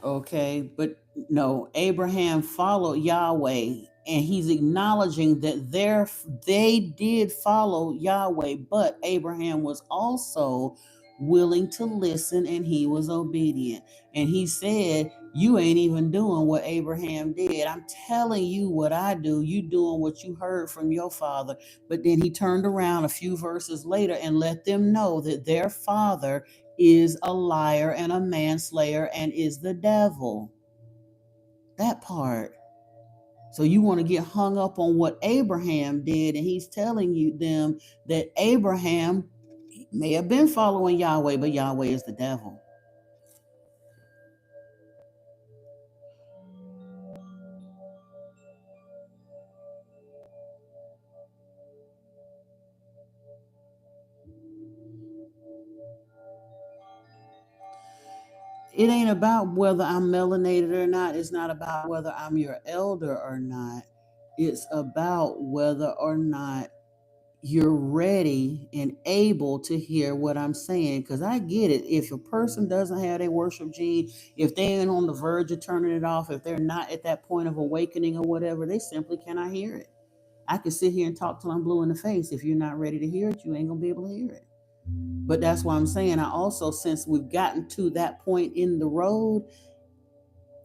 Okay, but no, Abraham followed Yahweh, and he's acknowledging that they did follow Yahweh, but Abraham was also willing to listen and he was obedient. And he said, you ain't even doing what Abraham did. I'm telling you what I do. You doing what you heard from your father. But then he turned around a few verses later and let them know that their father is a liar and a manslayer and is the devil. That part. So you want to get hung up on what Abraham did, and he's telling you them that Abraham may have been following Yahweh, but Yahweh is the devil. It ain't about whether I'm melanated or not. It's not about whether I'm your elder or not. It's about whether or not you're ready and able to hear what I'm saying. Because I get it. If a person doesn't have their worship gene, if they ain't on the verge of turning it off, if they're not at that point of awakening or whatever, they simply cannot hear it. I can sit here and talk till I'm blue in the face. If you're not ready to hear it, you ain't going to be able to hear it. But that's why I'm saying, I also, since we've gotten to that point in the road,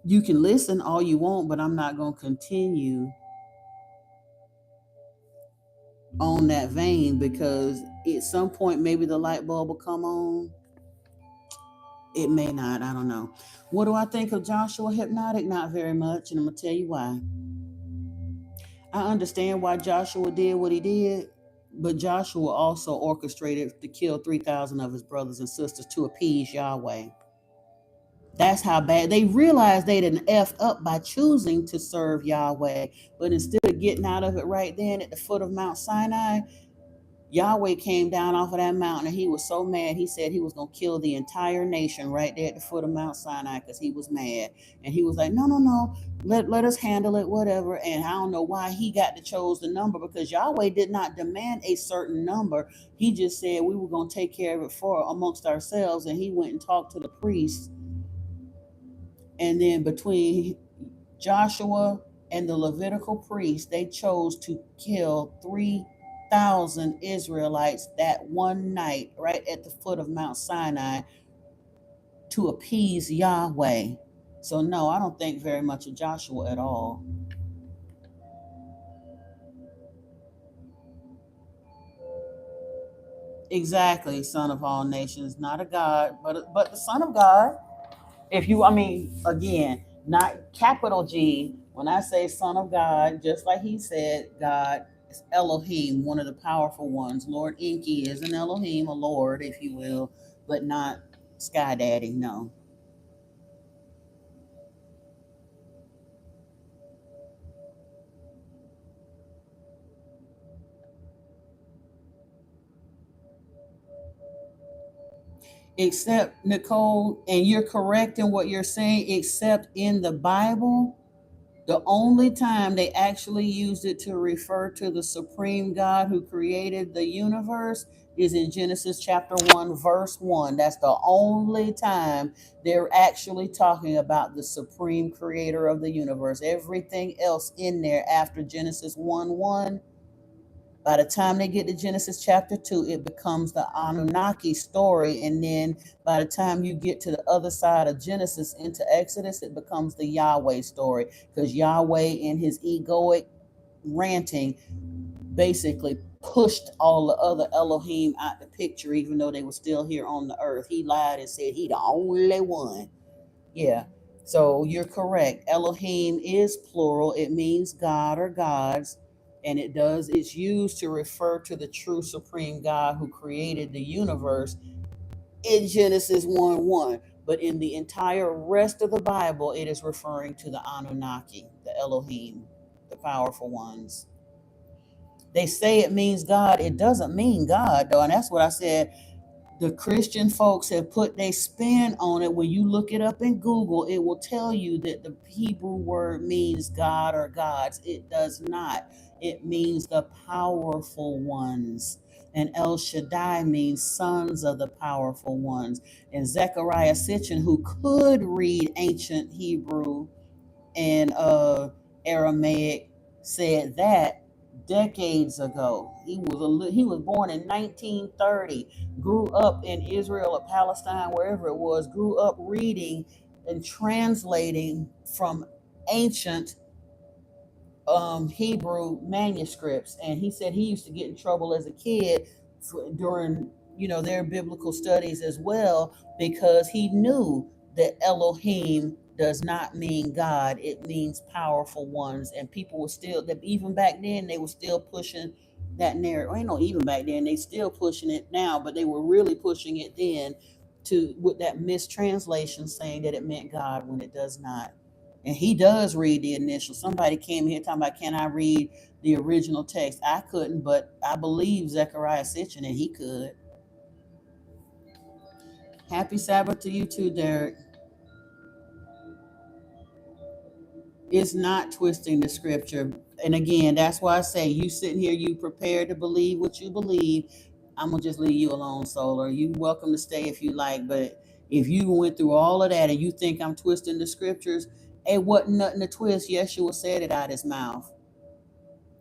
you can listen all you want, but I'm not going to continue on that vein, because at some point maybe the light bulb will come on. It may not. I don't know. What do I think of Joshua Hypnotic? Not very much, and I'm going to tell you why. I understand why Joshua did what he did, but Joshua also orchestrated to kill 3,000 of his brothers and sisters to appease Yahweh. That's how bad they realized they didn't F up by choosing to serve Yahweh. But instead of getting out of it right then at the foot of Mount Sinai, Yahweh came down off of that mountain, and he was so mad, he said he was going to kill the entire nation right there at the foot of Mount Sinai because he was mad. And he was like, no, let us handle it, whatever. And I don't know why he got to chose the number, because Yahweh did not demand a certain number. He just said we were going to take care of it for amongst ourselves. And he went and talked to the priests. And then between Joshua and the Levitical priests, they chose to kill 3,000 Israelites that one night right at the foot of Mount Sinai to appease Yahweh. So no, I don't think very much of Joshua at all. Exactly, son of all nations, not a God, but the son of God. If you, I mean, again, not capital G. When I say son of God, just like he said, God is Elohim, one of the powerful ones. Lord Enki is an Elohim, a Lord, if you will, but not Sky Daddy, no. Except, Nicole, and you're correct in what you're saying, except in the Bible, The only time they actually used it to refer to the supreme God who created the universe is in Genesis chapter 1, verse 1. That's the only time they're actually talking about the supreme creator of the universe. Everything else in there after Genesis 1 1, by the time they get to Genesis chapter 2, it becomes the Anunnaki story. And then by the time you get to the other side of Genesis into Exodus, it becomes the Yahweh story. Because Yahweh, in his egoic ranting, basically pushed all the other Elohim out the picture, even though they were still here on the earth. He lied and said he the only one. Yeah. So you're correct. Elohim is plural. It means God or gods. And it's used to refer to the true supreme God who created the universe in Genesis 1 1. But in the entire rest of the Bible, it is referring to the Anunnaki, the Elohim, the powerful ones. They say it means God. It doesn't mean God, though. And that's what I said. The Christian folks have put their spin on it. When you look it up in Google, it will tell you that the Hebrew word means God or gods. It does not. It means the powerful ones. And El Shaddai means sons of the powerful ones. And Zechariah Sitchin, who could read ancient Hebrew and Aramaic, said that decades ago. He was born in 1930, grew up in Israel or Palestine, wherever it was, grew up reading and translating from ancient Hebrew manuscripts. And he said he used to get in trouble as a kid during their biblical studies as well, because he knew that Elohim does not mean God. It means powerful ones. And people were still, that even back then, they were still pushing that narrative. Well, even back then, they still pushing it now, but they were really pushing it then with that mistranslation, saying that it meant God when it does not. And he does read the initials. Somebody came here talking about, can I read the original text? I couldn't, but I believe Zechariah Sitchin, and he could. Happy Sabbath to you too, Derek. It's not twisting the scripture. And again, that's why I say, you sitting here, you prepared to believe what you believe. I'm going to just leave you alone, Solar. You welcome to stay if you like. But if you went through all of that and you think I'm twisting the scriptures, it wasn't nothing to twist. Yeshua said it out his mouth.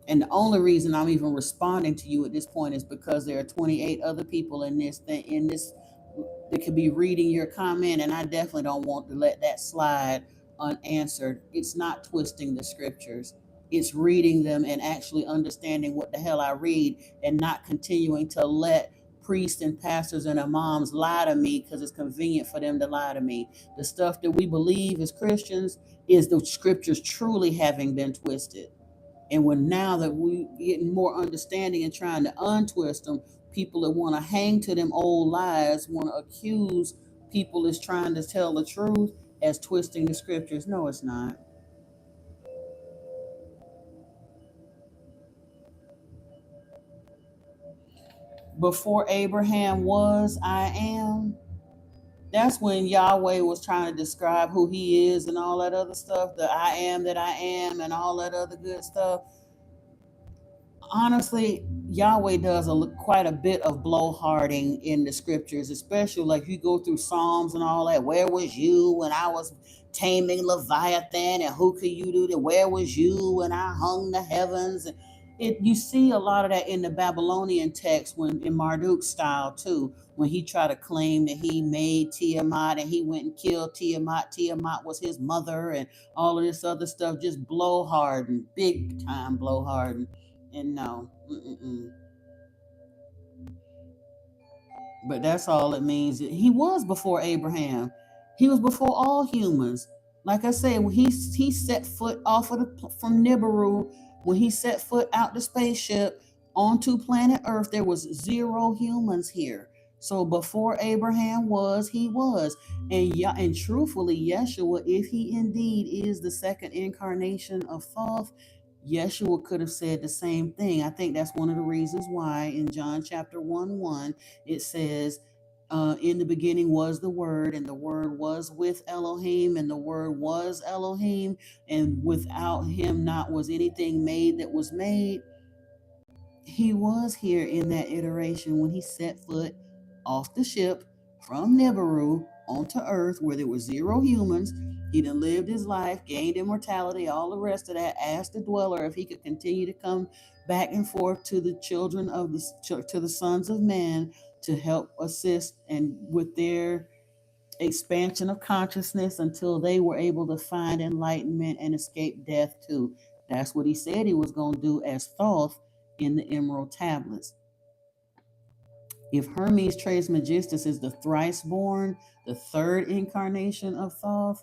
And the only reason I'm even responding to you at this point is because there are 28 other people in this that could be reading your comment, and I definitely don't want to let that slide unanswered. It's not twisting the scriptures. It's reading them and actually understanding what the hell I read, and not continuing to let priests and pastors and imams lie to me because it's convenient for them to lie to me. The stuff that we believe as Christians is the scriptures truly having been twisted. And when now that we getting more understanding and trying to untwist them, people that want to hang to them old lies, want to accuse people as trying to tell the truth as twisting the scriptures. No, it's not. Before Abraham was, I am. That's when Yahweh was trying to describe who he is and all that other stuff. The I am that I am and all that other good stuff. Honestly, Yahweh does quite a bit of blowharding in the scriptures, especially like you go through Psalms and all that. Where was you when I was taming Leviathan? And who could you do that? Where was you when I hung the heavens? You see a lot of that in the Babylonian text, when in Marduk's style too, when he tried to claim that he made Tiamat and he went and killed Tiamat. Tiamat was his mother, and all of this other stuff, just blowharding, big time blowharding. And no, but that's all it means. He was before Abraham. He was before all humans. Like I said, when he set foot off of from Nibiru, when he set foot out the spaceship onto planet Earth, there was 0 humans here. So before Abraham was, he was. And truthfully, Yeshua, if he indeed is the second incarnation of Thoth, Yeshua could have said the same thing. I think that's one of the reasons why in John chapter 1 1, it says, In the beginning was the Word, and the Word was with Elohim, and the Word was Elohim, and without him not was anything made that was made. He was here in that iteration when he set foot off the ship from Nibiru onto Earth, where there were 0 humans. He done lived his life, gained immortality, all the rest of that. Asked the dweller if he could continue to come back and forth to the children of to the sons of man to help assist and with their expansion of consciousness until they were able to find enlightenment and escape death too. That's what he said he was going to do as Thoth in the Emerald Tablets. If Hermes Trismegistus is the thrice born, the third incarnation of Thoth,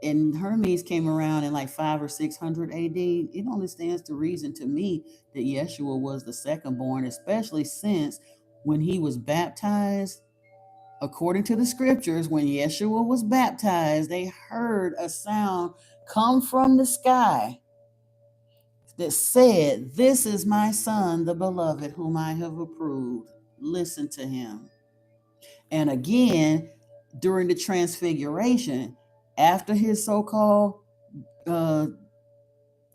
and Hermes came around in like 500 or 600 AD, it only stands to reason to me that Yeshua was the second born, especially since when he was baptized, according to the scriptures, when Yeshua was baptized, they heard a sound come from the sky that said, "This is my son, the beloved, whom I have approved. Listen to him." And again, during the transfiguration, after his so-called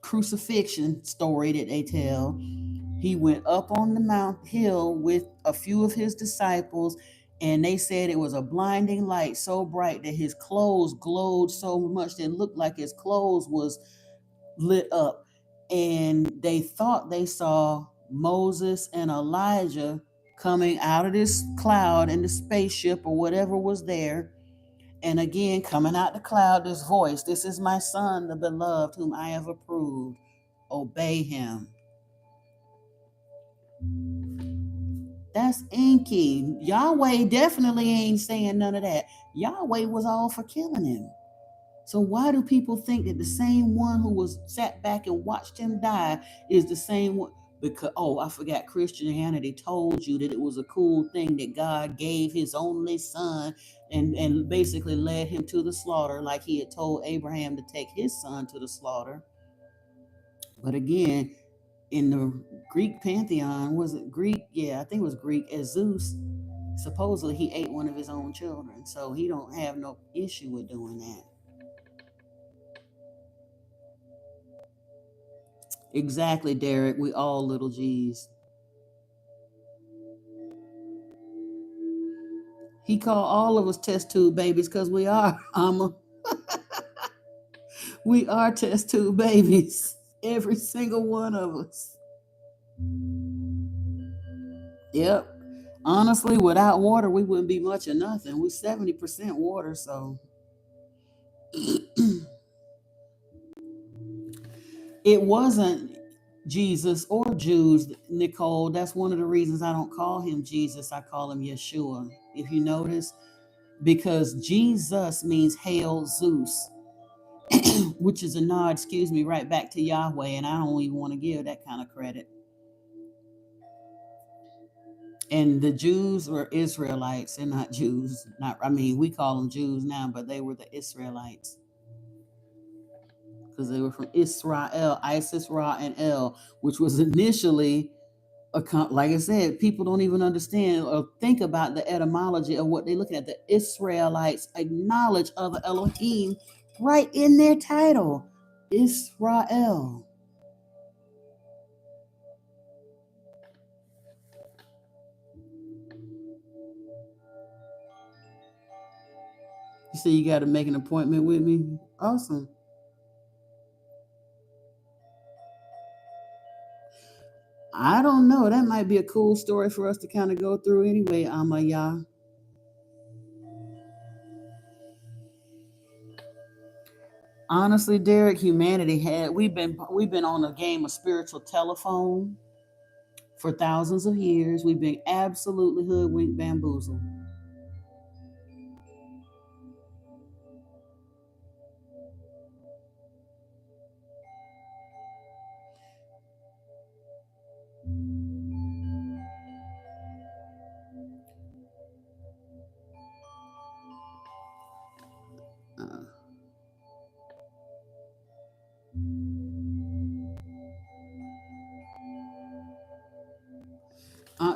crucifixion story that they tell, he went up on the mount hill with a few of his disciples, and they said it was a blinding light so bright that his clothes glowed so much that it looked like his clothes was lit up. And they thought they saw Moses and Elijah coming out of this cloud in the spaceship or whatever was there. And again, coming out the cloud, this voice, "This is my son, the beloved, whom I have approved. Obey him." That's Enki. Yahweh definitely ain't saying none of that. Yahweh was all for killing him. So why do people think that the same one who was sat back and watched him die is the same one? Because, oh, I forgot, Christianity told you that it was a cool thing that God gave his only son and basically led him to the slaughter, like he had told Abraham to take his son to the slaughter. But again, in the Greek pantheon, was it Greek? Yeah, I think it was Greek. As Zeus, supposedly he ate one of his own children, so he don't have no issue with doing that. Exactly, Derek. We all little G's. He called all of us test tube babies because we are, we are test tube babies. Every single one of us. Yep. Honestly, without water, we wouldn't be much of nothing. We're 70% water, so. It wasn't Jesus or Jews, Nicole. That's one of the reasons I don't call him Jesus. I call him Yeshua. If you notice, because Jesus means hail Zeus, which is a nod, right back to Yahweh, and I don't even want to give that kind of credit. And the Jews were Israelites and not Jews. We call them Jews now, but they were the Israelites because they were from Israel, Isis, Ra, and El, which was initially, like I said, people don't even understand or think about the etymology of what they're looking at. The Israelites acknowledge other Elohim right in their title, Israel. You say you got to make an appointment with me? Awesome. I don't know. That might be a cool story for us to kind of go through anyway, Amaya. Honestly, Derek, we've been on a game of spiritual telephone for thousands of years. We've been absolutely hoodwinked, bamboozled.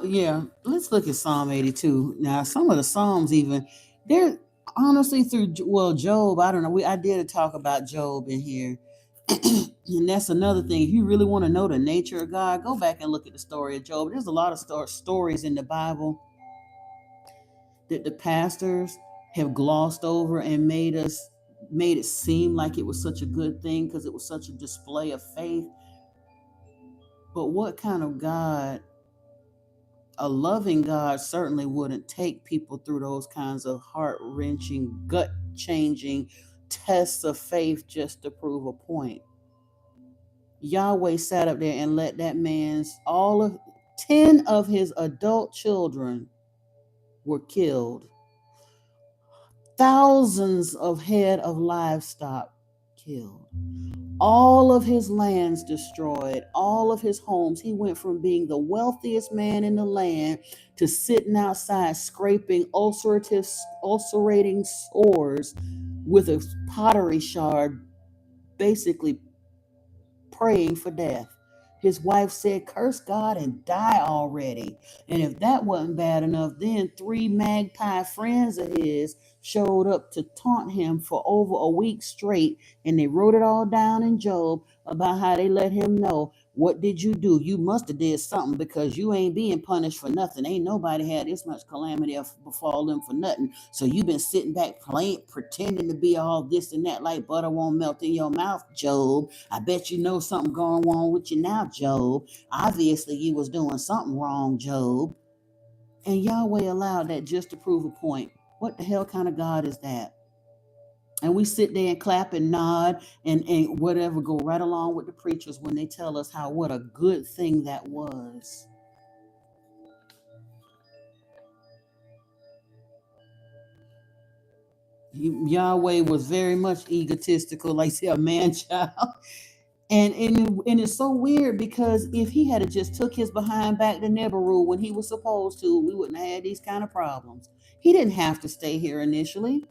Yeah, let's look at Psalm 82. Now, some of the Psalms even, they're honestly through, well, Job, I don't know. I did talk about Job in here. And that's another thing. If you really want to know the nature of God, go back and look at the story of Job. There's a lot of stories in the Bible that the pastors have glossed over and made it seem like it was such a good thing because it was such a display of faith. But what kind of God? A loving God certainly wouldn't take people through those kinds of heart-wrenching, gut-changing tests of faith just to prove a point. Yahweh sat up there and let that man's 10 of his adult children were killed. Thousands of head of livestock killed. All of his lands destroyed, all of his homes. He went from being the wealthiest man in the land to sitting outside scraping ulcerating sores with a pottery shard, basically praying for death. His wife said, "Curse God and die already." And if that wasn't bad enough, then 3 magpie friends of his showed up to taunt him for over a week straight. And they wrote it all down in Job about how they let him know, "What did you do? You must have did something because you ain't being punished for nothing. Ain't nobody had this much calamity befall them for nothing. So you've been sitting back playing, pretending to be all this and that like butter won't melt in your mouth, Job. I bet you know something going on with you now, Job. Obviously you was doing something wrong, Job." And Yahweh allowed that just to prove a point. What the hell kind of God is that? And we sit there and clap and nod and whatever, go right along with the preachers when they tell us what a good thing that was. Yahweh was very much egotistical, like say a man child. And it's so weird because if he had just took his behind back to Nibiru when he was supposed to, we wouldn't have had these kind of problems. He didn't have to stay here initially,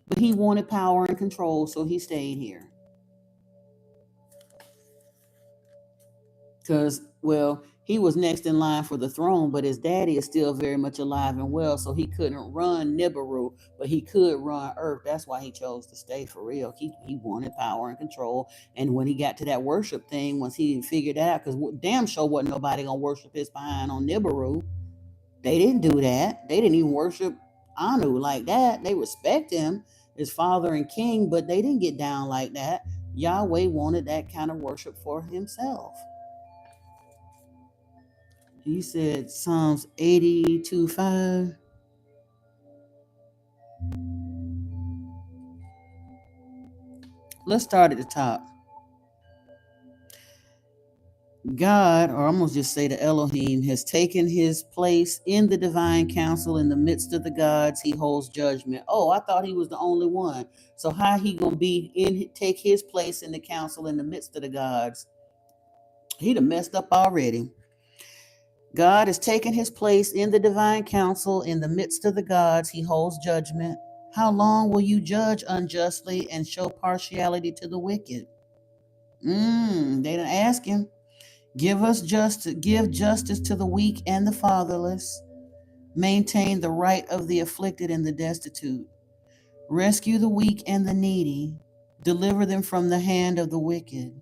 but he wanted power and control, so he stayed here. Because, well, he was next in line for the throne, but his daddy is still very much alive and well, so he couldn't run Nibiru, but he could run Earth. That's why he chose to stay for real. He wanted power and control. And when he got to that worship thing, once he figured that out, because damn sure wasn't nobody going to worship his behind on Nibiru. They didn't do that. They didn't even worship Anu like that. They respect him as father and king, but they didn't get down like that. Yahweh wanted that kind of worship for himself. He said Psalms 82:5. Let's start at the top. God, or I'm going to just say the Elohim, has taken his place in the divine council in the midst of the gods. He holds judgment. Oh, I thought he was the only one. So how he going to take his place in the council in the midst of the gods? He done messed up already. God has taken his place in the divine council in the midst of the gods. He holds judgment. How long will you judge unjustly and show partiality to the wicked? They done ask him. Give justice to the weak and the fatherless. Maintain the right of the afflicted and the destitute. Rescue the weak and the needy. Deliver them from the hand of the wicked.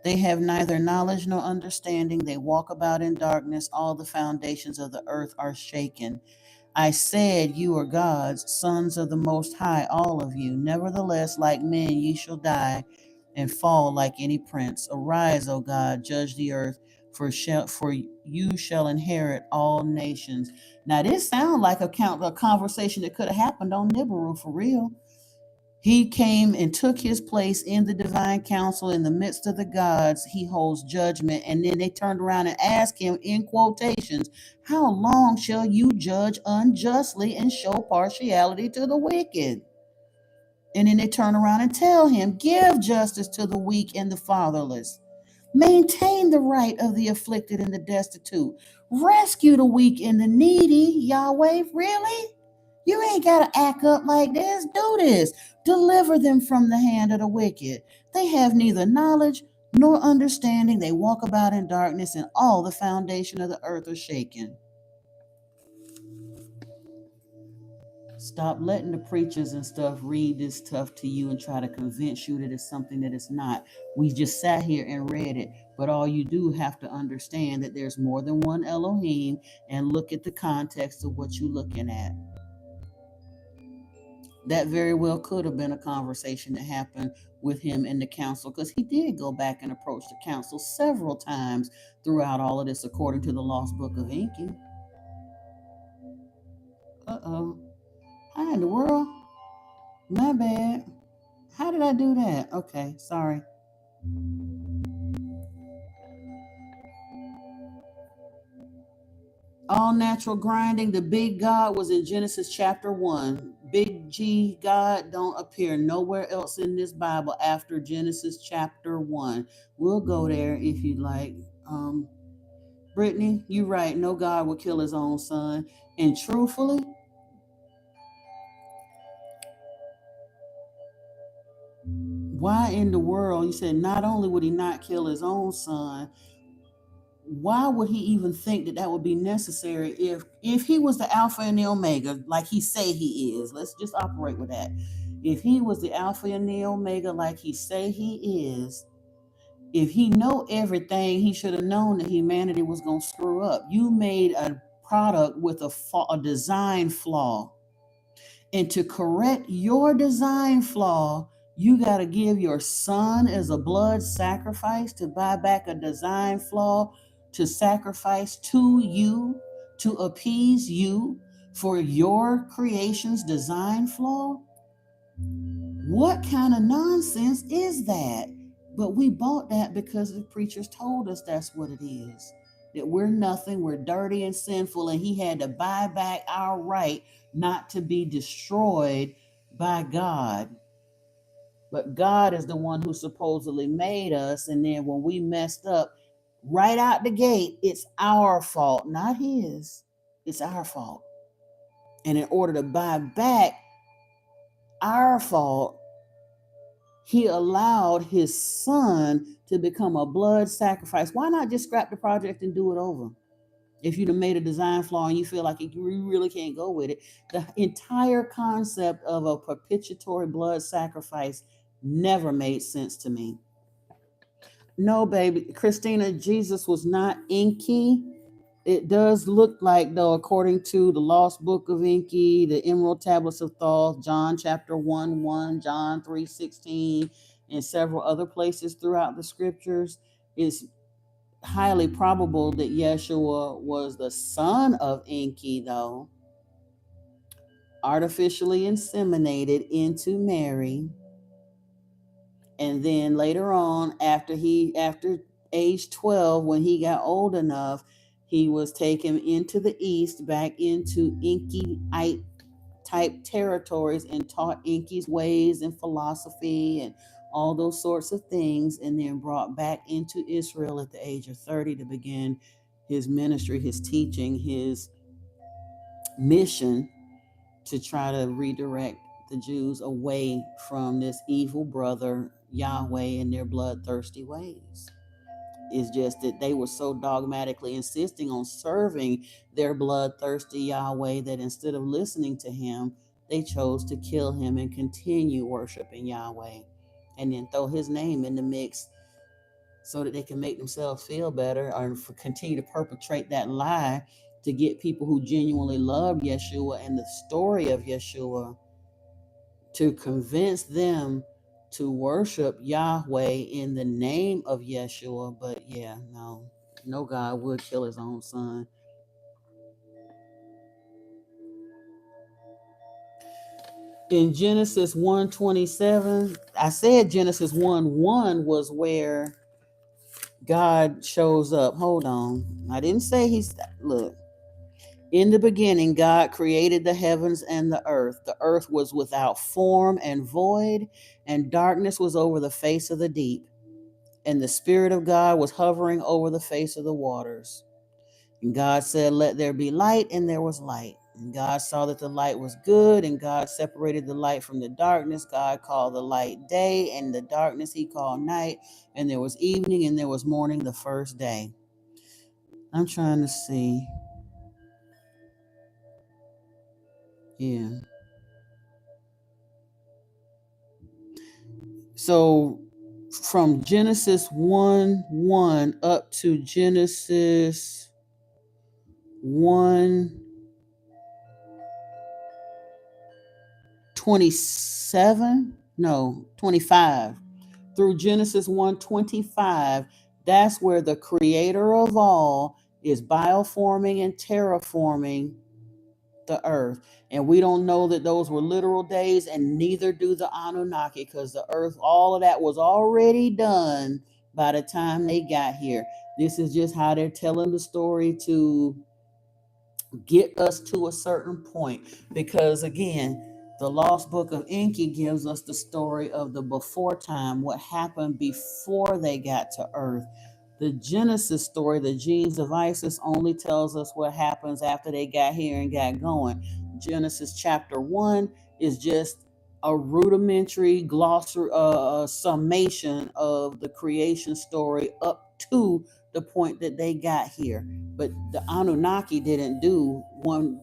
They have neither knowledge nor understanding. They walk about in darkness. All the foundations of the earth are shaken. I said, you are gods, sons of the Most High, all of you. Nevertheless, like men, ye shall die and fall like any prince. Arise, O God, judge the earth, for you shall inherit all nations. Now, this sounds like a conversation that could have happened on Nibiru for real. He came and took his place in the divine council in the midst of the gods. He holds judgment. And then they turned around and asked him in quotations, how long shall you judge unjustly and show partiality to the wicked? And then they turn around and tell him, give justice to the weak and the fatherless. Maintain the right of the afflicted and the destitute. Rescue the weak and the needy. Yahweh, really? You ain't got to act up like this. Do this. Deliver them from the hand of the wicked. They have neither knowledge nor understanding. They walk about in darkness, and all the foundation of the earth are shaken. Stop letting the preachers and stuff read this stuff to you and try to convince you that it's something that it's not. We just sat here and read it, but all you do have to understand that there's more than one Elohim, and look at the context of what you're looking at. That very well could have been a conversation that happened with him in the council, because he did go back and approach the council several times throughout all of this, according to the lost book of Enki. Uh-oh. How in the world? My bad. How did I do that? Okay, sorry. All natural grinding, the big God was in Genesis chapter 1. Big G God don't appear nowhere else in this Bible after Genesis chapter 1. We'll go there if you'd like. Brittany, you're right. No God will kill his own son. And truthfully, why in the world, you said not only would he not kill his own son, why would he even think that that would be necessary if he was the Alpha and the Omega, like he say he is? Let's just operate with that. If he was the Alpha and the Omega, like he say he is, if he know everything, he should have known that humanity was going to screw up. You made a product with a design flaw. And to correct your design flaw, you got to give your son as a blood sacrifice to buy back a design flaw, to sacrifice to you, to appease you for your creation's design flaw? What kind of nonsense is that? But we bought that because the preachers told us that's what it is. That we're nothing, we're dirty and sinful, and he had to buy back our right not to be destroyed by God. But God is the one who supposedly made us, and then when we messed up right out the gate, it's our fault, not his. It's our fault. And in order to buy back our fault, he allowed his son to become a blood sacrifice. Why not just scrap the project and do it over? If you'd have made a design flaw and you feel like you really can't go with it. The entire concept of a propitiatory blood sacrifice never made sense to me. No, baby, Christina, Jesus was not Enki. It does look like, though, according to the lost book of Enki, the Emerald Tablets of Thoth, John chapter 1:1, John 3:16, and several other places throughout the scriptures, it's highly probable that Yeshua was the son of Enki, though, artificially inseminated into Mary. And then later on, after age 12, when he got old enough, he was taken into the east, back into Enki-ite type territories, and taught Enki's ways and philosophy and all those sorts of things, and then brought back into Israel at the age of 30 to begin his ministry, his teaching, his mission to try to redirect the Jews away from this evil brother Yahweh and their bloodthirsty ways. It's just that they were so dogmatically insisting on serving their bloodthirsty Yahweh that instead of listening to him, they chose to kill him and continue worshiping Yahweh, and then throw his name in the mix so that they can make themselves feel better, or continue to perpetrate that lie to get people who genuinely love Yeshua and the story of Yeshua to convince them to worship Yahweh in the name of Yeshua. But yeah, no God would kill his own son. In Genesis 1:27, I said Genesis 1:1 was where God shows up. Hold on. I didn't say look. In the beginning, God created the heavens and the earth. The earth was without form and void, and darkness was over the face of the deep. And the Spirit of God was hovering over the face of the waters. And God said, "Let there be light," and there was light. And God saw that the light was good, and God separated the light from the darkness. God called the light day, and the darkness he called night. And there was evening, and there was morning the first day. I'm trying to see. Yeah. So from Genesis 1:1 up to Genesis 1:27, no, 25, through Genesis 1:25, that's where the creator of all is bioforming and terraforming the earth. And we don't know that those were literal days, and neither do the Anunnaki, because the earth, all of that was already done by the time they got here. This is just how they're telling the story to get us to a certain point. Because again, the lost book of Enki gives us the story of the before time, what happened before they got to earth. The Genesis story, the genes of Isis, only tells us what happens after they got here and got going. Genesis chapter 1 is just a rudimentary glossary, summation of the creation story up to the point that they got here. But the Anunnaki didn't do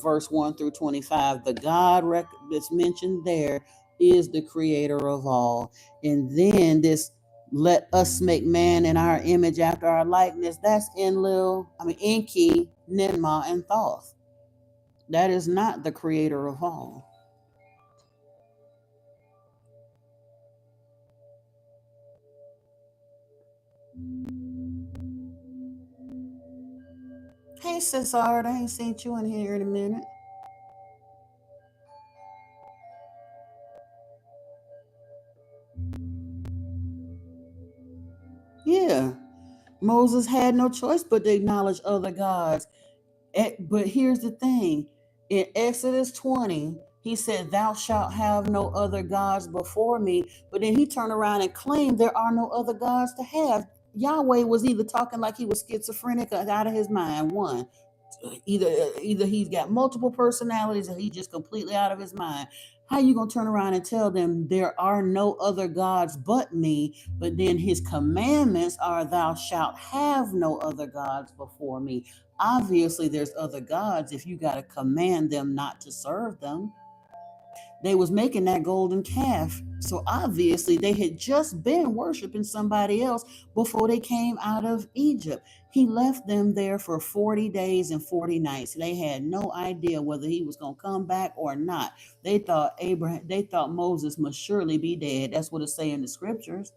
verse 1 through 25. The God that's mentioned there is the creator of all. And then this let us make man in our image after our likeness, that's Enki, Ninmah, and Thoth. That is not the creator of all. Hey, Sis Art, I ain't seen you in here in a minute. Yeah, Moses had no choice but to acknowledge other gods. But here's the thing. In Exodus 20, he said, "Thou shalt have no other gods before me." But then he turned around and claimed there are no other gods to have. Yahweh was either talking like he was schizophrenic or out of his mind. One, either he's got multiple personalities or he's just completely out of his mind. How you gonna turn around and tell them there are no other gods but me, but then his commandments are thou shalt have no other gods before me? Obviously there's other gods if you got to command them not to serve them. They was making that golden calf, so obviously they had just been worshiping somebody else before they came out of Egypt. He left them there for 40 days and 40 nights. They had no idea whether he was going to come back or not. They thought Moses must surely be dead. That's what it say in the scriptures.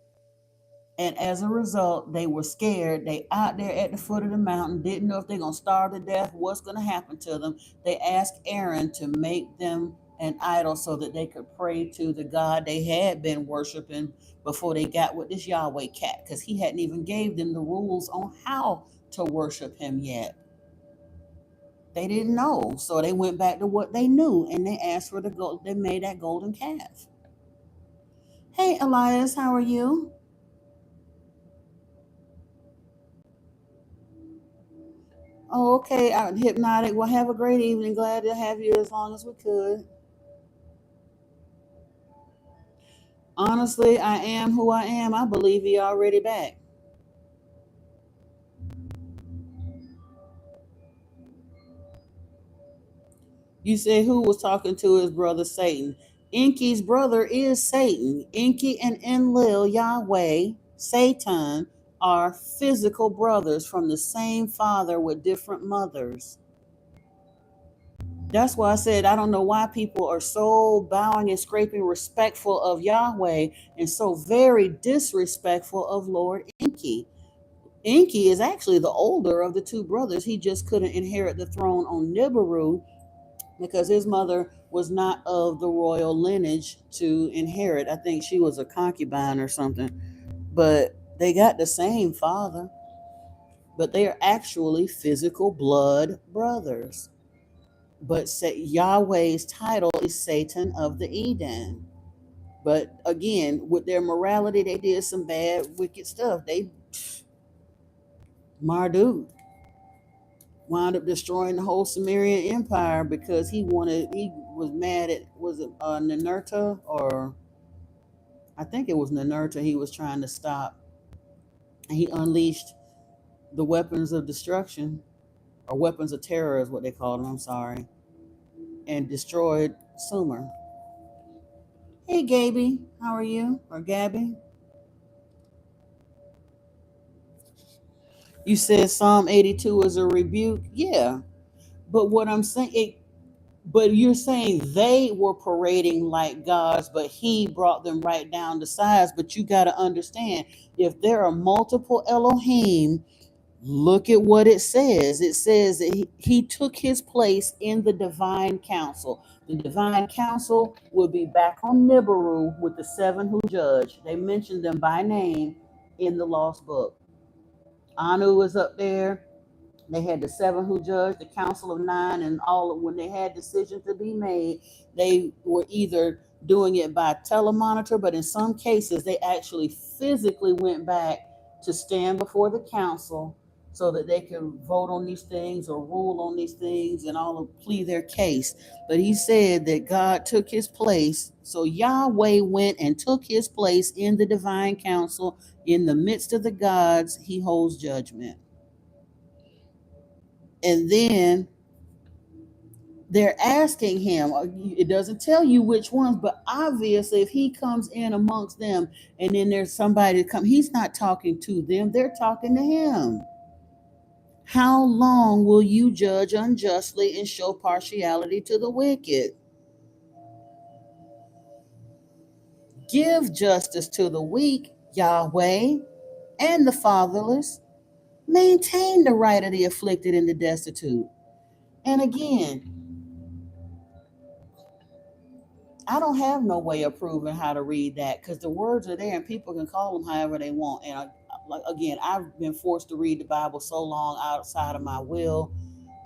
And as a result, they were scared. They out there at the foot of the mountain, didn't know if they're going to starve to death, what's going to happen to them. They asked Aaron to make them an idol so that they could pray to the God they had been worshiping before they got with this Yahweh cat, because he hadn't even gave them the rules on how to worship him yet. They didn't know. So they went back to what they knew, and they asked for the gold. They made that golden calf. Hey, Elias, how are you? Oh, okay. Hypnotic. Well, have a great evening. Glad to have you as long as we could. Honestly, I am who I am. I believe he already back. You say who was talking to his brother Satan? Enki's brother is Satan. Enki and Enlil, Yahweh, Satan, are physical brothers from the same father with different mothers. That's why I said I don't know why people are so bowing and scraping respectful of Yahweh and so very disrespectful of Lord Enki. Enki is actually the older of the two brothers. He just couldn't inherit the throne on Nibiru because his mother was not of the royal lineage to inherit. I think she was a concubine or something. But they got the same father, but they are actually physical blood brothers. But Yahweh's title is Satan of the Eden. But again, with their morality, they did some bad, wicked stuff. Marduk wound up destroying the whole Sumerian Empire because he was mad at, was it Ninurta, or I think it was Ninurta he was trying to stop. And he unleashed the weapons of destruction, or weapons of terror is what they called them, I'm sorry, and destroyed Sumer. Hey, Gaby, how are you? Or Gabby? You said Psalm 82 is a rebuke. Yeah. But what I'm saying, but you're saying they were parading like gods, but he brought them right down to size. But you got to understand, if there are multiple Elohim, look at what it says. It says that he took his place in the divine council. The divine council will be back on Nibiru with the seven who judge. They mentioned them by name in the lost book. Anu was up there. They had the seven who judged, the council of nine, and all. When they had decisions to be made, they were either doing it by telemonitor, but in some cases, they actually physically went back to stand before the council so that they could vote on these things or rule on these things and all plead their case. But he said that God took his place. So Yahweh went and took his place in the divine council. In the midst of the gods, he holds judgment. And then they're asking him, it doesn't tell you which ones, but obviously if he comes in amongst them and then there's somebody to come, he's not talking to them, they're talking to him. How long will you judge unjustly and show partiality to the wicked? Give justice to the weak, Yahweh, and the fatherless. Maintain the right of the afflicted and the destitute. And again, I don't have no way of proving how to read that because the words are there and people can call them however they want. And like again, I've been forced to read the Bible so long outside of my will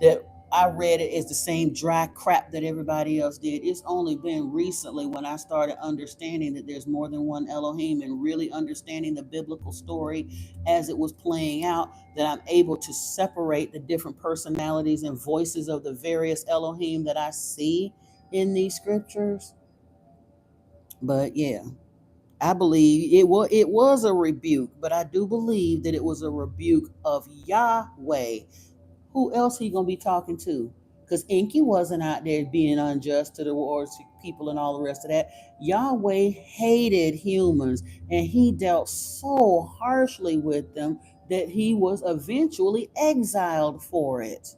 that I read it as the same dry crap that everybody else did. It's only been recently when I started understanding that there's more than one Elohim and really understanding the biblical story as it was playing out that I'm able to separate the different personalities and voices of the various Elohim that I see in these scriptures. But yeah, I believe it was a rebuke, but I do believe that it was a rebuke of Yahweh. Who else he gonna be talking to? Because Enki wasn't out there being unjust to the wars people and all the rest of that. Yahweh hated humans and he dealt so harshly with them that he was eventually exiled for it.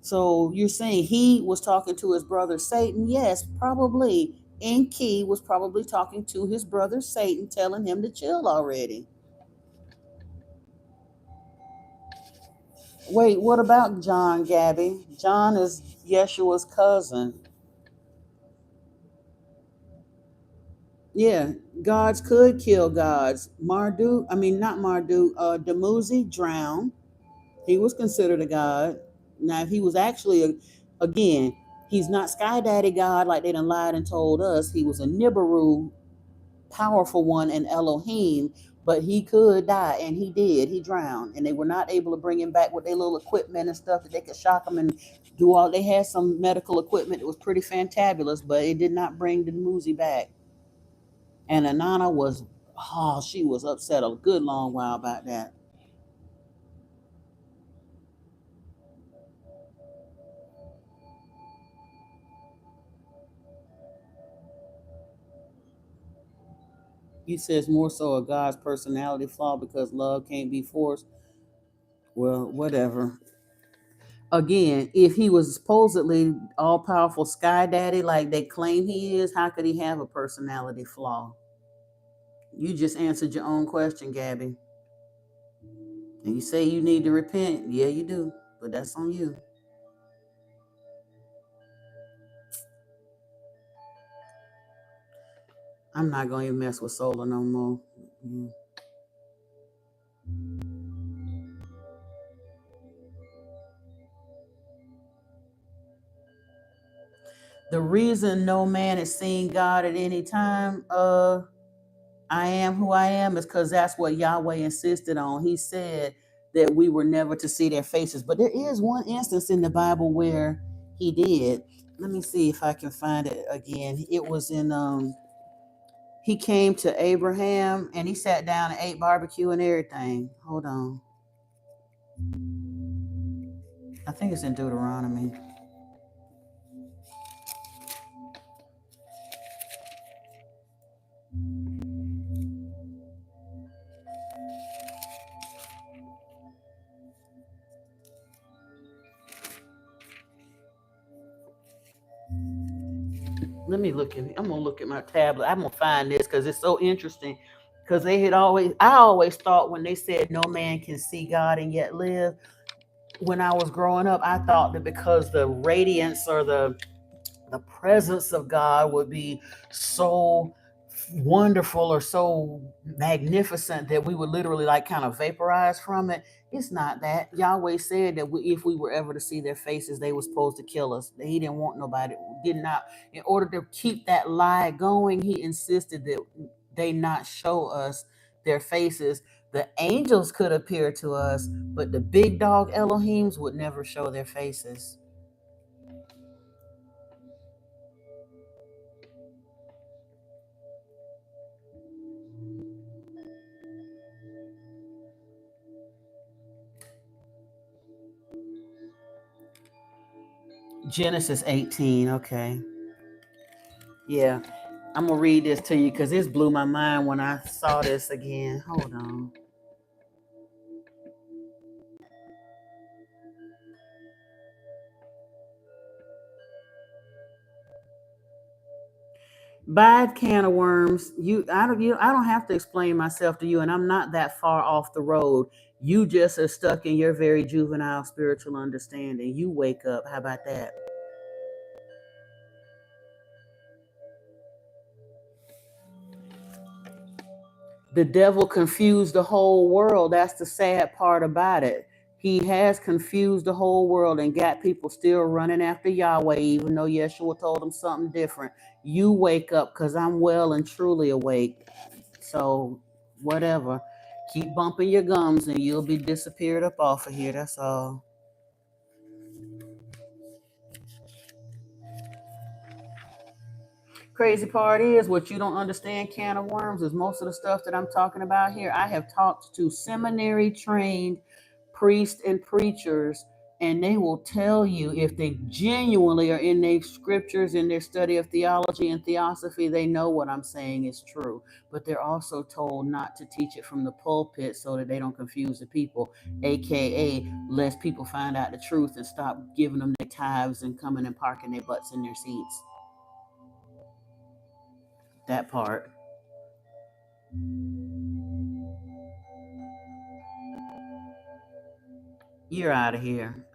So you're saying he was talking to his brother Satan? Yes, probably. Enki was probably talking to his brother Satan, telling him to chill already. Wait, what about John, Gabby? John is Yeshua's cousin. Yeah, gods could kill gods. Marduk, I mean not Marduk, Dumuzi drowned. He was considered a god. Now, if he was actually again, he's not Sky Daddy God like they done lied and told us. He was a Nibiru powerful one and Elohim, but he could die, and he did. He drowned, and they were not able to bring him back with their little equipment and stuff that they could shock him and do all. They had some medical equipment that was pretty fantabulous, but it did not bring the Muzi back. And Anana was, oh, she was upset a good long while about that. He says more so a God's personality flaw because love can't be forced. Well, whatever. Again, if he was supposedly all powerful Sky Daddy like they claim he is, how could he have a personality flaw? You just answered your own question, Gabby. And you say you need to repent. Yeah, you do. But that's on you. I'm not going to even mess with Solar no more. Yeah. The reason no man is seeing God at any time, I am who I am, is because that's what Yahweh insisted on. He said that we were never to see their faces. But there is one instance in the Bible where he did. Let me see if I can find it again. It was in he came to Abraham and he sat down and ate barbecue and everything. Hold on. I think it's in Deuteronomy. Let me look at it. I'm gonna look at my tablet. I'm gonna find this because it's so interesting. Because I always thought when they said no man can see God and yet live. When I was growing up, I thought that because the radiance or the presence of God would be so wonderful or so magnificent that we would literally like kind of vaporize from it. It's not that. Yahweh said that if we were ever to see their faces, they were supposed to kill us. He didn't want nobody, did not. In order to keep that lie going, he insisted that they not show us their faces. The angels could appear to us, but the big dog Elohims would never show their faces. Genesis 18, okay. Yeah, I'm gonna read this to you because this blew my mind when I saw this again. Hold on. Bad can of worms. I don't have to explain myself to you, and I'm not that far off the road. You just are stuck in your very juvenile spiritual understanding. You wake up. How about that? The devil confused the whole world. That's the sad part about it. He has confused the whole world and got people still running after Yahweh, even though Yeshua told them something different. You wake up because I'm well and truly awake. So, whatever. Keep bumping your gums and you'll be disappeared up off of here. That's all. Crazy part is what you don't understand, can of worms, is most of the stuff that I'm talking about here. I have talked to seminary trained priests and preachers, and they will tell you if they genuinely are in their scriptures, in their study of theology and theosophy, they know what I'm saying is true. But they're also told not to teach it from the pulpit so that they don't confuse the people, aka lest people find out the truth and stop giving them their tithes and coming and parking their butts in their seats. That part. You're out of here.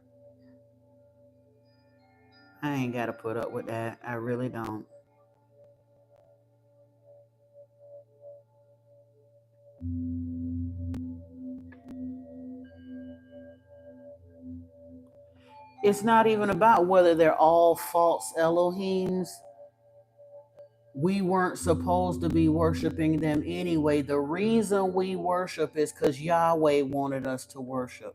I ain't got to put up with that. I really don't. It's not even about whether they're all false Elohims. We weren't supposed to be worshiping them anyway. The reason we worship is because Yahweh wanted us to worship.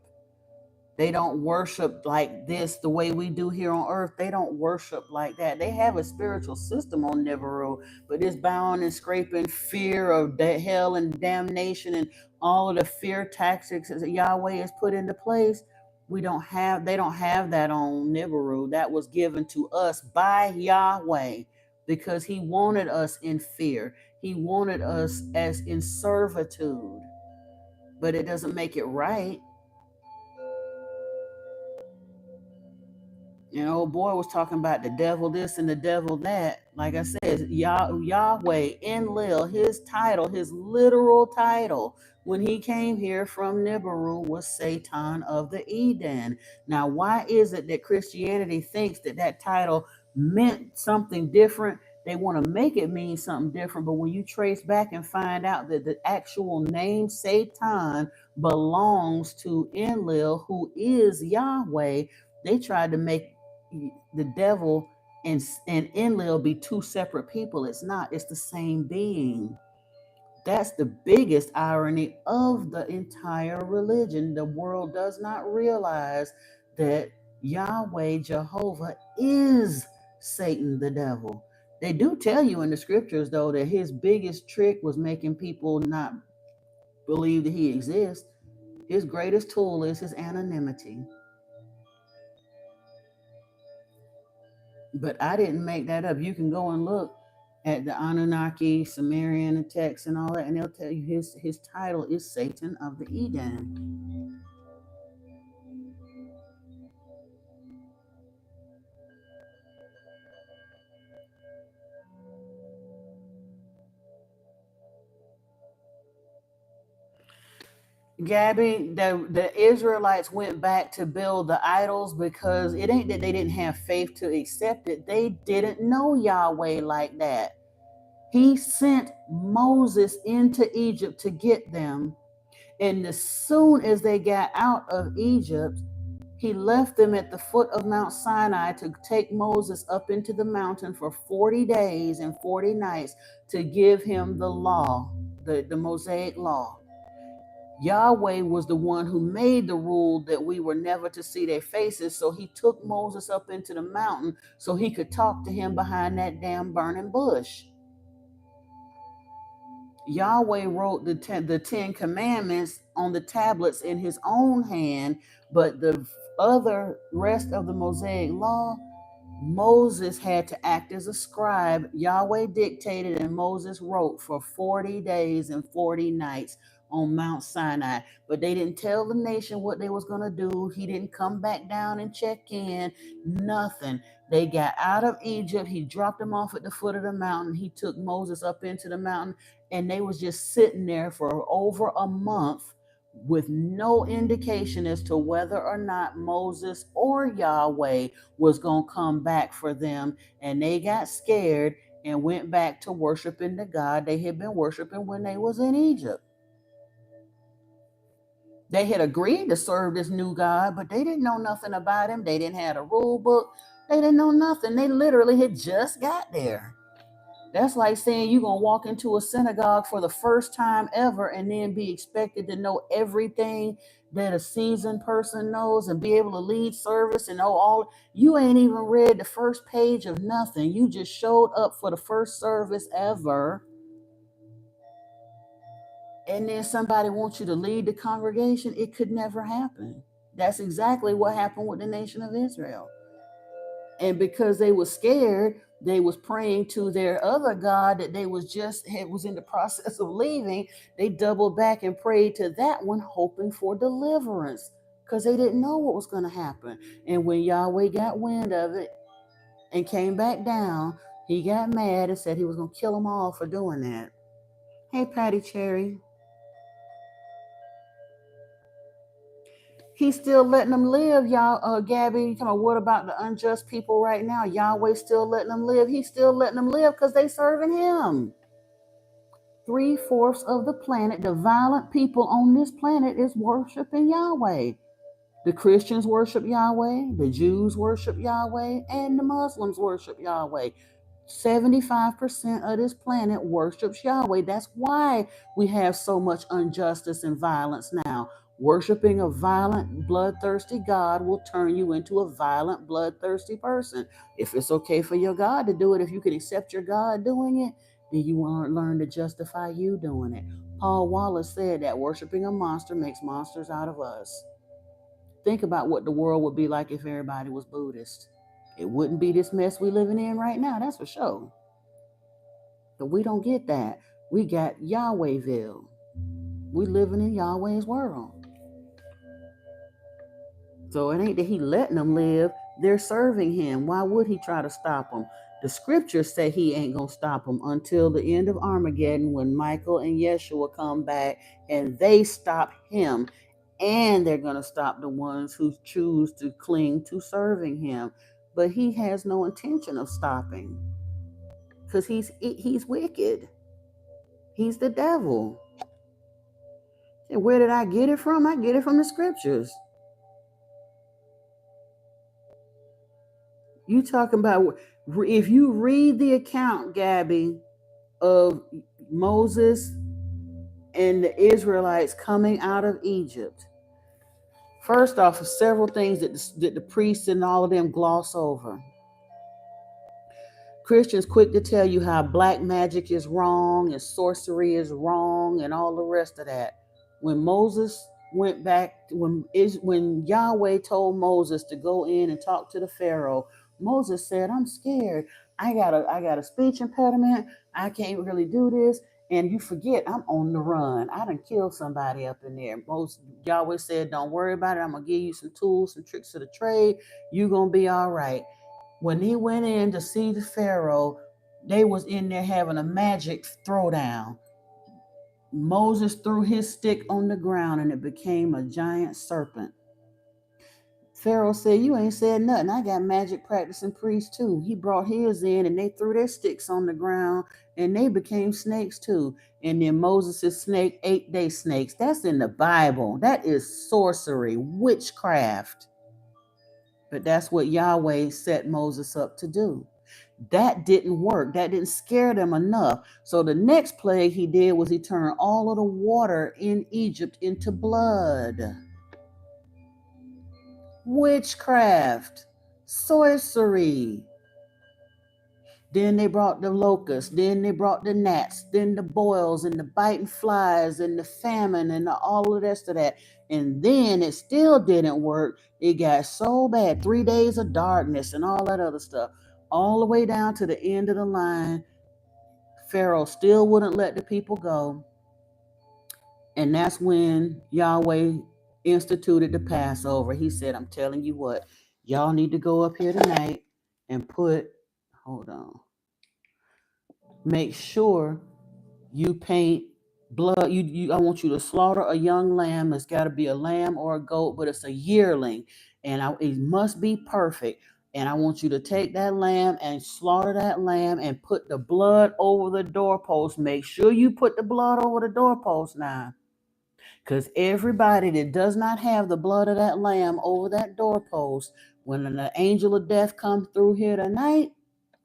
They don't worship like this the way we do here on earth. They don't worship like that. They have a spiritual system on Nibiru, but it's bound and scraping fear of hell and damnation and all of the fear tactics that Yahweh has put into place. They don't have that on Nibiru. That was given to us by Yahweh because he wanted us in fear. He wanted us as in servitude, but it doesn't make it right. Old boy was talking about the devil this and the devil that. Like I said, Yahweh Enlil, his title, his literal title, when he came here from Nibiru, was Satan of the Eden. Now, why is it that Christianity thinks that that title meant something different? They want to make it mean something different, but when you trace back and find out that the actual name Satan belongs to Enlil, who is Yahweh, they tried to make the devil and Enlil be two separate people. It's not. It's the same being. That's the biggest irony of the entire religion. The world does not realize that Yahweh, Jehovah, is Satan, the devil. They do tell you in the scriptures, though, that his biggest trick was making people not believe that he exists. His greatest tool is his anonymity. But I didn't make that up. You can go and look at the Anunnaki, Sumerian texts and all that, and they'll tell you his title is Satan of the Eden. Gabby, the Israelites went back to build the idols because it ain't that they didn't have faith to accept it. They didn't know Yahweh like that. He sent Moses into Egypt to get them. And as soon as they got out of Egypt, he left them at the foot of Mount Sinai to take Moses up into the mountain for 40 days and 40 nights to give him the law, the Mosaic law. Yahweh was the one who made the rule that we were never to see their faces. So he took Moses up into the mountain so he could talk to him behind that damn burning bush. Yahweh wrote the 10 commandments on the tablets in his own hand, but the other rest of the Mosaic law, Moses had to act as a scribe. Yahweh dictated and Moses wrote for 40 days and 40 nights on Mount Sinai. But they didn't tell the nation what they was going to do. He didn't come back down and check in, nothing. They got out of Egypt. He dropped them off at the foot of the mountain. He took Moses up into the mountain, and they was just sitting there for over a month with no indication as to whether or not Moses or Yahweh was going to come back for them. And they got scared and went back to worshiping the God they had been worshiping when they was in Egypt. They had agreed to serve this new God, but they didn't know nothing about him. They didn't have a rule book. They didn't know nothing. They literally had just got there. That's like saying you're going to walk into a synagogue for the first time ever and then be expected to know everything that a seasoned person knows and be able to lead service and know all. You ain't even read the first page of nothing. You just showed up for the first service ever. And then somebody wants you to lead the congregation. It could never happen. That's exactly what happened with the nation of Israel. And because they were scared, they was praying to their other God that they was in the process of leaving. They doubled back and prayed to that one, hoping for deliverance, because they didn't know what was going to happen. And when Yahweh got wind of it and came back down, he got mad and said he was going to kill them all for doing that. Hey, Patty Cherry. He's still letting them live, y'all. Gabby, you talking about what about the unjust people right now? Yahweh's still letting them live. He's still letting them live because they serving him. 3/4 of the planet, the violent people on this planet, is worshiping Yahweh. The Christians worship Yahweh, the Jews worship Yahweh, and the Muslims worship Yahweh. 75% of this planet worships Yahweh. That's why we have so much injustice and violence now. Worshiping a violent, bloodthirsty God will turn you into a violent, bloodthirsty person. If it's okay for your God to do it, if you can accept your God doing it, then you want to learn to justify you doing it. Paul Wallace said that worshiping a monster makes monsters out of us. Think about what the world would be like if everybody was Buddhist. It wouldn't be this mess we're living in right now, that's for sure. But we don't get that. We got Yahwehville. We living in Yahweh's world. So it ain't that he letting them live. They're serving him. Why would he try to stop them? The scriptures say he ain't going to stop them until the end of Armageddon, when Michael and Yeshua come back and they stop him. And they're going to stop the ones who choose to cling to serving him. But he has no intention of stopping, because he's wicked. He's the devil. And where did I get it from? I get it from the scriptures. You talking about, if you read the account, Gabby, of Moses and the Israelites coming out of Egypt, first off, several things that the priests and all of them gloss over. Christians quick to tell you how black magic is wrong and sorcery is wrong and all the rest of that. When Moses went back, when Yahweh told Moses to go in and talk to the Pharaoh, Moses said, "I'm scared. I got a speech impediment. I can't really do this." And you forget, I'm on the run. I done killed somebody up in there. Yahweh said, "Don't worry about it. I'm going to give you some tools, some tricks of the trade. You're going to be all right." When he went in to see the Pharaoh, they was in there having a magic throwdown. Moses threw his stick on the ground and it became a giant serpent. Pharaoh said, you ain't said nothing. I got magic practicing priests too. He brought his in and they threw their sticks on the ground and they became snakes too. And then Moses' snake ate they snakes. That's in the Bible. That is sorcery, witchcraft. But that's what Yahweh set Moses up to do. That didn't work. That didn't scare them enough. So the next plague he did was he turned all of the water in Egypt into blood. Witchcraft, sorcery. Then they brought the locusts, then they brought the gnats, then the boils and the biting flies and the famine and all of the rest of that. And then it still didn't work. It got so bad, 3 days of darkness and all that other stuff. All the way down to the end of the line, Pharaoh still wouldn't let the people go. And that's when Yahweh instituted the Passover. He said, I'm telling you what, y'all need to go up here tonight and make sure you paint blood. I want you to slaughter a young lamb. It's got to be a lamb or a goat, but it's a yearling. And it must be perfect. And I want you to take that lamb and slaughter that lamb and put the blood over the doorpost. Make sure you put the blood over the doorpost now. Because everybody that does not have the blood of that lamb over that doorpost, when the angel of death comes through here tonight,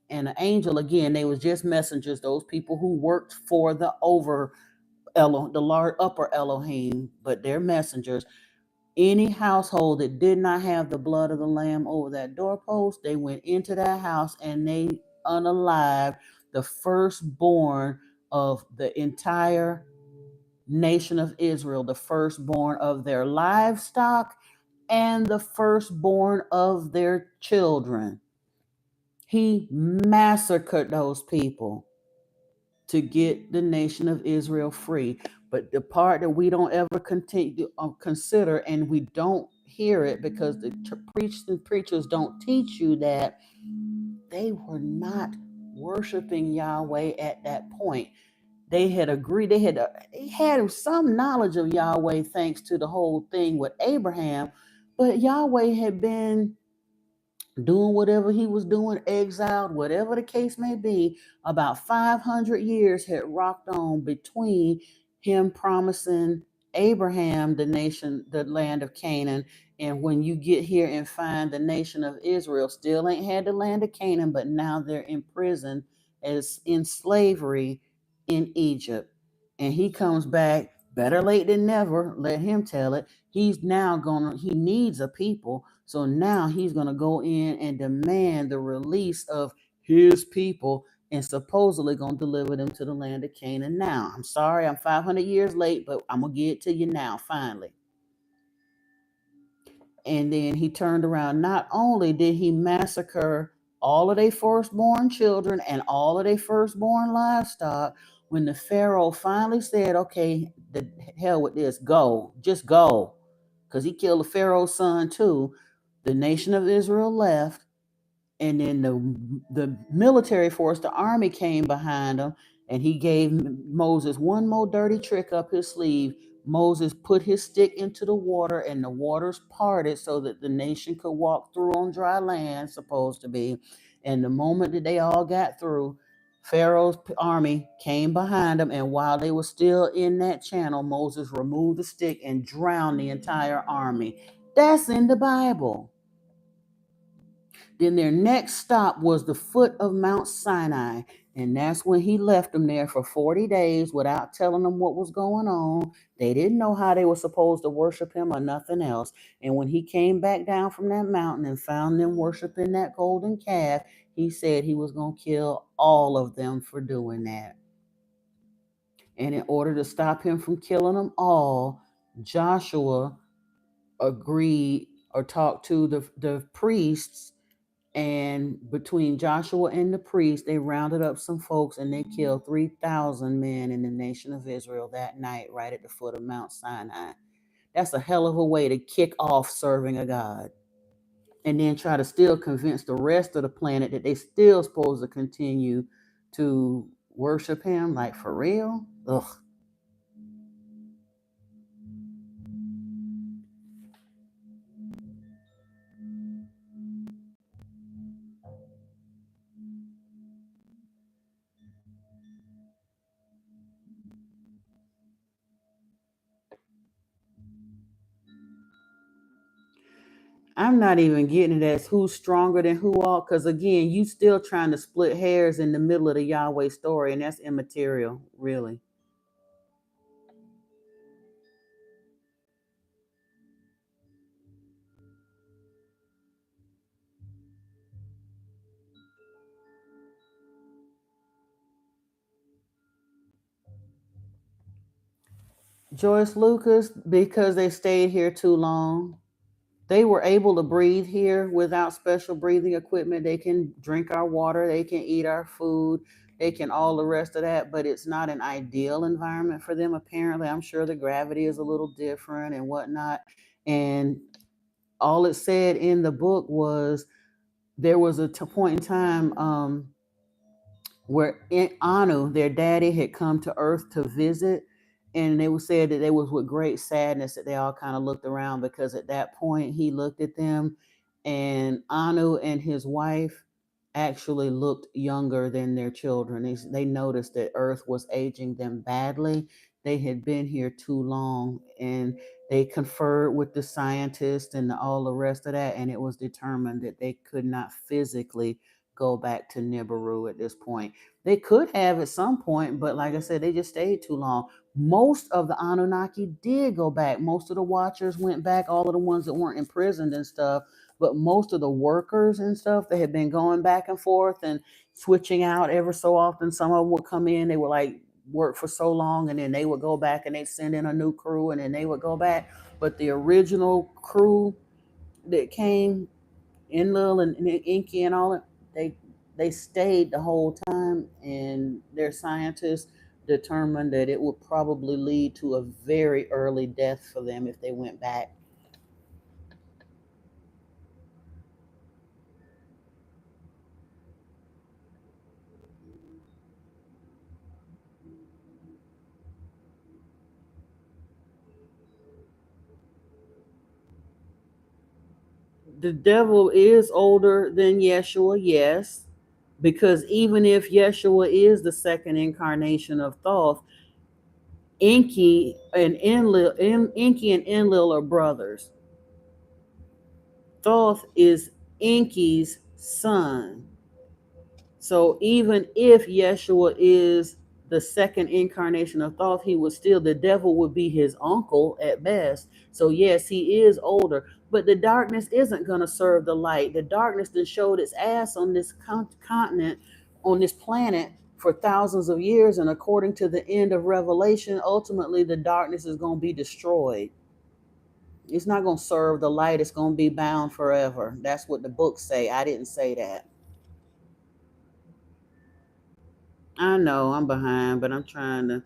and the angel, again, they was just messengers, those people who worked for the large upper Elohim, but they're messengers. Any household that did not have the blood of the lamb over that doorpost, they went into that house and they unalived the firstborn of the entire nation of Israel, the firstborn of their livestock and the firstborn of their children. He massacred those people to get the nation of Israel free. But the part that we don't ever continue consider, and we don't hear it because the preachers don't teach you that they were not worshiping Yahweh at that point. They had agreed, they had some knowledge of Yahweh thanks to the whole thing with Abraham, but Yahweh had been doing whatever he was doing, exiled, whatever the case may be. About 500 years had rocked on between him promising Abraham the nation, the land of Canaan, and when you get here and find the nation of Israel still ain't had the land of Canaan, but now they're in prison as in slavery in Egypt. And he comes back, better late than never, let him tell it. He needs a people. So now he's going to go in and demand the release of his people and supposedly going to deliver them to the land of Canaan. Now, I'm sorry, I'm 500 years late, but I'm going to get it to you now, finally. And then he turned around. Not only did he massacre all of their firstborn children and all of their firstborn livestock, when the Pharaoh finally said, okay, the hell with this, just go. Because he killed the Pharaoh's son too. The nation of Israel left, and then the military force, the army, came behind him, and he gave Moses one more dirty trick up his sleeve. Moses put his stick into the water, and the waters parted so that the nation could walk through on dry land, supposed to be. And the moment that they all got through, Pharaoh's army came behind them, and while they were still in that channel, Moses removed the stick and drowned the entire army. That's in the Bible. Then their next stop was the foot of Mount Sinai. And that's when he left them there for 40 days without telling them what was going on. They didn't know how they were supposed to worship him or nothing else. And when he came back down from that mountain and found them worshiping that golden calf, he said he was going to kill all of them for doing that. And in order to stop him from killing them all, Joshua agreed or talked to the priests. And between Joshua and the priest, they rounded up some folks and they killed 3,000 men in the nation of Israel that night, right at the foot of Mount Sinai. That's a hell of a way to kick off serving a God. And then try to still convince the rest of the planet that they still supposed to continue to worship him, like for real? Ugh. I'm not even getting it as who's stronger than who all, because again, you still trying to split hairs in the middle of the Yahweh story, and that's immaterial, really. Joyce Lucas, because they stayed here too long. They were able to breathe here without special breathing equipment. They can drink our water, they can eat our food, they can all the rest of that, but it's not an ideal environment for them, apparently. I'm sure the gravity is a little different and whatnot. And all it said in the book was there was a point in time where Anu, their daddy, had come to Earth to visit, and they was said that it was with great sadness that they all kind of looked around, because at that point he looked at them, and Anu and his wife actually looked younger than their children. They noticed that Earth was aging them badly. They had been here too long, and they conferred with the scientists and all the rest of that, and it was determined that they could not physically go back to Nibiru at this point. They could have at some point, but like I said, they just stayed too long. Most of the Anunnaki did go back. Most of the Watchers went back, all of the ones that weren't imprisoned and stuff. But most of the workers and stuff, they had been going back and forth and switching out ever so often. Some of them would come in, they would like work for so long, and then they would go back and they'd send in a new crew, and then they would go back. But the original crew that came, Enlil and Enki and all that, they stayed the whole time, and their scientists determined that it would probably lead to a very early death for them if they went back. The devil is older than Yeshua, yes, because even if Yeshua is the second incarnation of Thoth, Enki and Enlil are brothers. Thoth is Enki's son. So even if Yeshua is the second incarnation of Thoth, he would still, the devil would be his uncle at best. So yes, he is older, but the darkness isn't going to serve the light. The darkness that showed its ass on this continent, on this planet for thousands of years. And according to the end of Revelation, ultimately the darkness is going to be destroyed. It's not going to serve the light. It's going to be bound forever. That's what the books say. I didn't say that. I know I'm behind, but I'm trying to.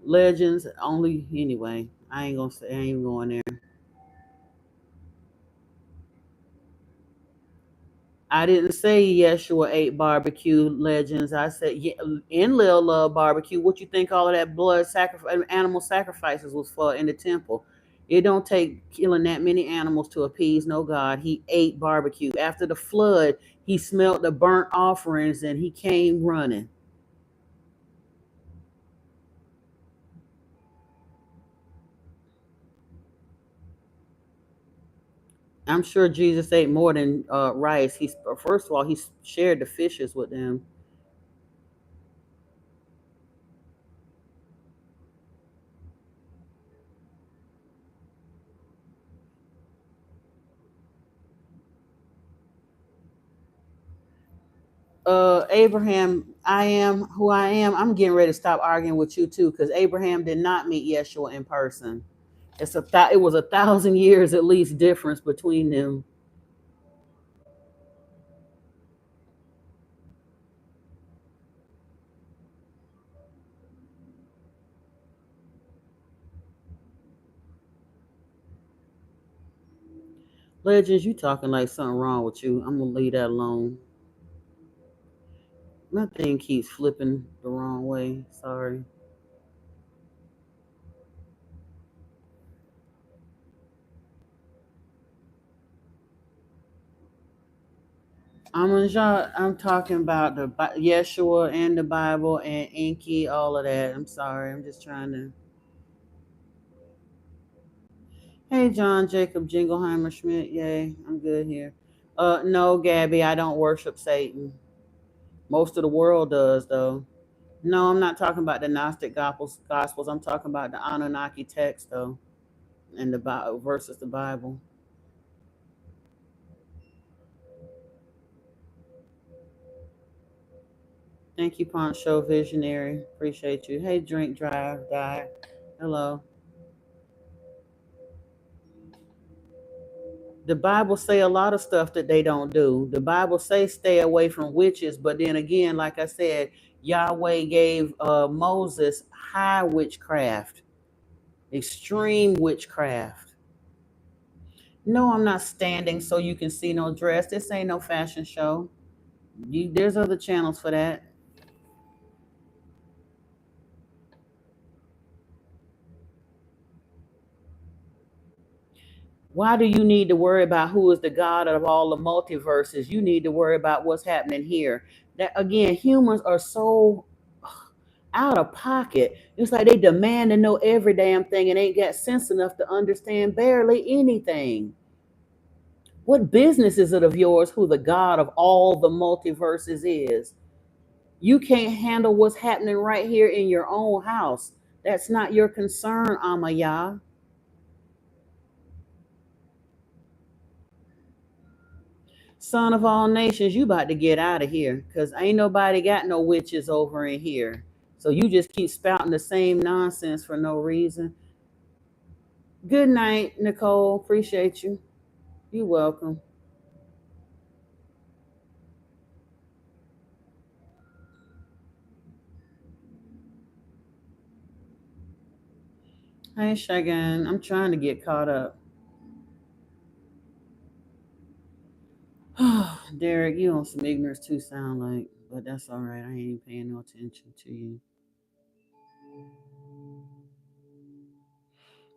Legends only anyway. I ain't gonna say. I ain't going there. I didn't say Yeshua ate barbecue. Legends. I said Enlil loved barbecue. What you think all of that blood sacrifice, animal sacrifices was for in the temple? It don't take killing that many animals to appease no God. He ate barbecue. After the flood, he smelt the burnt offerings and he came running. I'm sure Jesus ate more than rice. He's first of all, he shared the fishes with them. Abraham, I am who I am. I'm getting ready to stop arguing with you too, because Abraham did not meet Yeshua in person. It was 1,000 years at least difference between them. Legends, you talking like something wrong with you. I'm gonna leave that alone. My thing keeps flipping the wrong way. Sorry. I'm talking about the Yeshua and the Bible and Enki, all of that. I'm sorry. I'm just trying to. Hey, John Jacob Jingleheimer Schmidt. Yay, I'm good here. No, Gabby, I don't worship Satan. Most of the world does, though. No, I'm not talking about the Gnostic Gospels. I'm talking about the Anunnaki text, though, and the Bible versus the Bible. Thank you, Poncho Visionary. Appreciate you. Hey, Drink Drive Guy. Hello. The Bible say a lot of stuff that they don't do. The Bible say stay away from witches, but then again, like I said, Yahweh gave Moses high witchcraft, extreme witchcraft. No, I'm not standing so you can see no dress. This ain't no fashion show. There's other channels for that. Why do you need to worry about who is the God of all the multiverses? You need to worry about what's happening here. That again, humans are so out of pocket. It's like they demand to know every damn thing and ain't got sense enough to understand barely anything. What business is it of yours who the God of all the multiverses is? You can't handle what's happening right here in your own house. That's not your concern, Amaya. Son of all nations, you about to get out of here because ain't nobody got no witches over in here. So you just keep spouting the same nonsense for no reason. Good night, Nicole. Appreciate you. You're welcome. Hey, Shagan. I'm trying to get caught up. Derek, you on some ignorance too, sound like, but that's all right. I ain't even paying no attention to you.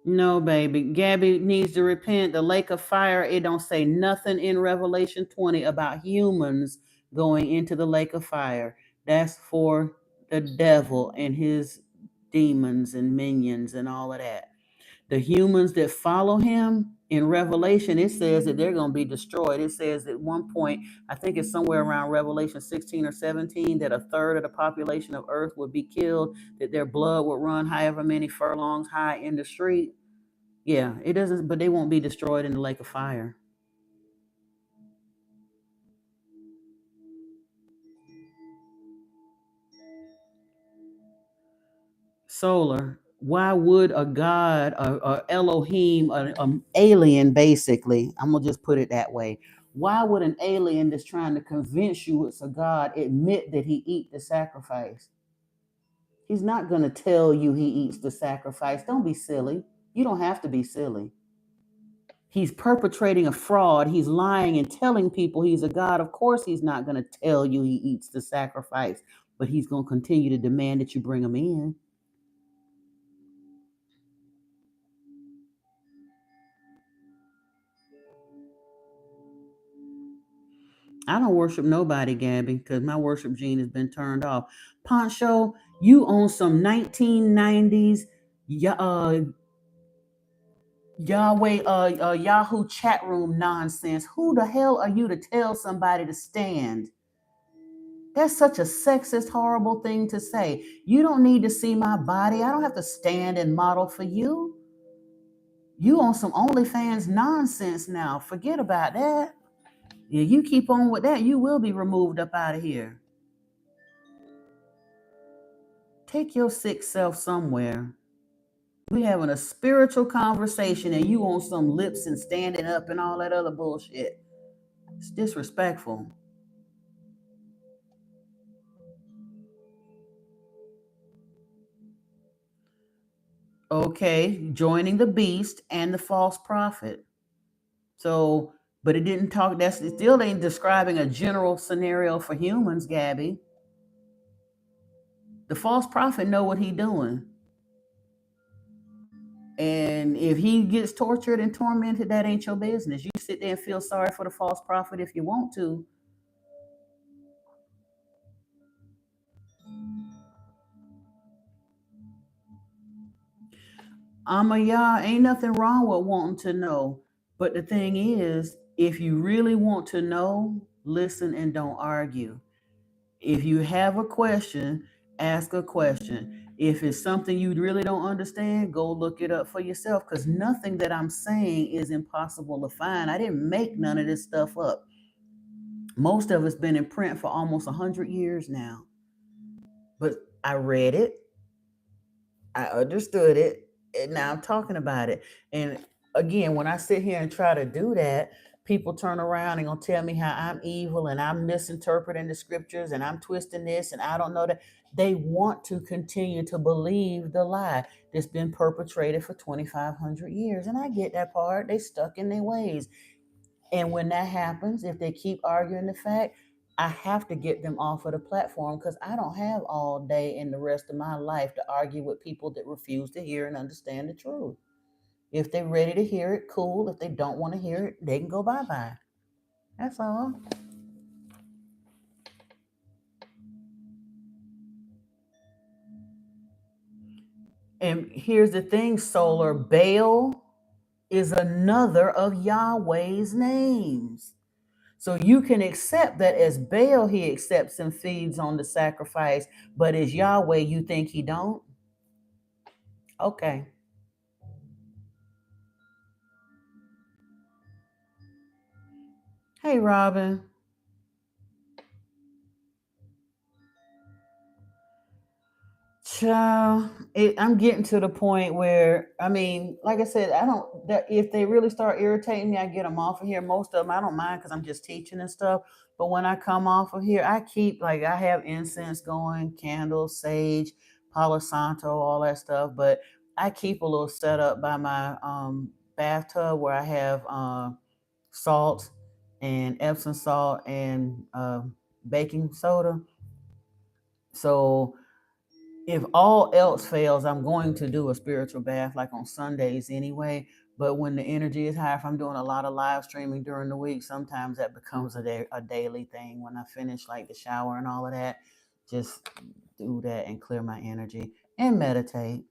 No, baby. Gabby needs to repent. The lake of fire, it don't say nothing in Revelation 20 about humans going into the lake of fire. That's for the devil and his demons and minions and all of that. The humans that follow him in Revelation, it says that they're going to be destroyed. It says at one point, I think it's somewhere around Revelation 16 or 17, that a third of the population of earth would be killed, that their blood would run however many furlongs high in the street. Yeah, it doesn't, but they won't be destroyed in the lake of fire. Solar. Why would a god, a Elohim, an alien, basically, I'm gonna just put it that way. Why would an alien that's trying to convince you it's a god admit that he eat the sacrifice? He's not gonna tell you he eats the sacrifice. Don't be silly. You don't have to be silly. He's perpetrating a fraud. He's lying and telling people he's a god. Of course, he's not gonna tell you he eats the sacrifice, but he's gonna continue to demand that you bring him in. I don't worship nobody, Gabby, because my worship gene has been turned off. Poncho, you own some 1990s Yahweh Yahoo chat room nonsense. Who the hell are you to tell somebody to stand? That's such a sexist, horrible thing to say. You don't need to see my body. I don't have to stand and model for you. You on some OnlyFans nonsense now. Forget about that. Yeah, you keep on with that, you will be removed up out of here. Take your sick self somewhere. We having a spiritual conversation and you on some lips and standing up and all that other bullshit. It's disrespectful. Okay, joining the beast and the false prophet. So, but it didn't talk, that's, it still ain't describing a general scenario for humans, Gabby. The false prophet know what he doing. And if he gets tortured and tormented, that ain't your business. You sit there and feel sorry for the false prophet if you want to. Y'all, ain't nothing wrong with wanting to know. But the thing is, if you really want to know, listen and don't argue. If you have a question, ask a question. If it's something you really don't understand, go look it up for yourself, because nothing that I'm saying is impossible to find. I didn't make none of this stuff up. Most of it's been in print for almost 100 years now. But I read it, I understood it, and now I'm talking about it. And again, when I sit here and try to do that, people turn around and gonna tell me how I'm evil and I'm misinterpreting the scriptures and I'm twisting this and I don't know that. They want to continue to believe the lie that's been perpetrated for 2,500 years. And I get that part. They stuck in their ways. And when that happens, if they keep arguing the fact, I have to get them off of the platform, because I don't have all day and the rest of my life to argue with people that refuse to hear and understand the truth. If they're ready to hear it, cool. If they don't want to hear it, they can go bye-bye. That's all. And here's the thing, Solar, Baal is another of Yahweh's names. So you can accept that as Baal, he accepts and feeds on the sacrifice, but as Yahweh, you think he don't? Okay. Hey, Robin. Child, I'm getting to the point where, I mean, like I said, I don't, that if they really start irritating me, I get them off of here. Most of them, I don't mind, because I'm just teaching and stuff. But when I come off of here, I keep, like, I have incense going, candles, sage, Palo Santo, all that stuff. But I keep a little setup by my bathtub where I have salt and Epsom salt and baking soda. So if all else fails, I'm going to do a spiritual bath like on Sundays anyway. But when the energy is high, if I'm doing a lot of live streaming during the week, sometimes that becomes a daily thing. When I finish like the shower and all of that, just do that and clear my energy and meditate.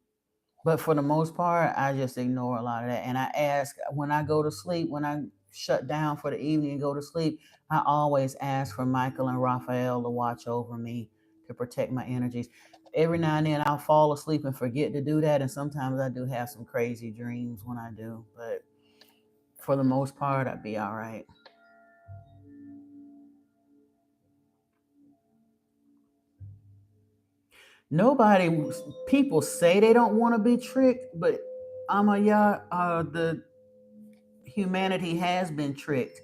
But for the most part, I just ignore a lot of that. And I ask when I go to sleep, when I shut down for the evening and go to sleep, I always ask for Michael and Raphael to watch over me, to protect my energies. Every now and then I'll fall asleep and forget to do that. And sometimes I do have some crazy dreams when I do. But for the most part, I'd be all right. Nobody, people say they don't want to be tricked, but the humanity has been tricked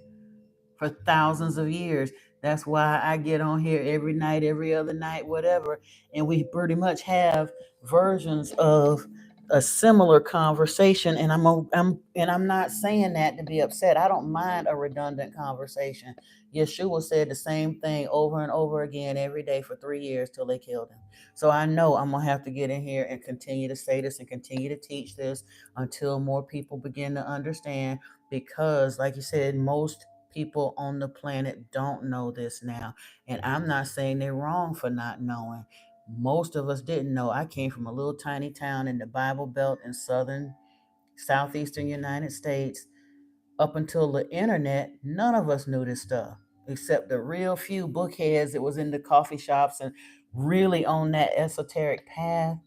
for thousands of years. That's why I get on here every night, every other night, whatever, and we pretty much have versions of a similar conversation. And I'm not saying that to be upset. I don't mind a redundant conversation. Yeshua said the same thing over and over again every day for 3 years till they killed him. So I know I'm gonna have to get in here and continue to say this and continue to teach this until more people begin to understand. Because, like you said, most people on the planet don't know this now. And I'm not saying they're wrong for not knowing. Most of us didn't know. I came from a little tiny town in the Bible Belt in southeastern United States. Up until the internet, none of us knew this stuff, except the real few bookheads that was in the coffee shops and really on that esoteric path.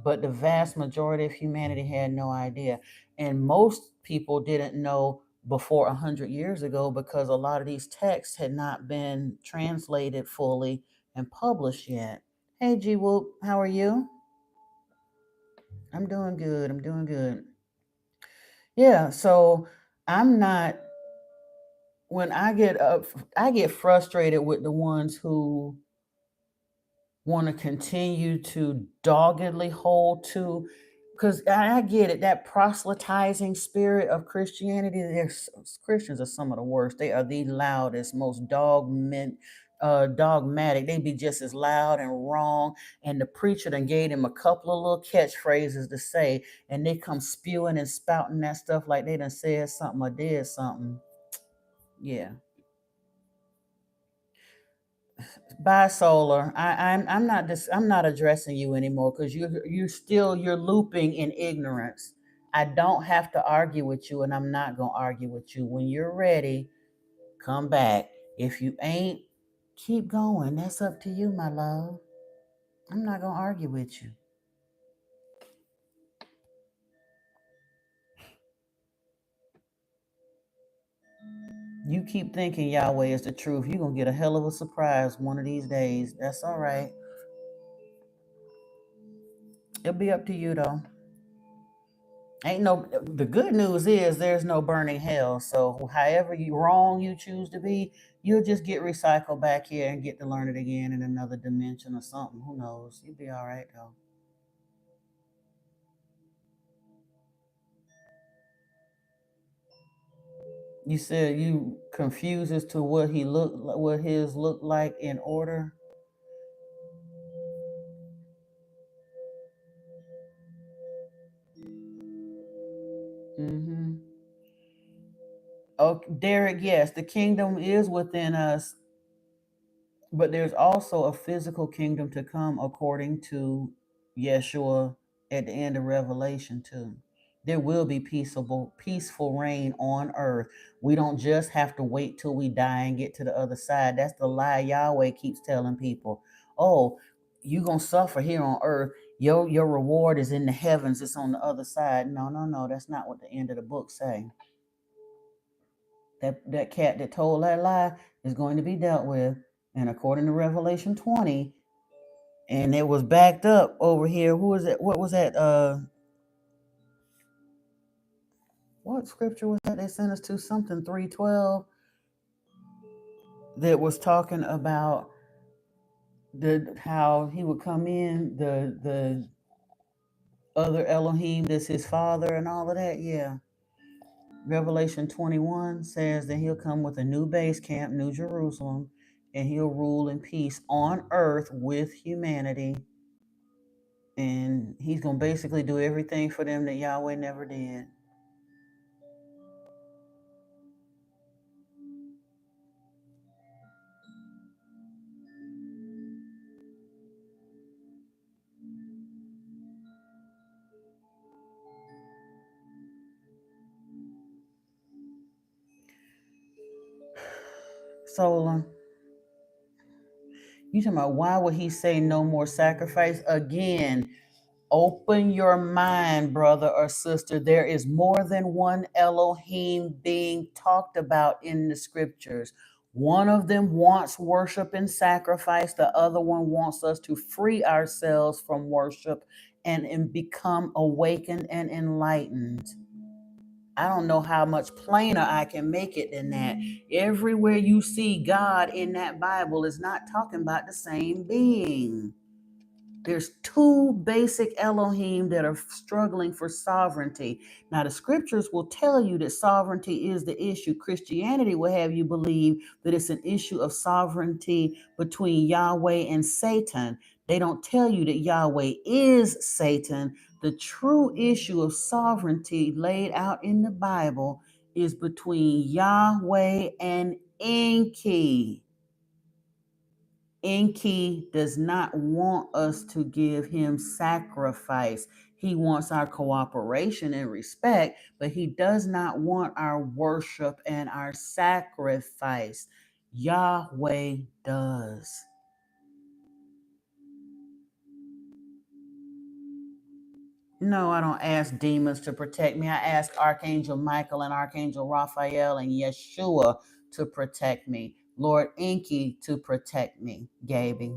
But the vast majority of humanity had no idea. And most people didn't know before 100 years ago, because a lot of these texts had not been translated fully and published yet. Hey, G Whoop, how are you? I'm doing good. I'm doing good. Yeah, so I'm not, when I get up, I get frustrated with the ones who want to continue to doggedly hold to, because I get it, that proselytizing spirit of Christianity. Christians are some of the worst. They are the loudest, most dogmatic. They be just as loud and wrong. And the preacher done gave them a couple of little catchphrases to say, and they come spewing and spouting that stuff like they done said something or did something. Yeah. Bye, Solar. I'm not addressing you anymore because you're looping in ignorance. I don't have to argue with you, and I'm not gonna argue with you. When you're ready, come back. If you ain't, keep going. That's up to you, my love. I'm not gonna argue with you. You keep thinking Yahweh is the truth. You're gonna get a hell of a surprise one of these days. That's all right. It'll be up to you though. Ain't no, the good news is there's no burning hell. So however wrong you choose to be, you'll just get recycled back here and get to learn it again in another dimension or something. Who knows? You'll be all right though. You said you confused as to what his looked like in order. Mm-hmm. Oh, Derek, yes, the kingdom is within us, but there's also a physical kingdom to come according to Yeshua at the end of Revelation too. There will be peaceful reign on earth. We don't just have to wait till we die and get to the other side. That's the lie Yahweh keeps telling people. Oh, you're gonna suffer here on earth. Your reward is in the heavens, it's on the other side. No, no, no, that's not what the end of the book say. That cat that told that lie is going to be dealt with. And according to Revelation 20, and it was backed up over here. Who was it? What was that? What scripture was that they sent us to? Something 312 that was talking about how he would come in, the other Elohim that's his father and all of that. Yeah. Revelation 21 says that he'll come with a new base camp, New Jerusalem, and he'll rule in peace on earth with humanity. And he's going to basically do everything for them that Yahweh never did. So, you talking about why would he say no more sacrifice? Again, open your mind, brother or sister. There is more than one Elohim being talked about in the scriptures. One of them wants worship and sacrifice. The other one wants us to free ourselves from worship and become awakened and enlightened. I don't know how much plainer I can make it than that. Everywhere you see God in that Bible is not talking about the same being. There's two basic Elohim that are struggling for sovereignty. Now, the scriptures will tell you that sovereignty is the issue. Christianity will have you believe that it's an issue of sovereignty between Yahweh and Satan. They don't tell you that Yahweh is Satan. The true issue of sovereignty laid out in the Bible is between Yahweh and Enki. Enki does not want us to give him sacrifice. He wants our cooperation and respect, but he does not want our worship and our sacrifice. Yahweh does. No, I don't ask demons to protect me. I ask Archangel Michael and Archangel Raphael and Yeshua to protect me. Lord Enki to protect me, Gaby.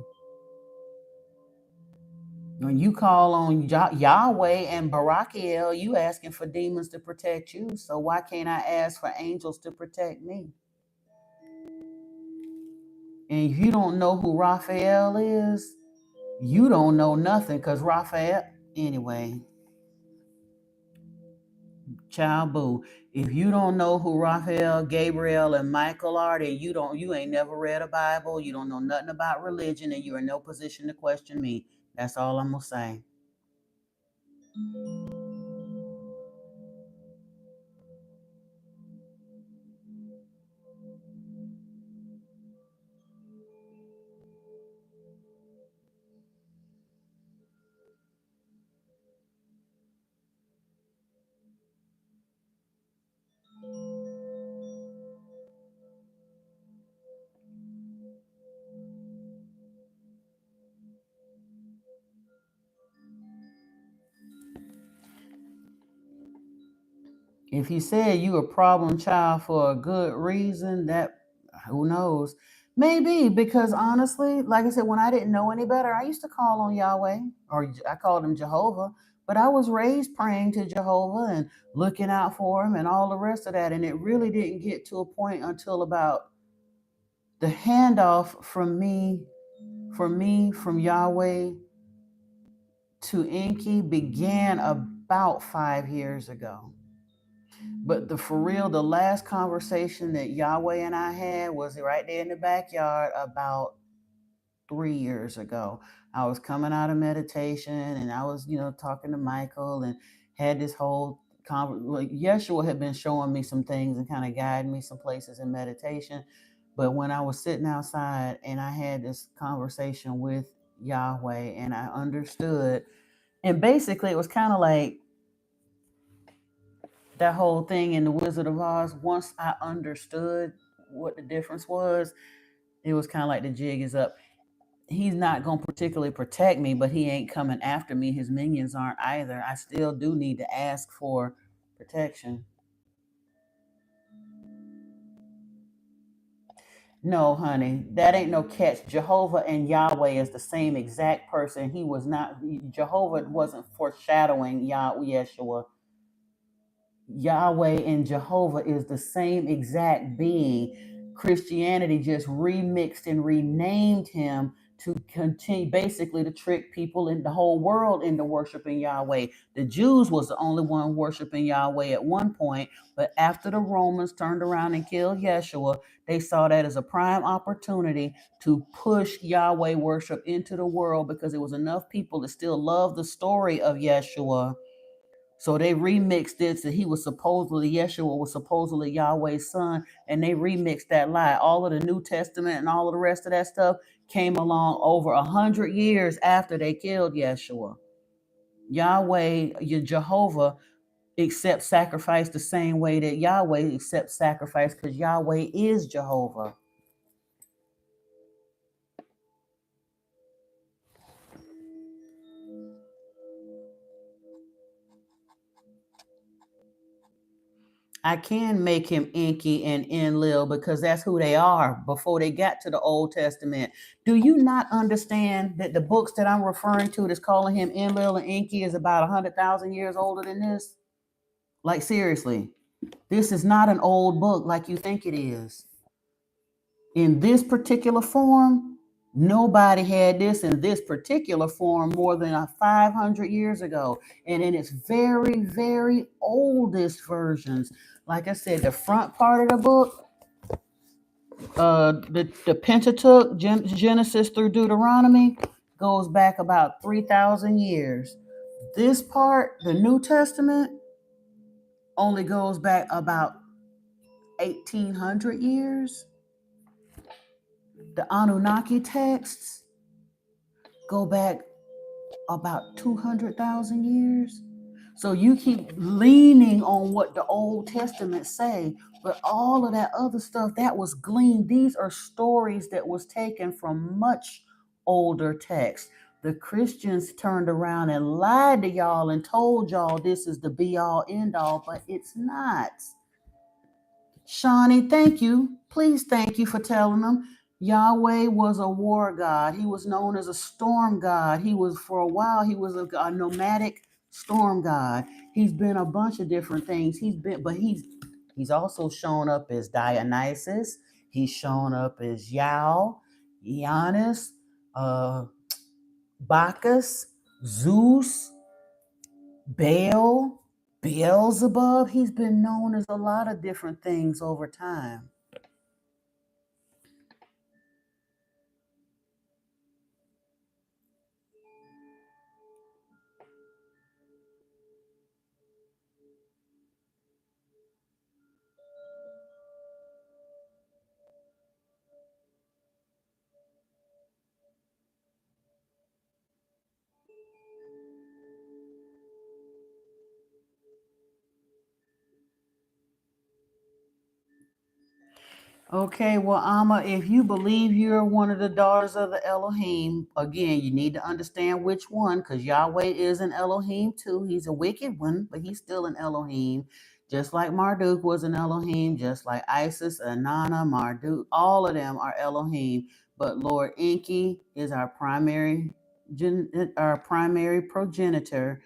When you call on Yahweh and Barakiel, you asking for demons to protect you. So why can't I ask for angels to protect me? And if you don't know who Raphael is, you don't know nothing because Raphael, anyway, child boo. If you don't know who Raphael, Gabriel, and Michael are, then you ain't never read a Bible, you don't know nothing about religion, and you're in no position to question me. That's all I'm gonna say. If he said you a problem child for a good reason, that who knows? Maybe because honestly, like I said, when I didn't know any better, I used to call on Yahweh, or I called him Jehovah. But I was raised praying to Jehovah and looking out for him and all the rest of that. And it really didn't get to a point until about the handoff from Yahweh to Enki began about 5 years ago. But for real, the last conversation that Yahweh and I had was right there in the backyard about 3 years ago. I was coming out of meditation and I was, talking to Michael and had this whole Yeshua had been showing me some things and kind of guiding me some places in meditation. But when I was sitting outside and I had this conversation with Yahweh and I understood, and basically it was kind of like that whole thing in the Wizard of Oz. Once I understood what the difference was, it was kind of like the jig is up. He's not going to particularly protect me, but he ain't coming after me. His minions aren't either. I still do need to ask for protection. No, honey, that ain't no catch. Jehovah and Yahweh is the same exact person. He was not, Jehovah wasn't foreshadowing Yeshua. Yahweh and Jehovah is the same exact being. Christianity just remixed and renamed him to continue, basically to trick people in the whole world into worshiping Yahweh. The Jews was the only one worshiping Yahweh at one point, but after the Romans turned around and killed Yeshua, they saw that as a prime opportunity to push Yahweh worship into the world because there was enough people that still love the story of Yeshua. So they remixed it that Yeshua was supposedly Yahweh's son, and they remixed that lie. All of the New Testament and all of the rest of that stuff came along over 100 years after they killed Yeshua. Yahweh, your Jehovah, accepts sacrifice the same way that Yahweh accepts sacrifice because Yahweh is Jehovah. I can make him Enki and Enlil because that's who they are before they got to the Old Testament. Do you not understand that the books that I'm referring to that's calling him Enlil and Enki is about 100,000 years older than this? Like, seriously, this is not an old book like you think it is. In this particular form, nobody had this in this particular form more than 500 years ago. And in its very, very oldest versions, like I said, the front part of the book, the Pentateuch, Genesis through Deuteronomy, goes back about 3,000 years. This part, the New Testament, only goes back about 1,800 years. The Anunnaki texts go back about 200,000 years. So you keep leaning on what the Old Testament say, but all of that other stuff that was gleaned, these are stories that was taken from much older texts. The Christians turned around and lied to y'all and told y'all this is the be all end all, but it's not. Shawnee, thank you. Please thank you for telling them. Yahweh was a war god. He was known as a storm god. For a while, he was a nomadic storm god. He's been a bunch of different things. He's also shown up as Dionysus. He's shown up as Janus, Bacchus, Zeus, Baal, Beelzebub. He's been known as a lot of different things over time. Okay, well, Amma, if you believe you're one of the daughters of the Elohim, again, you need to understand which one, because Yahweh is an Elohim too. He's a wicked one, but he's still an Elohim. Just like Marduk was an Elohim, just like Isis, Inanna, Marduk, all of them are Elohim. But Lord Enki is our primary progenitor.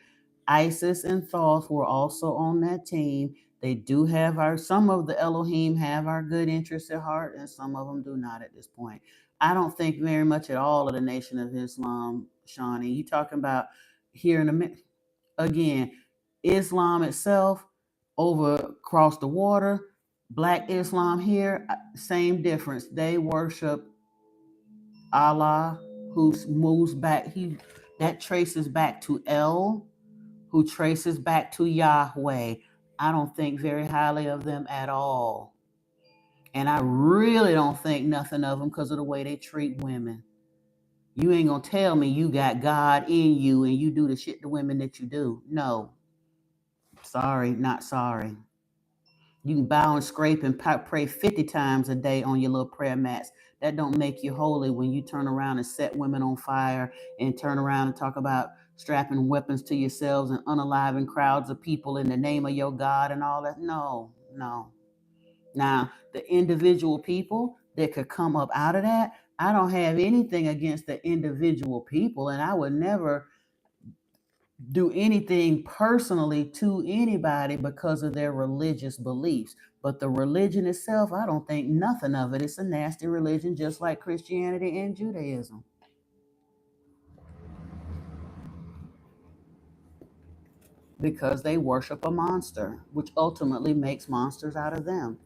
Isis and Thoth were also on that team. They do have some of the Elohim have our good interests at heart, and some of them do not at this point. I don't think very much at all of the Nation of Islam, Shawnee. You talking about here in the again, Islam itself over across the water, Black Islam here, same difference. They worship Allah, who moves back. That traces back to El, who traces back to Yahweh. I don't think very highly of them at all. And I really don't think nothing of them because of the way they treat women. You ain't gonna tell me you got God in you and you do the shit to women that you do. No. Sorry, not sorry. You can bow and scrape and pray 50 times a day on your little prayer mats. That don't make you holy when you turn around and set women on fire and turn around and talk about strapping weapons to yourselves and unaliving crowds of people in the name of your God and all that. No. Now, the individual people that could come up out of that, I don't have anything against the individual people, and I would never do anything personally to anybody because of their religious beliefs. But the religion itself, I don't think nothing of it. It's a nasty religion, just like Christianity and Judaism. Because they worship a monster, which ultimately makes monsters out of them.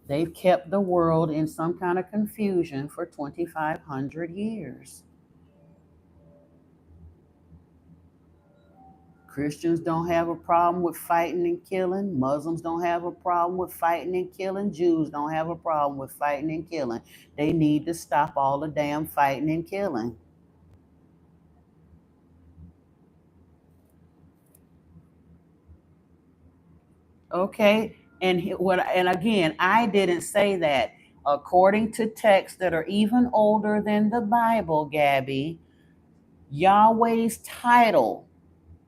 They've kept the world in some kind of confusion for 2,500 years. Christians don't have a problem with fighting and killing. Muslims don't have a problem with fighting and killing. Jews don't have a problem with fighting and killing. They need to stop all the damn fighting and killing. Okay? And again, I didn't say that. According to texts that are even older than the Bible, Gabby, Yahweh's title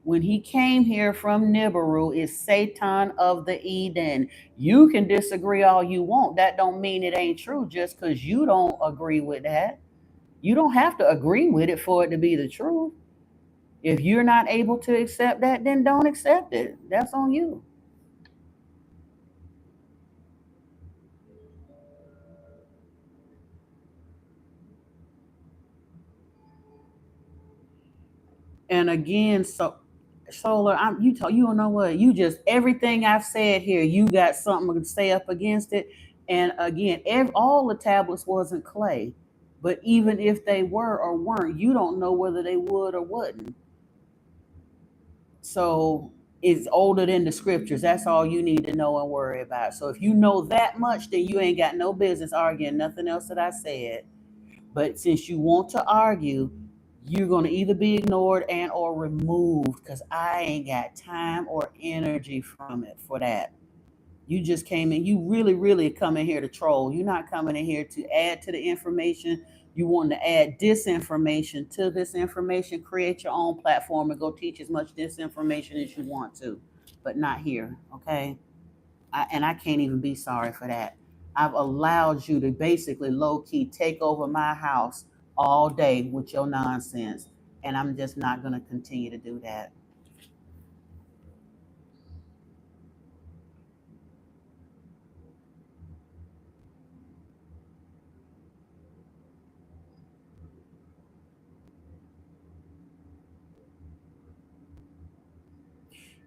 when he came here from Nibiru is Satan of the Eden. You can disagree all you want. That don't mean it ain't true just because you don't agree with that. You don't have to agree with it for it to be the truth. If you're not able to accept that, then don't accept it. That's on you. And again, Solar, you don't know what you just everything I've said here. You got something to say up against it. And again, all the tablets wasn't clay, but even if they were or weren't, you don't know whether they would or wouldn't. So it's older than the scriptures. That's all you need to know and worry about. So if you know that much, then you ain't got no business arguing nothing else that I said. But since you want to argue, you're going to either be ignored and or removed because I ain't got time or energy for that. You just came in. You really come in here to troll. You're not coming in here to add to the information. You want to add disinformation to this information. Create your own platform and go teach as much disinformation as you want to, but not here, okay? And I can't even be sorry for that. I've allowed you to basically low-key take over my house all day with your nonsense, and I'm just not going to continue to do that.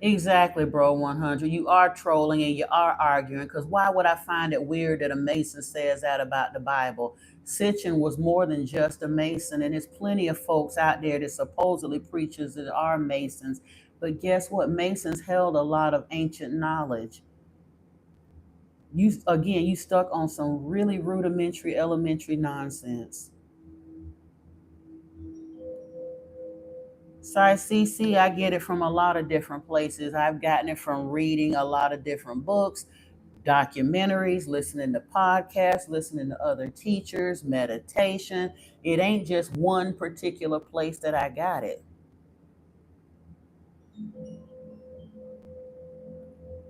Exactly, bro. 100. You are trolling and you are arguing because why would I find it weird that a Mason says that about the Bible? Sitchin was more than just a Mason, and there's plenty of folks out there that supposedly preachers that are Masons. But guess what? Masons held a lot of ancient knowledge. You stuck on some really rudimentary, elementary nonsense. So I get it from a lot of different places. I've gotten it from reading a lot of different books, documentaries, listening to podcasts, listening to other teachers, meditation. It ain't just one particular place that I got it.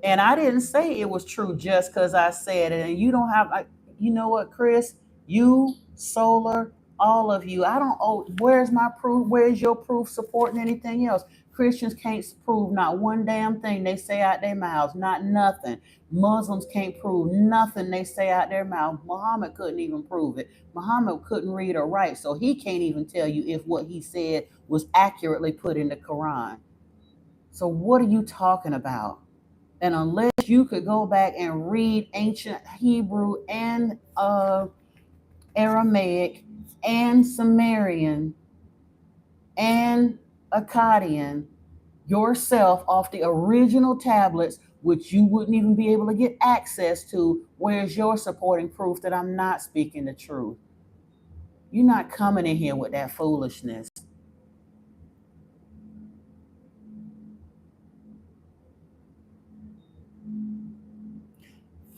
And I didn't say it was true just because I said it. And you don't have, you know what, Chris? You, Solar, all of you. I don't owe, where's my proof? Where's your proof supporting anything else? Christians can't prove not one damn thing they say out their mouths, not nothing. Muslims can't prove nothing they say out their mouth. Muhammad couldn't even prove it. Muhammad couldn't read or write, so he can't even tell you if what he said was accurately put in the Quran. So what are you talking about? And unless you could go back and read ancient Hebrew and Aramaic and Sumerian and Akkadian yourself off the original tablets, which you wouldn't even be able to get access to, where's your supporting proof that I'm not speaking the truth? You're not coming in here with that foolishness.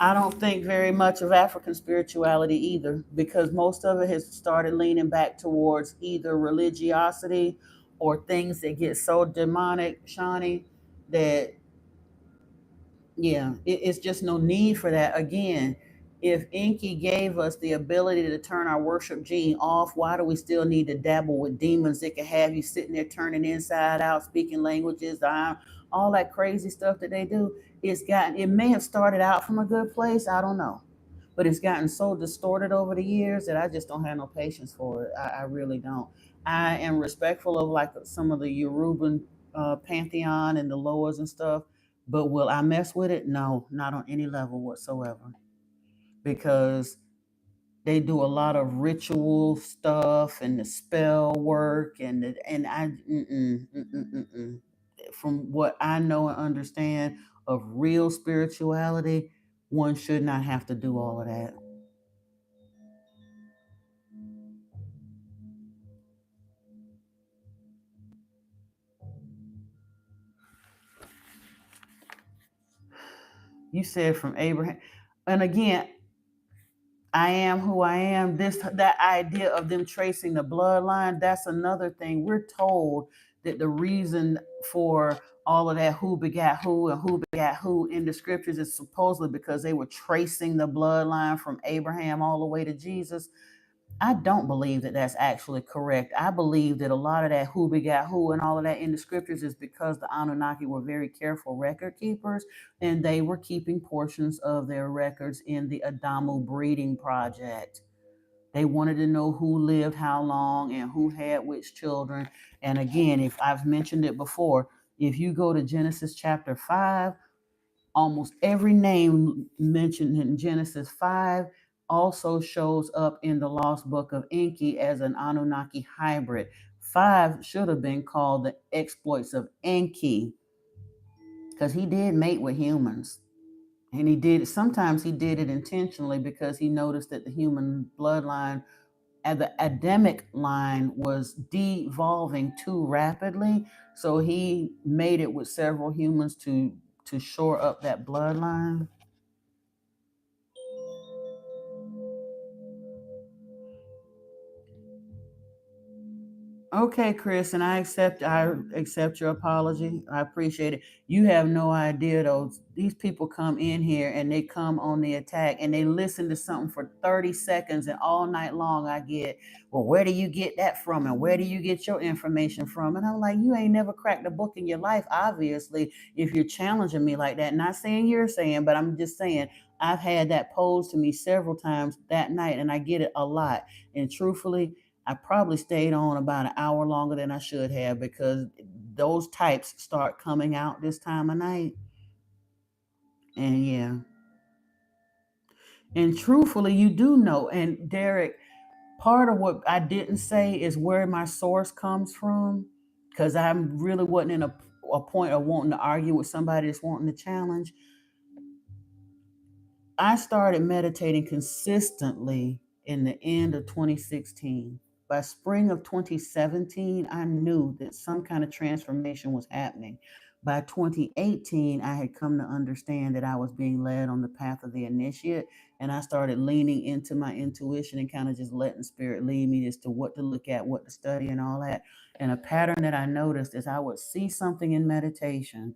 I don't think very much of African spirituality either, because most of it has started leaning back towards either religiosity or things that get so demonic, Shawnee, that yeah, it's just no need for that. Again, if Enki gave us the ability to turn our worship gene off, why do we still need to dabble with demons that can have you sitting there turning inside out, speaking languages, all that crazy stuff that they do? It may have started out from a good place, I don't know. But it's gotten so distorted over the years that I just don't have no patience for it. I really don't. I am respectful of like some of the Yoruban pantheon and the Loas and stuff, but will I mess with it? No, not on any level whatsoever. Because they do a lot of ritual stuff and the spell work and I from what I know and understand of real spirituality, one should not have to do all of that. You said from Abraham, and again, I am who I am. That idea of them tracing the bloodline, that's another thing. We're told that the reason for all of that who begat who and who begat who in the scriptures is supposedly because they were tracing the bloodline from Abraham all the way to Jesus. I don't believe that that's actually correct. I believe that a lot of that who begat who and all of that in the scriptures is because the Anunnaki were very careful record keepers and they were keeping portions of their records in the Adamu breeding project. They wanted to know who lived how long and who had which children. And again, if I've mentioned it before, if you go to Genesis chapter 5, almost every name mentioned in Genesis 5 also shows up in the Lost Book of Enki as an Anunnaki hybrid. 5 should have been called the exploits of Enki because he did mate with humans. And sometimes he did it intentionally because he noticed that the human bloodline and the Adamic line was devolving too rapidly. So he made it with several humans to shore up that bloodline. Okay, Chris, and I accept your apology. I appreciate it. You have no idea though. These people come in here and they come on the attack and they listen to something for 30 seconds and all night long I get, well, where do you get that from? And where do you get your information from? And I'm like, you ain't never cracked a book in your life, obviously, if you're challenging me like that. Not saying you're saying, but I'm just saying I've had that posed to me several times that night and I get it a lot. And truthfully, I probably stayed on about an hour longer than I should have because those types start coming out this time of night. And yeah. And truthfully, you do know. And Derek, part of what I didn't say is where my source comes from because I really wasn't in a point of wanting to argue with somebody that's wanting to challenge. I started meditating consistently in the end of 2016. By spring of 2017, I knew that some kind of transformation was happening. By 2018, I had come to understand that I was being led on the path of the initiate, and I started leaning into my intuition and kind of just letting spirit lead me as to what to look at, what to study, and all that. And a pattern that I noticed is I would see something in meditation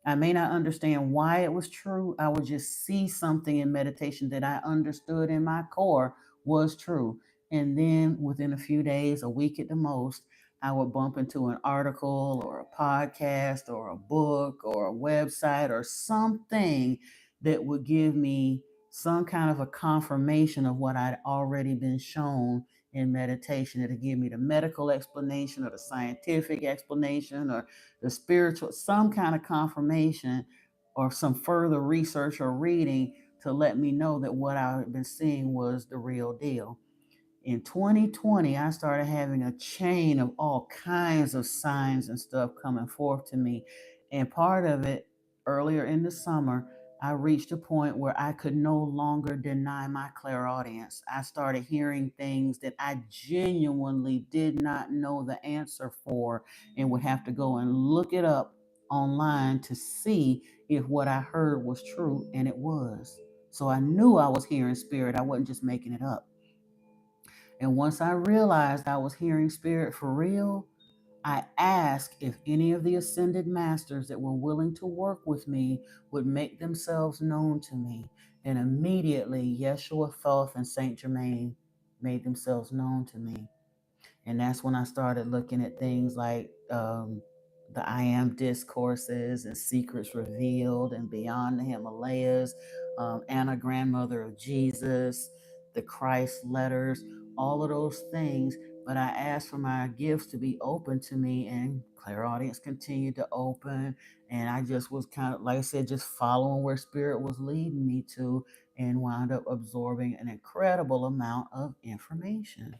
I may not understand why it was true. I would just see something in meditation that I understood in my core was true. And then within a few days, a week at the most, I would bump into an article or a podcast or a book or a website or something that would give me some kind of a confirmation of what I'd already been shown in meditation. It'll give me the medical explanation or the scientific explanation or the spiritual, some kind of confirmation or some further research or reading to let me know that what I've been seeing was the real deal. In 2020, I started having a chain of all kinds of signs and stuff coming forth to me. And part of it, earlier in the summer, I reached a point where I could no longer deny my clairaudience. I started hearing things that I genuinely did not know the answer for and would have to go and look it up online to see if what I heard was true, and it was. So I knew I was hearing spirit. I wasn't just making it up. And once I realized I was hearing spirit for real, I asked if any of the ascended masters that were willing to work with me would make themselves known to me. And immediately, Yeshua, Thoth, and Saint Germain made themselves known to me. And that's when I started looking at things like the I Am discourses and Secrets Revealed and Beyond the Himalayas, Anna, Grandmother of Jesus, the Christ letters, all of those things. But I asked for my gifts to be open to me, and clairaudience continued to open. And I just was kind of, like I said, just following where Spirit was leading me to, and wound up absorbing an incredible amount of information.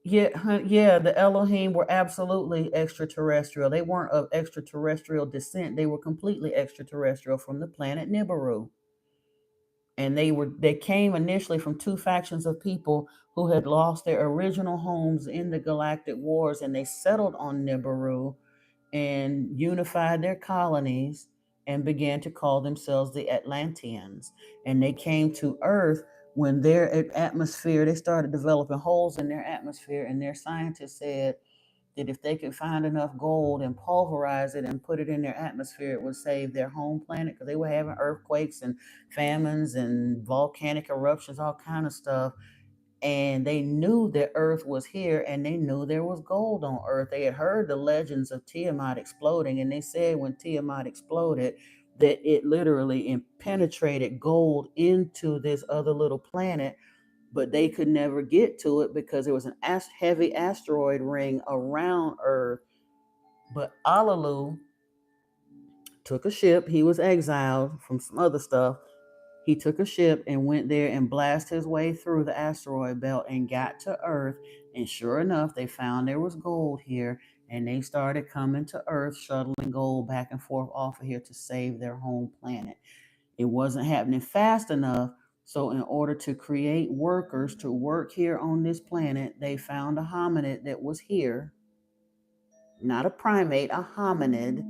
Yeah, the Elohim were absolutely extraterrestrial. They weren't of extraterrestrial descent. They were completely extraterrestrial from the planet Nibiru. And they came initially from two factions of people who had lost their original homes in the galactic wars, and they settled on Nibiru and unified their colonies and began to call themselves the Atlanteans. And they came to Earth when their atmosphere, they started developing holes in their atmosphere, and their scientists said that if they could find enough gold and pulverize it and put it in their atmosphere, it would save their home planet, because they were having earthquakes and famines and volcanic eruptions, all kind of stuff. And they knew that Earth was here, and they knew there was gold on Earth. They had heard the legends of Tiamat exploding, and they said when Tiamat exploded that it literally penetrated gold into this other little planet, but they could never get to it because there was an heavy asteroid ring around Earth. But Alalu took a ship. He was exiled from some other stuff. He took a ship and went there and blasted his way through the asteroid belt and got to Earth. And sure enough, they found there was gold here, and they started coming to Earth, shuttling gold back and forth off of here to save their home planet. It wasn't happening fast enough. So, in order to create workers to work here on this planet, they found a hominid that was here, not a primate, a hominid,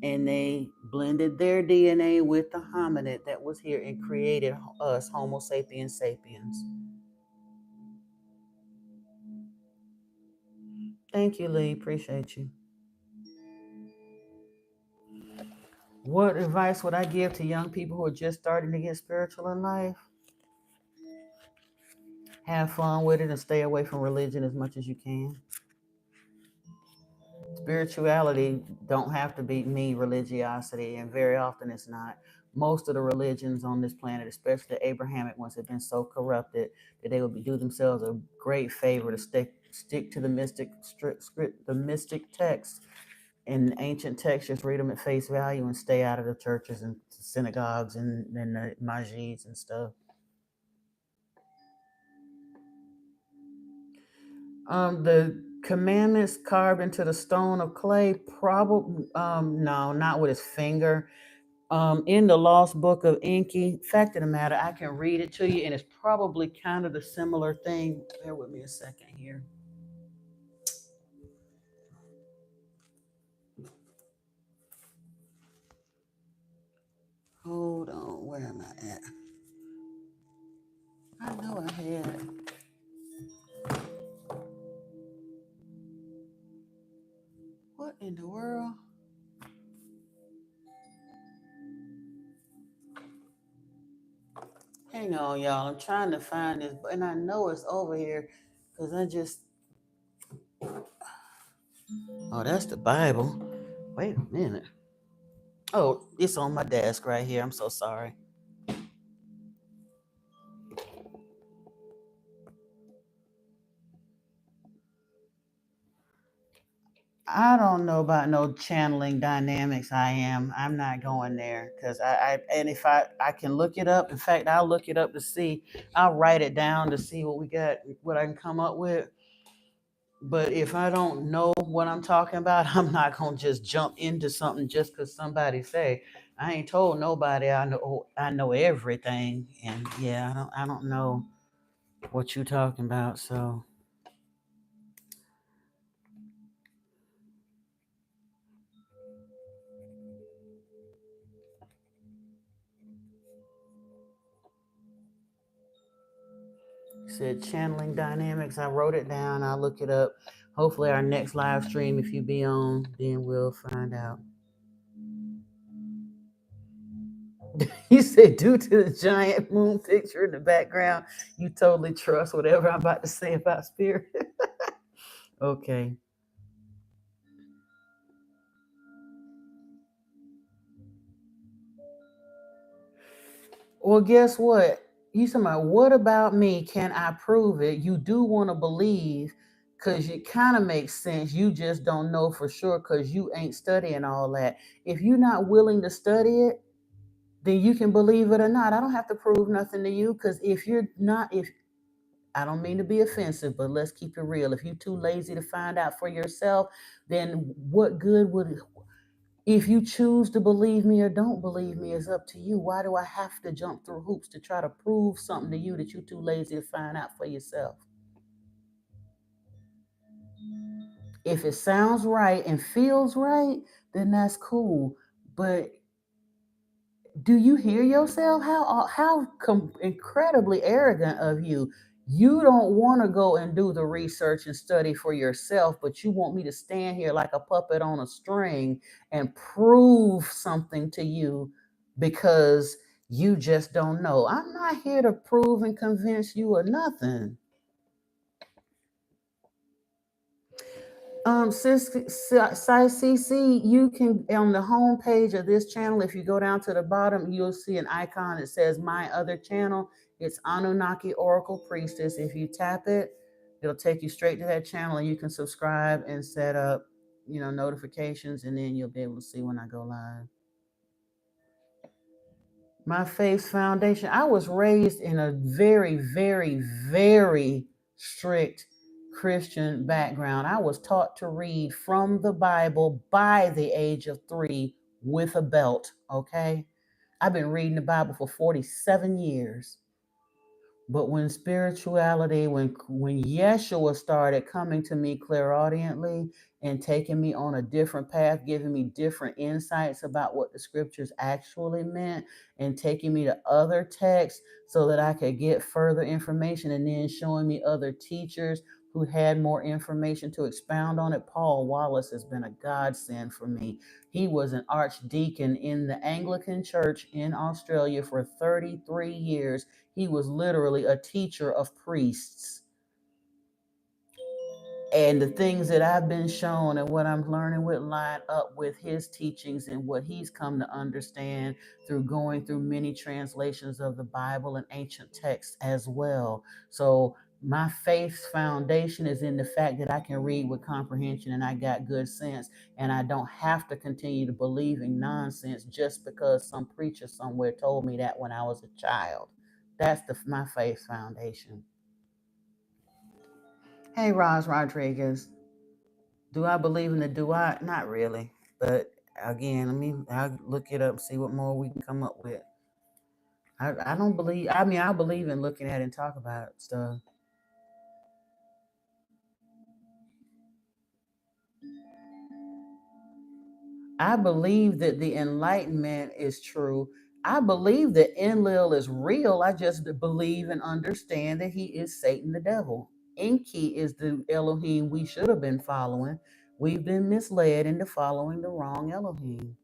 and they blended their DNA with the hominid that was here and created us, Homo sapiens sapiens. Thank you, Lee. Appreciate you. What advice would I give to young people who are just starting to get spiritual in life? Have fun with it and stay away from religion as much as you can. Spirituality don't have to be me religiosity, and very often it's not. Most of the religions on this planet, especially the Abrahamic ones, have been so corrupted that they would do themselves a great favor to stick to the mystic script, the mystic text and ancient texts. Just read them at face value and stay out of the churches and synagogues and the masjids and stuff. The commandments carved into the stone of clay, probably no, not with his finger. In the lost book of Enki, fact of the matter, I can read it to you, and it's probably kind of the similar thing. Bear with me a second here. Hold on, where am I at? Go ahead. What in the world? Hang on, y'all. I'm trying to find this, and I know it's over here because I just. Oh, that's the Bible. Wait a minute. Oh, it's on my desk right here. I'm so sorry. I don't know about no channeling dynamics. I'm not going there because and if I can look it up. In fact, I'll look it up to see. I'll write it down to see what we got, what I can come up with. But if I don't know what I'm talking about, I'm not gonna just jump into something just because somebody say. I ain't told nobody I know everything, and yeah, I don't know what you talking about. So said channeling dynamics. I wrote it down. I'll look it up. Hopefully, our next live stream, if you be on, then we'll find out. You said, due to the giant moon picture in the background, you totally trust whatever I'm about to say about spirit. Okay. Well, guess what? You talking about what about me? Can I prove it? You do want to believe because it kind of makes sense. You just don't know for sure because you ain't studying all that. If you're not willing to study it, then you can believe it or not. I don't have to prove nothing to you because if you're not, if I don't mean to be offensive, but let's keep it real. If you're too lazy to find out for yourself, then what good would it? If you choose to believe me or don't believe me, is up to you. Why do I have to jump through hoops to try to prove something to you that you're too lazy to find out for yourself? If it sounds right and feels right, then that's cool. But do you hear yourself? Incredibly arrogant of you. You don't want to go and do the research and study for yourself, but you want me to stand here like a puppet on a string and prove something to you because you just don't know. I'm not here to prove and convince you or nothing. CC, you can on the home page of this channel. If you go down to the bottom, you'll see an icon that says "My Other Channel." It's Anunnaki Oracle Priestess. If you tap it, it'll take you straight to that channel, and you can subscribe and set up, notifications, and then you'll be able to see when I go live. My faith's foundation. I was raised in a very, very, very strict Christian background. I was taught to read from the Bible by the age of 3 with a belt. Okay. I've been reading the Bible for 47 years. But when spirituality, when Yeshua started coming to me clairaudiently and taking me on a different path, giving me different insights about what the scriptures actually meant, and taking me to other texts so that I could get further information, and then showing me other teachers who had more information to expound on it. Paul Wallace has been a godsend for me. He was an archdeacon in the Anglican Church in Australia for 33 years. He was literally a teacher of priests. And the things that I've been shown and what I'm learning would line up with his teachings and what he's come to understand through going through many translations of the Bible and ancient texts as well. So my faith's foundation is in the fact that I can read with comprehension and I got good sense, and I don't have to continue to believe in nonsense just because some preacher somewhere told me that when I was a child. That's my faith's foundation. Hey, Roz Rodriguez. Do I believe in the do I? Not really. But again, I'll look it up, see what more we can come up with. I don't believe, I believe in looking at it and talk about stuff. I believe that the Enlightenment is true. I believe that Enlil is real. I just believe and understand that he is Satan the devil. Enki is the Elohim we should have been following. We've been misled into following the wrong Elohim.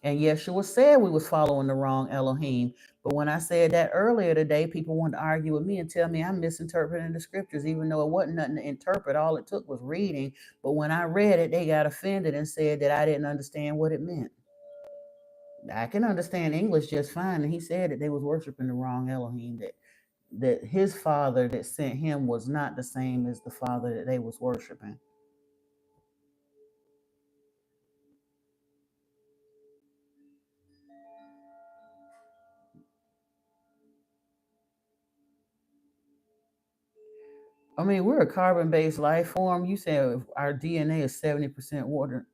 And Yeshua said we was following the wrong Elohim. But when I said that earlier today, people wanted to argue with me and tell me I'm misinterpreting the scriptures, even though it wasn't nothing to interpret. All it took was reading. But when I read it, they got offended and said that I didn't understand what it meant. I can understand English just fine. And he said that they was worshiping the wrong Elohim, that his father that sent him was not the same as the father that they was worshiping. I mean, we're a carbon-based life form. You said our DNA is 70% water.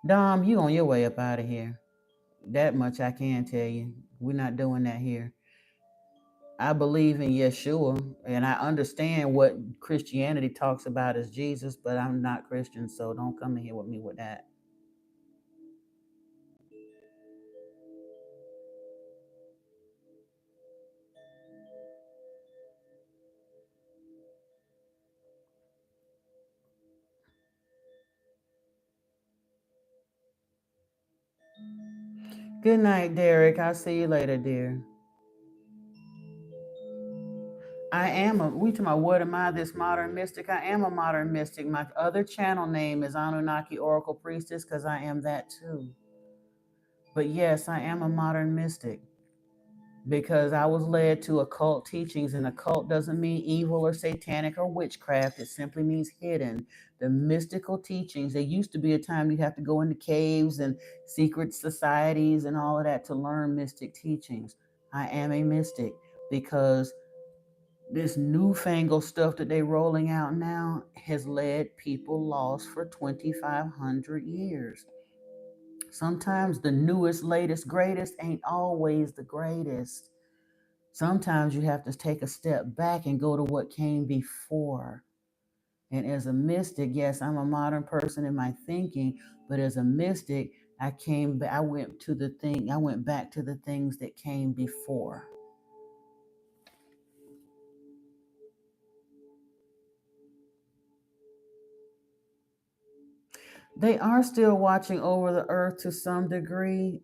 Dom, you on your way up out of here. That much I can tell you. We're not doing that here. I believe in Yeshua, and I understand what Christianity talks about as Jesus, but I'm not Christian, so don't come in here with me with that. Good night, Derek. I'll see you later, dear. We talking about what am I, this modern mystic? I am a modern mystic. My other channel name is Anunnaki Oracle Priestess because I am that too. But yes, I am a modern mystic because I was led to occult teachings, and occult doesn't mean evil or satanic or witchcraft. It simply means hidden. The mystical teachings, there used to be a time you have to go into caves and secret societies and all of that to learn mystic teachings. I am a mystic because this newfangled stuff that they're rolling out now has led people lost for 2,500 years. Sometimes the newest, latest, greatest ain't always the greatest. Sometimes you have to take a step back and go to what came before. And as a mystic, yes, I'm a modern person in my thinking, but as a mystic, I went back to the things that came before. They are still watching over the earth to some degree,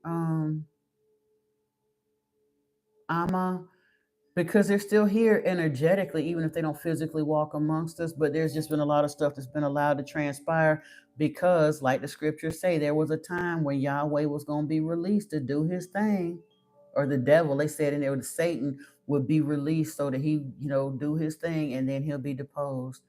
Amma, because they're still here energetically, even if they don't physically walk amongst us. But there's just been a lot of stuff that's been allowed to transpire because, like the scriptures say, there was a time when Yahweh was going to be released to do his thing, or the devil, they said in there, the Satan would be released so that he, do his thing, and then he'll be deposed.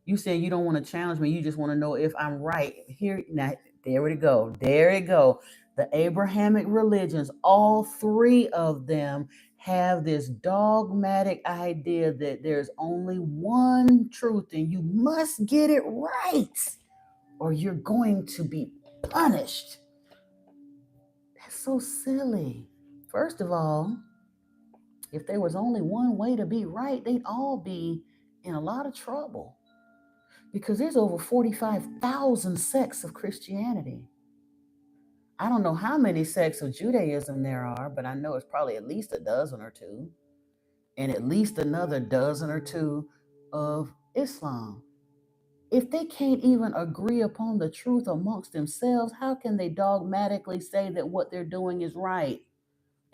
You said you don't want to challenge me. You just want to know if I'm right. Here, now, there it go. There it go. The Abrahamic religions, all three of them have this dogmatic idea that there's only one truth and you must get it right or you're going to be punished. That's so silly. First of all, if there was only one way to be right, they'd all be in a lot of trouble. Because there's over 45,000 sects of Christianity. I don't know how many sects of Judaism there are, but I know it's probably at least a dozen or two, and at least another dozen or two of Islam. If they can't even agree upon the truth amongst themselves, how can they dogmatically say that what they're doing is right?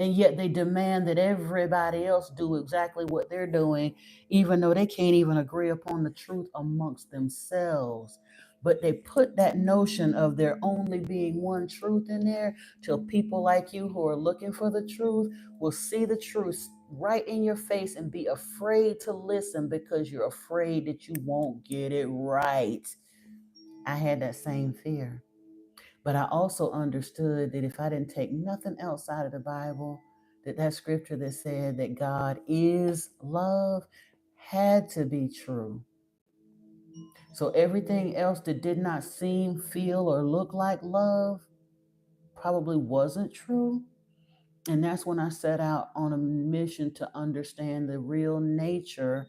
And yet they demand that everybody else do exactly what they're doing, even though they can't even agree upon the truth amongst themselves. But they put that notion of there only being one truth in there till people like you who are looking for the truth will see the truth right in your face and be afraid to listen because you're afraid that you won't get it right. I had that same fear. But I also understood that if I didn't take nothing else out of the Bible, that scripture that said that God is love had to be true. So everything else that did not seem, feel, or look like love probably wasn't true. And that's when I set out on a mission to understand the real nature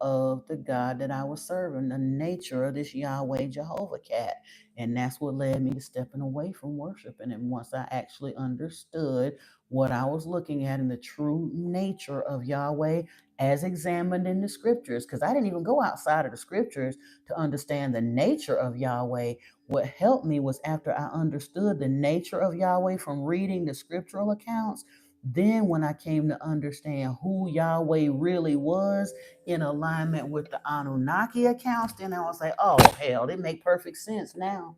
of the God that I was serving, the nature of this Yahweh Jehovah cat. And that's what led me to stepping away from worshiping. And once I actually understood what I was looking at in the true nature of Yahweh as examined in the scriptures, because I didn't even go outside of the scriptures to understand the nature of Yahweh. What helped me was after I understood the nature of Yahweh from reading the scriptural accounts, then when I came to understand who Yahweh really was in alignment with the Anunnaki accounts, then I was like, oh, hell, they make perfect sense now.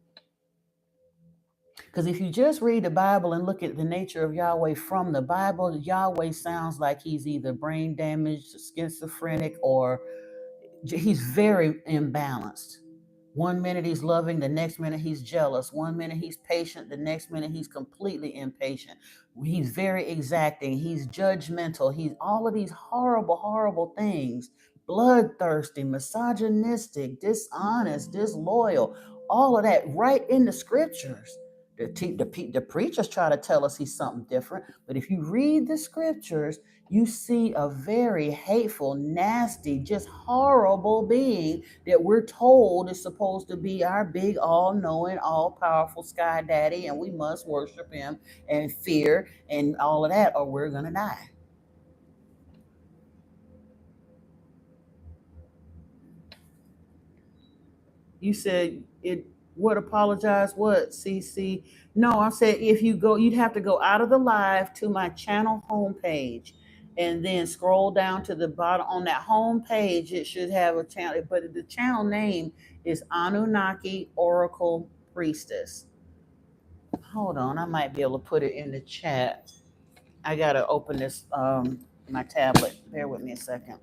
Because if you just read the Bible and look at the nature of Yahweh from the Bible, Yahweh sounds like he's either brain damaged, schizophrenic, or he's very imbalanced. One minute he's loving, the next minute he's jealous. One minute he's patient, the next minute he's completely impatient. He's very exacting, he's judgmental, he's all of these horrible, horrible things. Bloodthirsty, misogynistic, dishonest, disloyal, all of that right in the scriptures. The preachers try to tell us he's something different, but if you read the scriptures, you see a very hateful, nasty, just horrible being that we're told is supposed to be our big, all-knowing, all-powerful sky daddy, and we must worship him and fear and all of that, or we're gonna die. You said it would apologize what, CC? No, I said if you go, you'd have to go out of the live to my channel homepage and then scroll down to the bottom. On that home page, it should have a channel, but the channel name is Anunnaki Oracle Priestess. Hold on, I might be able to put it in the chat. I gotta open this my tablet. Bear with me a second.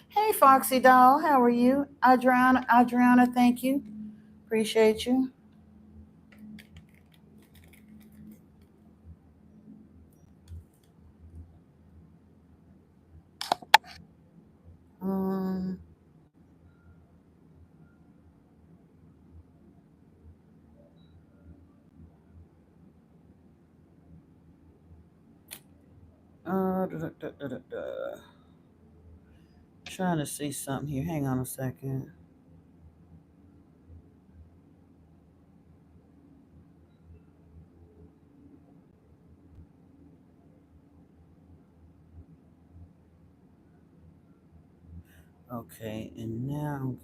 Hey, Foxy Doll, how are you? Adriana, thank you. Appreciate you. Um, Trying to see something here. Hang on a second. Okay, and now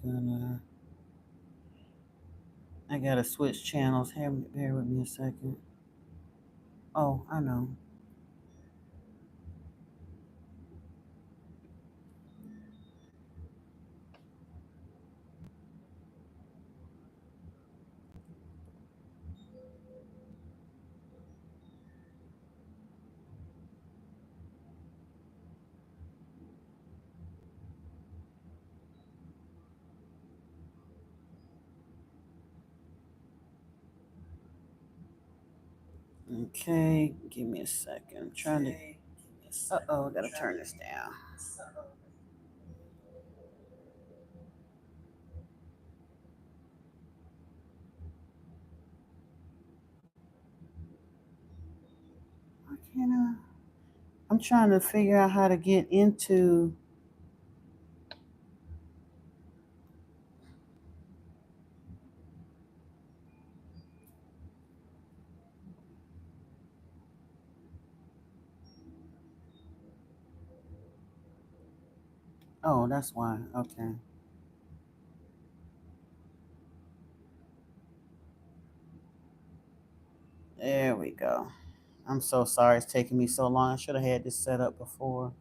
I gotta switch channels. Bear with me a second. Oh, I know. Okay, give me a second. I'm trying to. I gotta turn this down. Why can't I? I'm trying to figure out how to get into. Oh, that's why. Okay. There we go. I'm so sorry it's taking me so long. I should have had this set up before.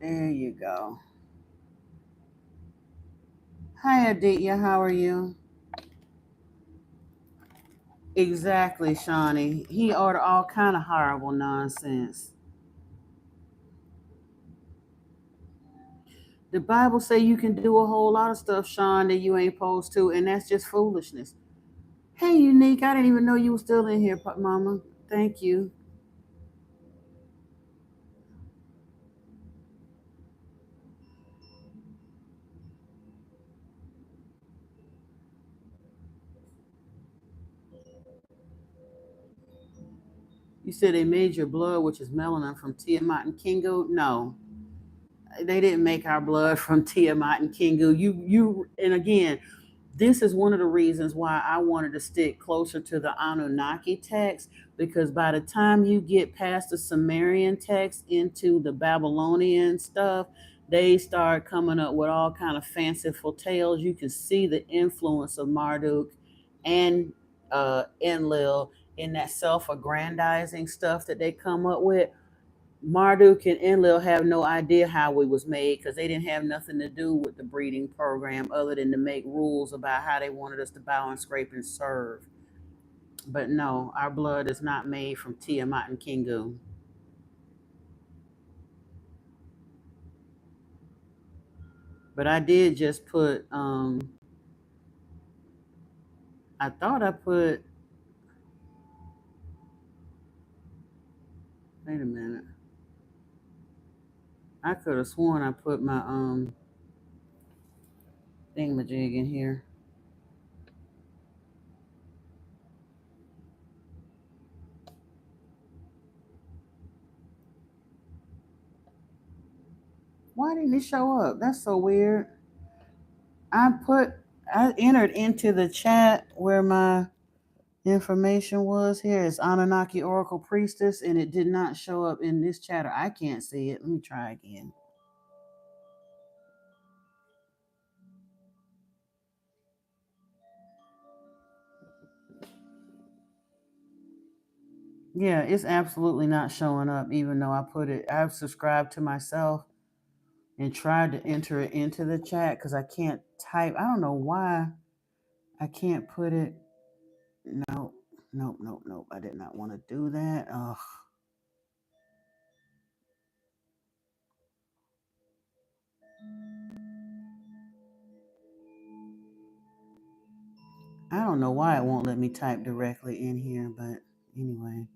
There you go. Hi, Aditya. How are you? Exactly, Shawnee. He ordered all kind of horrible nonsense. The Bible say you can do a whole lot of stuff, Sean, that you ain't supposed to, and that's just foolishness. Hey, Unique, I didn't even know you were still in here, Mama. Thank you. You said they made your blood, which is melanin, from Tiamat and Kingu. No, they didn't make our blood from Tiamat and Kingu. And again, this is one of the reasons why I wanted to stick closer to the Anunnaki text, because by the time you get past the Sumerian text into the Babylonian stuff, they start coming up with all kind of fanciful tales. You can see the influence of Marduk and Enlil in that self-aggrandizing stuff that they come up with. Marduk and Enlil have no idea how we was made, because they didn't have nothing to do with the breeding program other than to make rules about how they wanted us to bow and scrape and serve. But no, our blood is not made from Tiamat and Kingu. But I did just put I thought I put, wait a minute, I could have sworn I put my thingamajig in here. Why didn't it show up? That's so weird. I entered into the chat where my information was. Here is Anunnaki Oracle Priestess, and it did not show up in this chat, or I can't see it. Let me try again. Yeah, it's absolutely not showing up, even though I've subscribed to myself and tried to enter it into the chat, because I can't type. I don't know why I can't put it. Nope. I did not want to do that. Ugh. I don't know why it won't let me type directly in here, but anyway.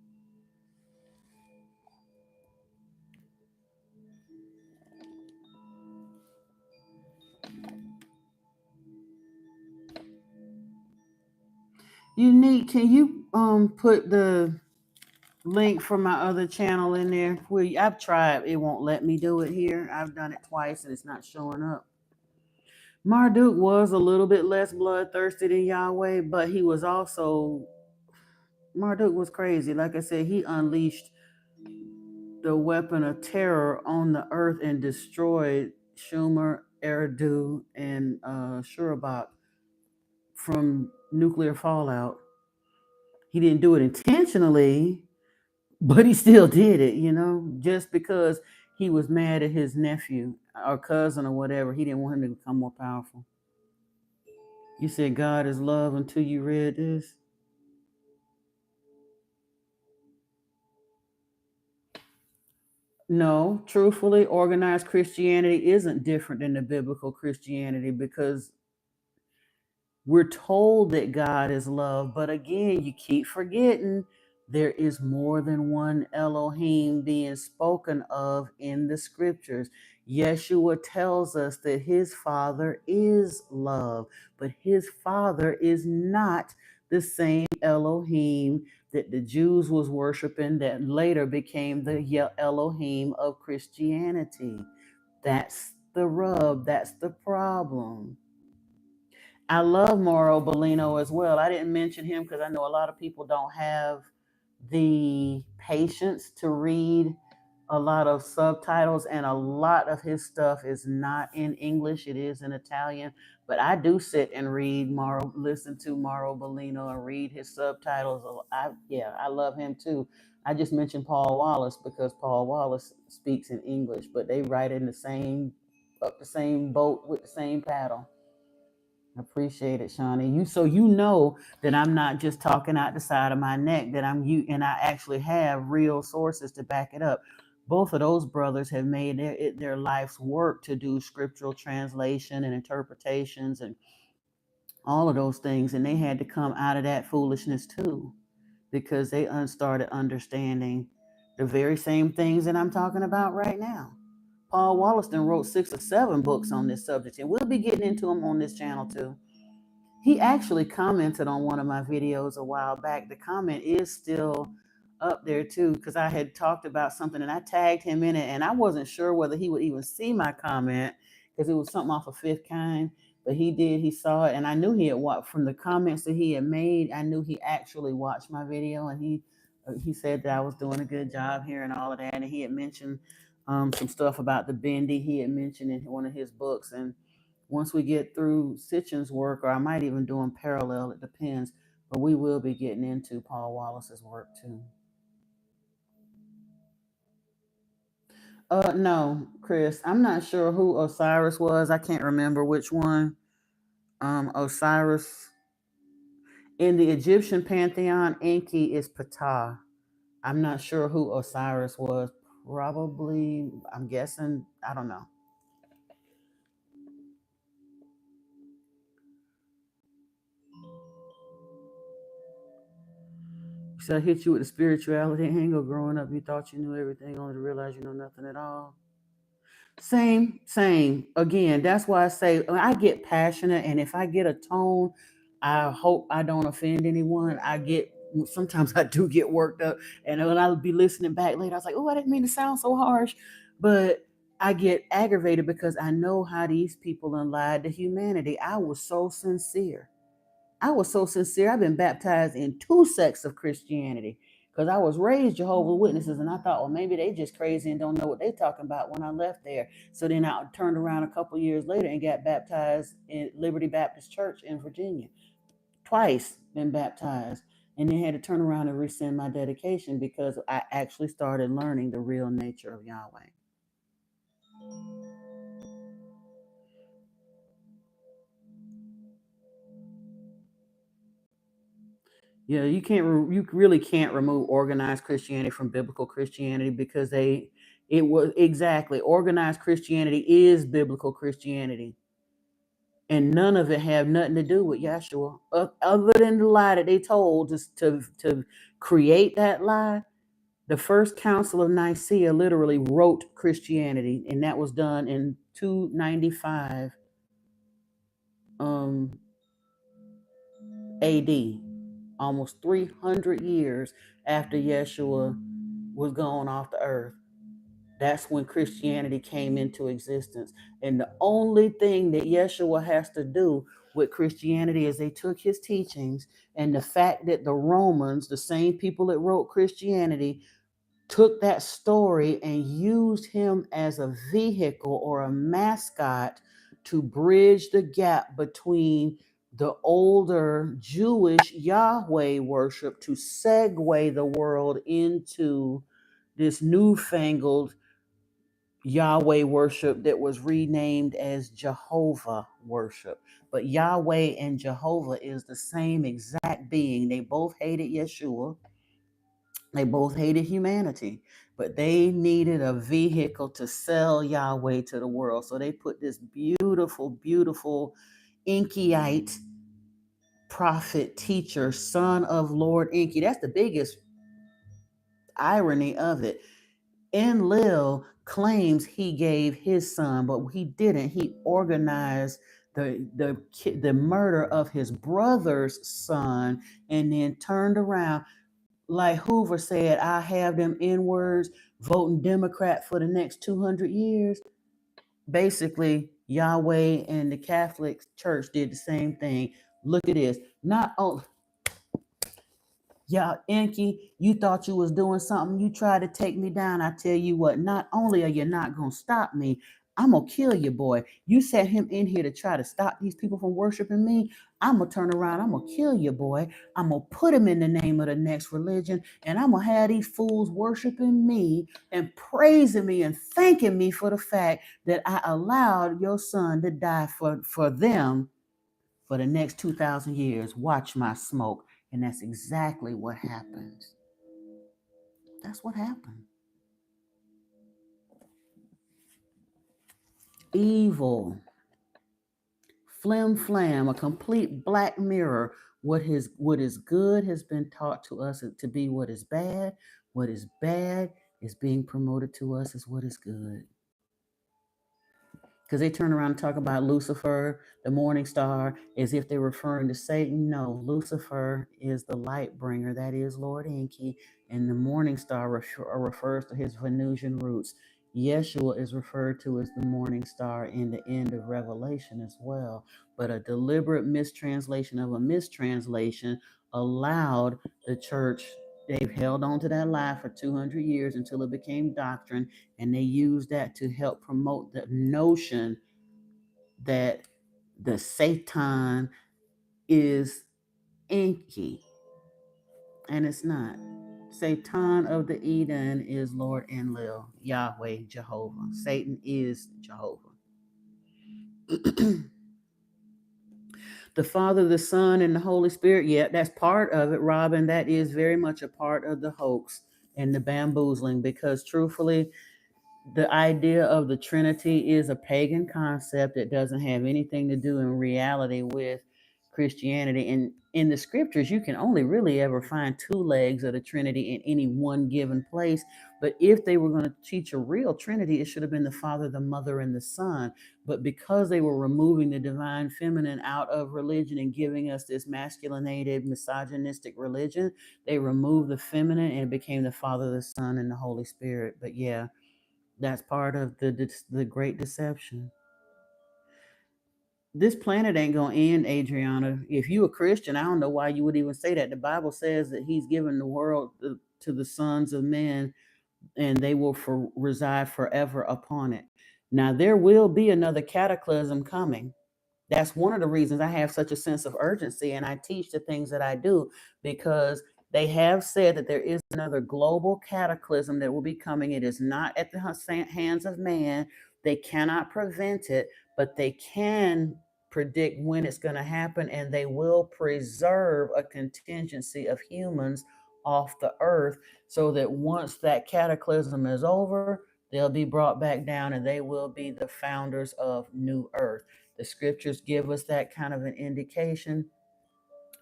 Unique, can you put the link for my other channel in there? I've tried, it won't let me do it here. I've done it twice and it's not showing up. Marduk was a little bit less bloodthirsty than Yahweh, but Marduk was crazy. Like I said, he unleashed the weapon of terror on the earth and destroyed Sumer, Eridu, and Shurabak from nuclear fallout. He didn't do it intentionally, but he still did it, just because he was mad at his nephew or cousin or whatever. He didn't want him to become more powerful. You said God is love until you read this? No, truthfully, organized Christianity isn't different than the biblical Christianity, because we're told that God is love, but again, you keep forgetting there is more than one Elohim being spoken of in the scriptures. Yeshua tells us that his Father is love, but his Father is not the same Elohim that the Jews was worshiping that later became the Elohim of Christianity. That's the rub. That's the problem. I love Mauro Bellino as well. I didn't mention him because I know a lot of people don't have the patience to read a lot of subtitles, and a lot of his stuff is not in English. It is in Italian. But I do sit and listen to Mauro Bellino and read his subtitles. I love him too. I just mentioned Paul Wallace because Paul Wallace speaks in English, but they write in the same boat with the same paddle. Appreciate it, Shawnee. You know that I'm not just talking out the side of my neck, that and I actually have real sources to back it up. Both of those brothers have made their life's work to do scriptural translation and interpretations and all of those things, and they had to come out of that foolishness too, because they started understanding the very same things that I'm talking about right now. Paul Wollaston wrote 6 or 7 books on this subject, and we'll be getting into them on this channel too. He actually commented on one of my videos a while back. The comment is still up there too, because I had talked about something and I tagged him in it, and I wasn't sure whether he would even see my comment because it was something off of Fifth Kind. But he did. He saw it, and I knew he had watched from the comments that he had made. I knew he actually watched my video, and he said that I was doing a good job here and all of that. And he had mentioned some stuff about the bendy he had mentioned in one of his books. And once we get through Sitchin's work, or I might even do them parallel, it depends. But we will be getting into Paul Wallace's work too. No, Chris, I'm not sure who Osiris was. I can't remember which one. Osiris. In the Egyptian pantheon, Enki is Ptah. I'm not sure who Osiris was. Probably, I'm guessing, I don't know. So I hit you with the spirituality angle. Growing up, you thought you knew everything, only to realize you know nothing at all. Same. Again, that's why I say I get passionate, and if I get a tone, I hope I don't offend anyone. Sometimes I do get worked up, and when I'll be listening back later, I was like, oh, I didn't mean to sound so harsh, but I get aggravated because I know how these people lied to humanity. I was so sincere. I've been baptized in 2 sects of Christianity because I was raised Jehovah's Witnesses, and I thought, well, maybe they just crazy and don't know what they talking about when I left there. So then I turned around a couple years later and got baptized in Liberty Baptist Church in Virginia. Twice been baptized, and then had to turn around and rescind my dedication because I actually started learning the real nature of Yahweh. Yeah, you really can't remove organized Christianity from biblical Christianity because it was exactly organized Christianity is biblical Christianity, and none of it have nothing to do with Yahshua other than the lie that they told us to create that lie. The first council of Nicaea literally wrote Christianity, and that was done in 295 AD, almost 300 years after Yeshua was gone off the earth. That's when Christianity came into existence. And the only thing that Yeshua has to do with Christianity is they took his teachings, and the fact that the Romans, the same people that wrote Christianity, took that story and used him as a vehicle or a mascot to bridge the gap between the older Jewish Yahweh worship to segue the world into this newfangled Yahweh worship that was renamed as Jehovah worship. But Yahweh and Jehovah is the same exact being. They both hated Yeshua. They both hated humanity, but they needed a vehicle to sell Yahweh to the world. So they put this beautiful, beautiful Enkiite prophet, teacher, son of Lord Enki. That's the biggest irony of it. Enlil claims he gave his son, but he didn't. He organized the murder of his brother's son and then turned around. Like Hoover said, I have them N-words voting Democrat for the next 200 years. Basically, Yahweh and the Catholic Church did the same thing. Look at this. Not only, yeah, Enki, you thought you was doing something. You tried to take me down. I tell you what, not only are you not going to stop me, I'm going to kill you, boy. You set him in here to try to stop these people from worshiping me. I'm going to turn around. I'm going to kill you, boy. I'm going to put him in the name of the next religion, and I'm going to have these fools worshiping me and praising me and thanking me for the fact that I allowed your son to die for them for the next 2,000 years. Watch my smoke. And that's exactly what happened. That's what happened. Evil. Flim flam, a complete black mirror. What is good has been taught to us to be what is bad. What is bad is being promoted to us as what is good. Because they turn around and talk about Lucifer, the morning star, as if they're referring to Satan. No, Lucifer is the light bringer. That is Lord Enki. And the morning star refers to his Venusian roots. Yeshua is referred to as the morning star in the end of Revelation as well. But a deliberate mistranslation of a mistranslation allowed the church, they've held on to that lie for 200 years until it became doctrine, and they used that to help promote the notion that the Satan is Enki, and it's not. Satan of the Eden is Lord Enlil, Yahweh, Jehovah. Satan is Jehovah. The Father, the Son, and the Holy Spirit, yeah, that's part of it, Robin. That is very much a part of the hoax and the bamboozling, because truthfully, the idea of the Trinity is a pagan concept that doesn't have anything to do in reality with Christianity. And in the scriptures, you can only really ever find two legs of the Trinity in any one given place. But if they were going to teach a real Trinity, it should have been the Father, the Mother, and the Son. But because they were removing the divine feminine out of religion and giving us this masculinated, misogynistic religion, they removed the feminine and it became the Father, the Son, and the Holy Spirit. But yeah, that's part of the great deception. This planet ain't gonna end, Adriana. If you a Christian, I don't know why you would even say that. The Bible says that He's given the world to the sons of men, and they will reside forever upon it. Now there will be another cataclysm coming. That's one of the reasons I have such a sense of urgency and I teach the things that I do, because they have said that there is another global cataclysm that will be coming. It is not at the hands of man. They cannot prevent it, but they can predict when it's going to happen, and they will preserve a contingency of humans off the earth so that once that cataclysm is over, they'll be brought back down and they will be the founders of new earth. The scriptures give us that kind of an indication,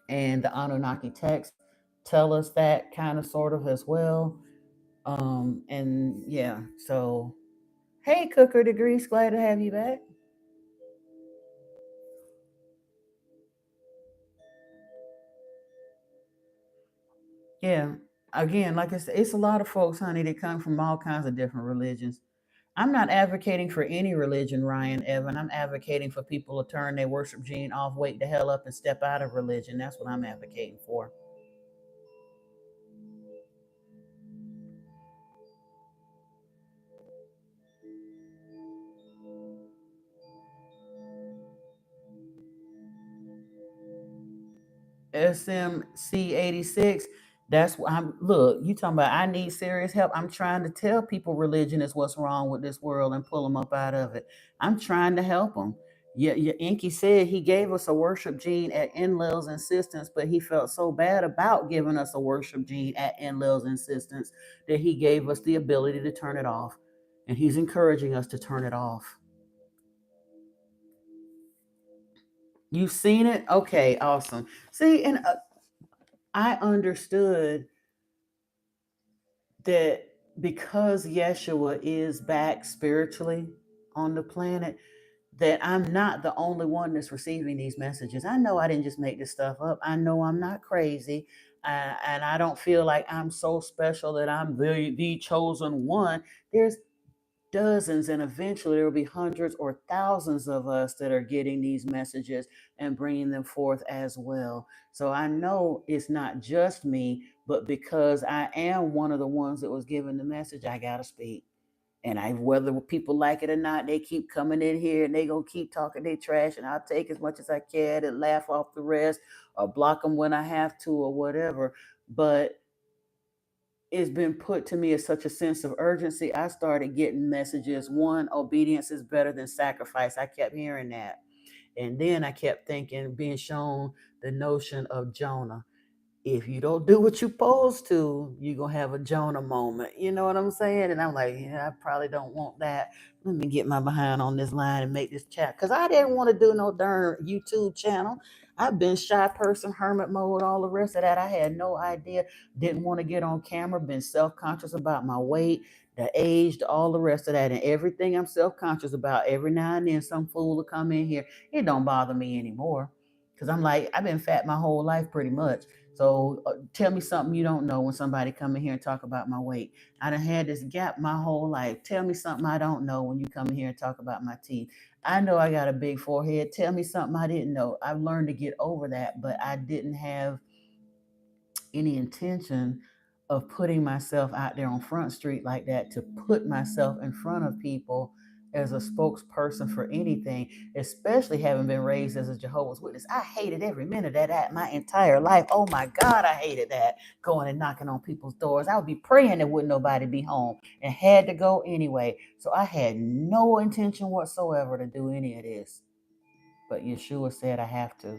and the Anunnaki texts tell us that kind of sort of as well. And yeah, so hey, Cooker Degrees, glad to have you back. Yeah, again, like I said, it's a lot of folks, honey, that come from all kinds of different religions. I'm not advocating for any religion, Ryan, Evan. I'm advocating for people to turn their worship gene off, wake the hell up, and step out of religion. That's what I'm advocating for. SMC 86. That's what I'm. Look, you talking about I need serious help. I'm trying to tell people religion is what's wrong with this world and pull them up out of it. I'm trying to help them. Yeah, Enki said he gave us a worship gene at Enlil's insistence, but he felt so bad about giving us a worship gene at Enlil's insistence that he gave us the ability to turn it off. And he's encouraging us to turn it off. You've seen it? Okay, awesome. See, and I understood that because Yeshua is back spiritually on the planet, that I'm not the only one that's receiving these messages. I know I didn't just make this stuff up. I know I'm not crazy. And I don't feel like I'm so special that I'm the chosen one. There's dozens, and eventually there will be hundreds or thousands of us that are getting these messages and bringing them forth as well. So I know it's not just me, but because I am one of the ones that was given the message, I gotta speak. And whether people like it or not, they keep coming in here and they gonna keep talking their trash, and I'll take as much as I can and laugh off the rest or block them when I have to or whatever. But it's been put to me as such a sense of urgency. I started getting messages. One, obedience is better than sacrifice. I kept hearing that. And then I kept thinking, being shown the notion of Jonah. if you don't do what you're supposed to, you're going to have a Jonah moment. You know what I'm saying? And I'm like, yeah, I probably don't want that. Let me get my behind on this line and make this chat. Because I didn't want to do no darn YouTube channel. I've been shy person, hermit mode, all the rest of that. I had no idea. Didn't want to get on camera. Been self-conscious about my weight, the age, all the rest of that. And everything I'm self-conscious about, every now and then some fool will come in here. It don't bother me anymore. Because I'm like, I've been fat my whole life pretty much. So tell me something you don't know when somebody come in here and talk about my weight. I done had this gap my whole life. Tell me something I don't know when you come in here and talk about my teeth. I know I got a big forehead. Tell me something I didn't know. I've learned to get over that, but I didn't have any intention of putting myself out there on Front Street like that, to put myself in front of people as a spokesperson for anything, especially having been raised as a Jehovah's Witness. I hated every minute of that my entire life. Oh my God, I hated that, going and knocking on people's doors. I would be praying that wouldn't nobody be home and had to go anyway. So I had no intention whatsoever to do any of this. But Yeshua said I have to.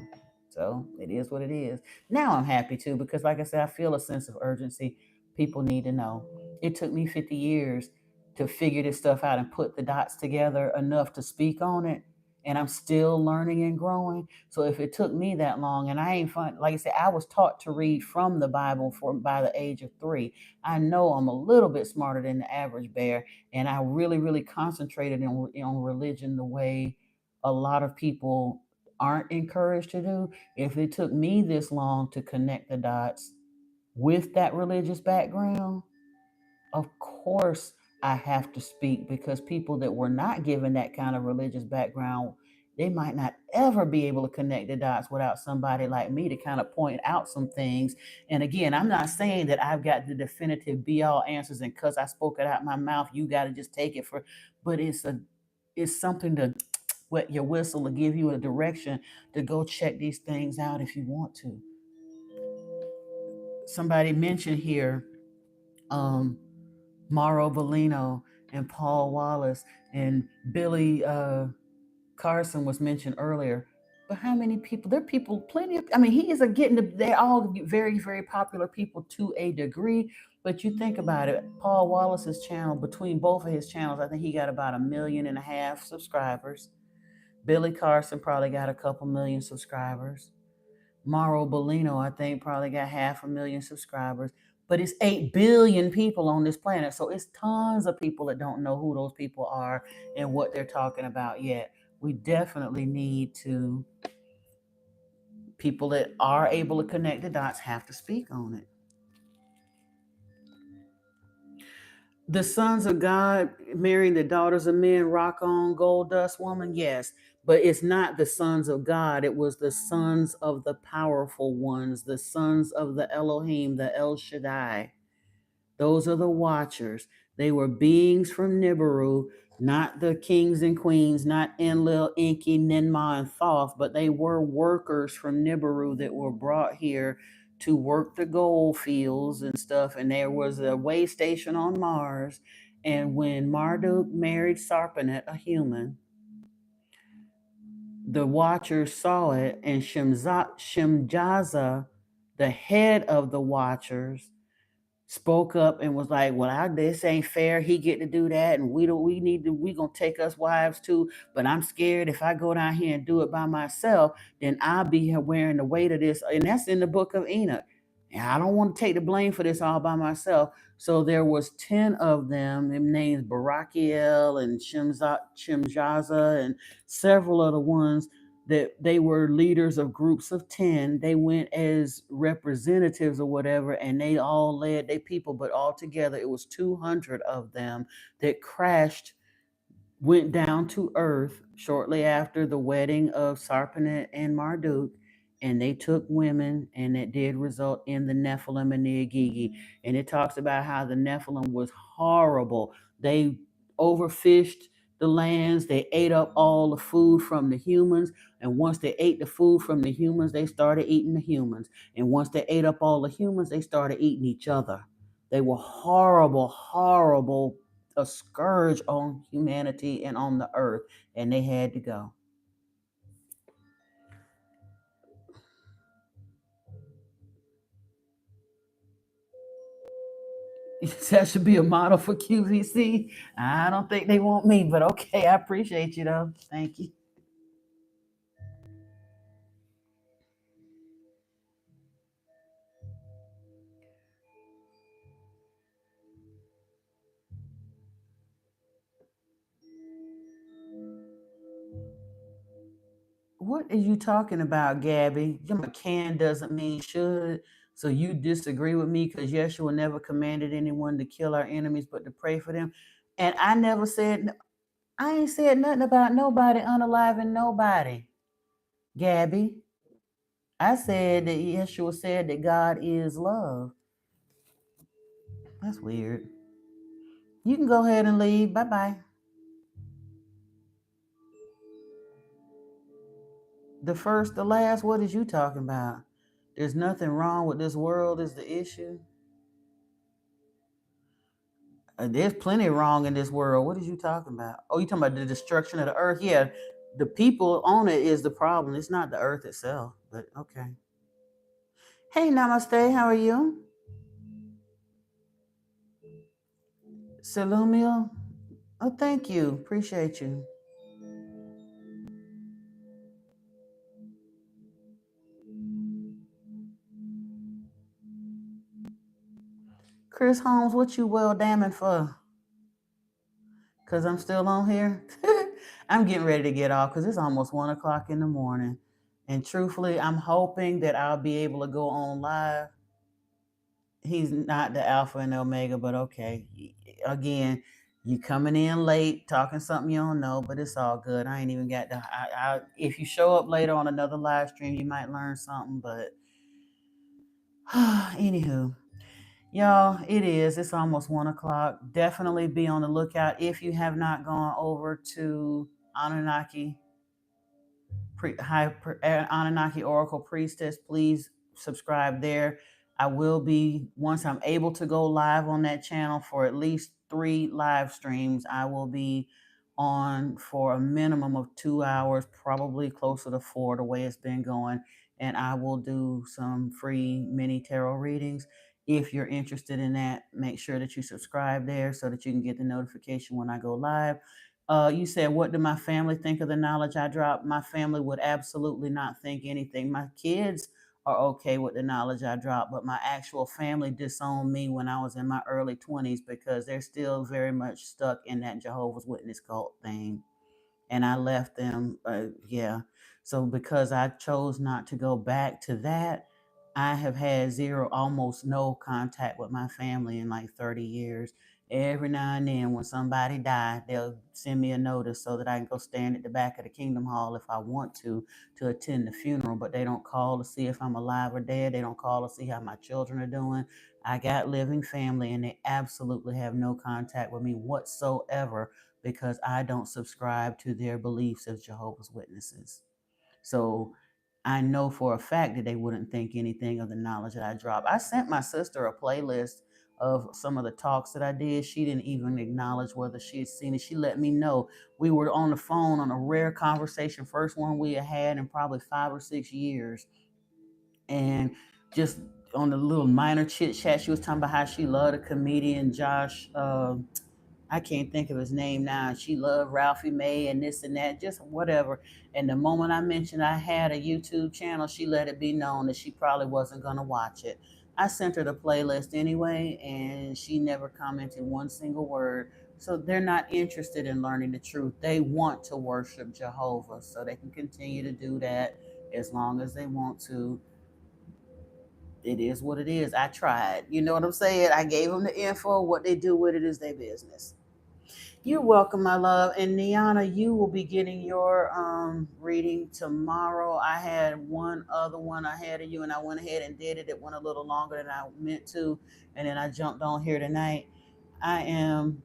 So it is what it is. Now I'm happy too, because like I said, I feel a sense of urgency. People need to know. It took me 50 years to figure this stuff out and put the dots together enough to speak on it. And I'm still learning and growing. So if it took me that long, and I ain't fun, like I said, I was taught to read from the Bible by the age of 3. I know I'm a little bit smarter than the average bear. And I really, really concentrated on religion the way a lot of people aren't encouraged to do. If it took me this long to connect the dots with that religious background, of course I have to speak, because people that were not given that kind of religious background, they might not ever be able to connect the dots without somebody like me to kind of point out some things. And again, I'm not saying that I've got the definitive be all answers, and because I spoke it out my mouth, you got to just take it for, but it's something to wet your whistle to give you a direction to go check these things out if you want to. Somebody mentioned here Mauro Bellino and Paul Wallace, and Billy Carson was mentioned earlier. But how many people? There are people, plenty of. I mean, he is they're all very, very popular people to a degree. But you think about it, Paul Wallace's channel, between both of his channels, I think he got about 1.5 million subscribers. Billy Carson probably got a couple million subscribers. Mauro Bellino, I think, probably got 500,000 subscribers. But it's 8 billion people on this planet. So it's tons of people that don't know who those people are and what they're talking about yet. We definitely need to, people that are able to connect the dots have to speak on it. The sons of God marrying the daughters of men, rock on, gold dust woman, yes. But it's not the sons of God. It was the sons of the powerful ones, the sons of the Elohim, the El Shaddai. Those are the watchers. They were beings from Nibiru, not the kings and queens, not Enlil, Enki, Ninmah, and Thoth, but they were workers from Nibiru that were brought here to work the gold fields and stuff. And there was a way station on Mars. And when Marduk married Sarpanet, a human, the watchers saw it, and Shemjaza, the head of the watchers, spoke up and was like, well, this ain't fair. He get to do that, and we gonna take us wives too. But I'm scared if I go down here and do it by myself, then I'll be here wearing the weight of this. And that's in the book of Enoch. And I don't want to take the blame for this all by myself. So there was 10 of them, named Barakiel and Shemjaza and several other ones, that they were leaders of groups of 10. They went as representatives or whatever, and they all led their people, but altogether it was 200 of them that crashed, went down to earth shortly after the wedding of Sarpanet and Marduk, and they took women, and it did result in the Nephilim and the Agigi. And it talks about how the Nephilim was horrible. They overfished the lands. They ate up all the food from the humans. And once they ate the food from the humans, they started eating the humans. And once they ate up all the humans, they started eating each other. They were horrible, horrible, a scourge on humanity and on the earth, and they had to go. That should be a model for QVC. I don't think they want me, but okay, I appreciate you though. Thank you. What are you talking about, Gabby? Can doesn't mean should. So you disagree with me because Yeshua never commanded anyone to kill our enemies, but to pray for them. And I never said, I ain't said nothing about nobody unaliving nobody, Gabby. I said that Yeshua said that God is love. That's weird. You can go ahead and leave. Bye bye. The first, the last, what is you talking about? There's nothing wrong with this world, is the issue. There's plenty wrong in this world. What is you talking about? Oh, you talking about the destruction of the earth? Yeah, the people on it is the problem. It's not the earth itself, but okay. Hey, namaste. How are you? Salumio? Oh, thank you. Appreciate you. Chris Holmes, what you well damning for? Because I'm still on here. I'm getting ready to get off because it's almost 1 o'clock in the morning. And truthfully, I'm hoping that I'll be able to go on live. He's not the alpha and omega, but okay. Again, you coming in late, talking something you don't know, but it's all good. I ain't even got the. If you show up later on another live stream, you might learn something. But anywho, y'all, it is. It's almost 1 o'clock. Definitely be on the lookout if you have not gone over to Anunnaki Anunnaki Oracle Priestess. Please subscribe there. I will be, once I'm able to go live on that channel for at least 3 live streams, I will be on for a minimum of 2 hours, probably closer to 4 the way it's been going. And I will do some free mini tarot readings. If you're interested in that, make sure that you subscribe there so that you can get the notification when I go live. You said, what do my family think of the knowledge I dropped? My family would absolutely not think anything. My kids are okay with the knowledge I dropped, but my actual family disowned me when I was in my early 20s because they're still very much stuck in that Jehovah's Witness cult thing. And I left them, yeah. So because I chose not to go back to that, I have had zero, almost no contact with my family in like 30 years. Every now and then when somebody died, they'll send me a notice so that I can go stand at the back of the Kingdom Hall if I want to attend the funeral, but they don't call to see if I'm alive or dead. They don't call to see how my children are doing. I got living family and they absolutely have no contact with me whatsoever because I don't subscribe to their beliefs as Jehovah's Witnesses. So I know for a fact that they wouldn't think anything of the knowledge that I drop. I sent my sister a playlist of some of the talks that I did. She didn't even acknowledge whether she had seen it. She let me know. We were on the phone on a rare conversation, first one we had in probably 5 or 6 years. And just on the little minor chit chat, she was talking about how she loved a comedian, Josh. I can't think of his name now. She loved Ralphie May and this and that, just whatever. And the moment I mentioned I had a YouTube channel, she let it be known that she probably wasn't going to watch it. I sent her the playlist anyway, and she never commented one single word. So they're not interested in learning the truth. They want to worship Jehovah, so they can continue to do that as long as they want to. It is what it is. I tried. You know what I'm saying? I gave them the info. What they do with it is their business. You're welcome, my love. And Niana, you will be getting your reading tomorrow. I had one other one ahead of you, and I went ahead and did it. It went a little longer than I meant to, and then I jumped on here tonight. I am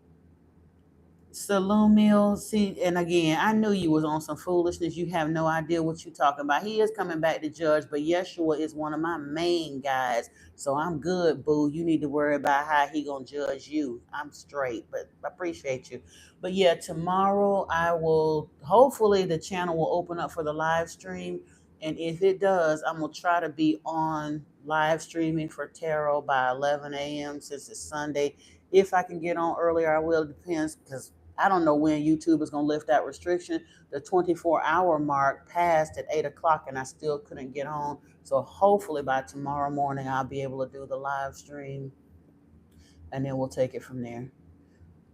Saloon Mill. See, and again, I knew you was on some foolishness. You have no idea what you're talking about. He is coming back to judge, but Yeshua is one of my main guys. So I'm good, boo. You need to worry about how he gonna judge you. I'm straight, but I appreciate you. But yeah, tomorrow I will hopefully the channel will open up for the live stream. And if it does, I'm going to try to be on live streaming for tarot by 11 a.m. since it's Sunday. If I can get on earlier, I will. It depends, because I don't know when YouTube is going to lift that restriction. The 24-hour mark passed at 8 o'clock and I still couldn't get on. So hopefully by tomorrow morning, I'll be able to do the live stream, and then we'll take it from there.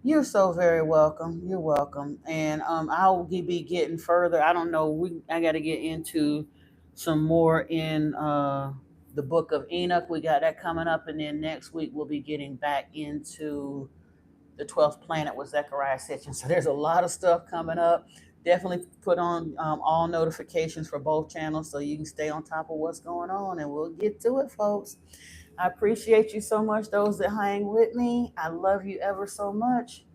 You're so very welcome. You're welcome. And I'll be getting further. I don't know. I got to get into some more in the book of Enoch. We got that coming up. And then next week, we'll be getting back into the 12th planet with Zechariah Sitchin. So there's a lot of stuff coming up. Definitely put on all notifications for both channels so you can stay on top of what's going on. And we'll get to it, folks. I appreciate you so much, those that hang with me. I love you ever so much.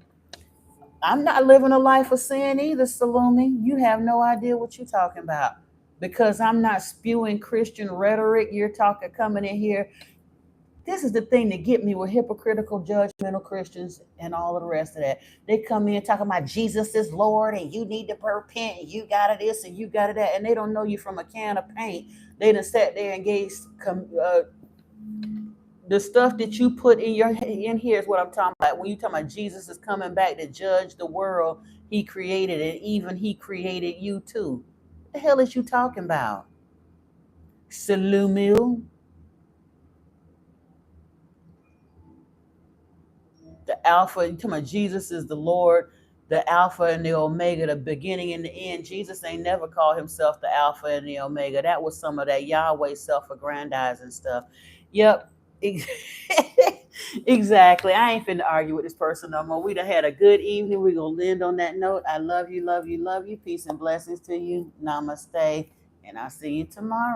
I'm not living a life of sin either, Salumi. You have no idea what you're talking about. Because I'm not spewing Christian rhetoric. You're coming in here. This is the thing that get me with hypocritical, judgmental Christians and all of the rest of that. They come in talking about Jesus is Lord and you need to repent and you got this and you got that. And they don't know you from a can of paint. They done sat there and gave the stuff that you put in here is what I'm talking about. When you talking about Jesus is coming back to judge the world he created, and even he created you too. What the hell is you talking about? Salumil. The Alpha, you talking about Jesus is the Lord, the Alpha and the Omega, the beginning and the end. Jesus ain't never called himself the Alpha and the Omega. That was some of that Yahweh self-aggrandizing stuff. Yep. Exactly. I ain't finna argue with this person no more. We done had a good evening. We're gonna end on that note. I love you, love you, love you. Peace and blessings to you. Namaste. And I'll see you tomorrow.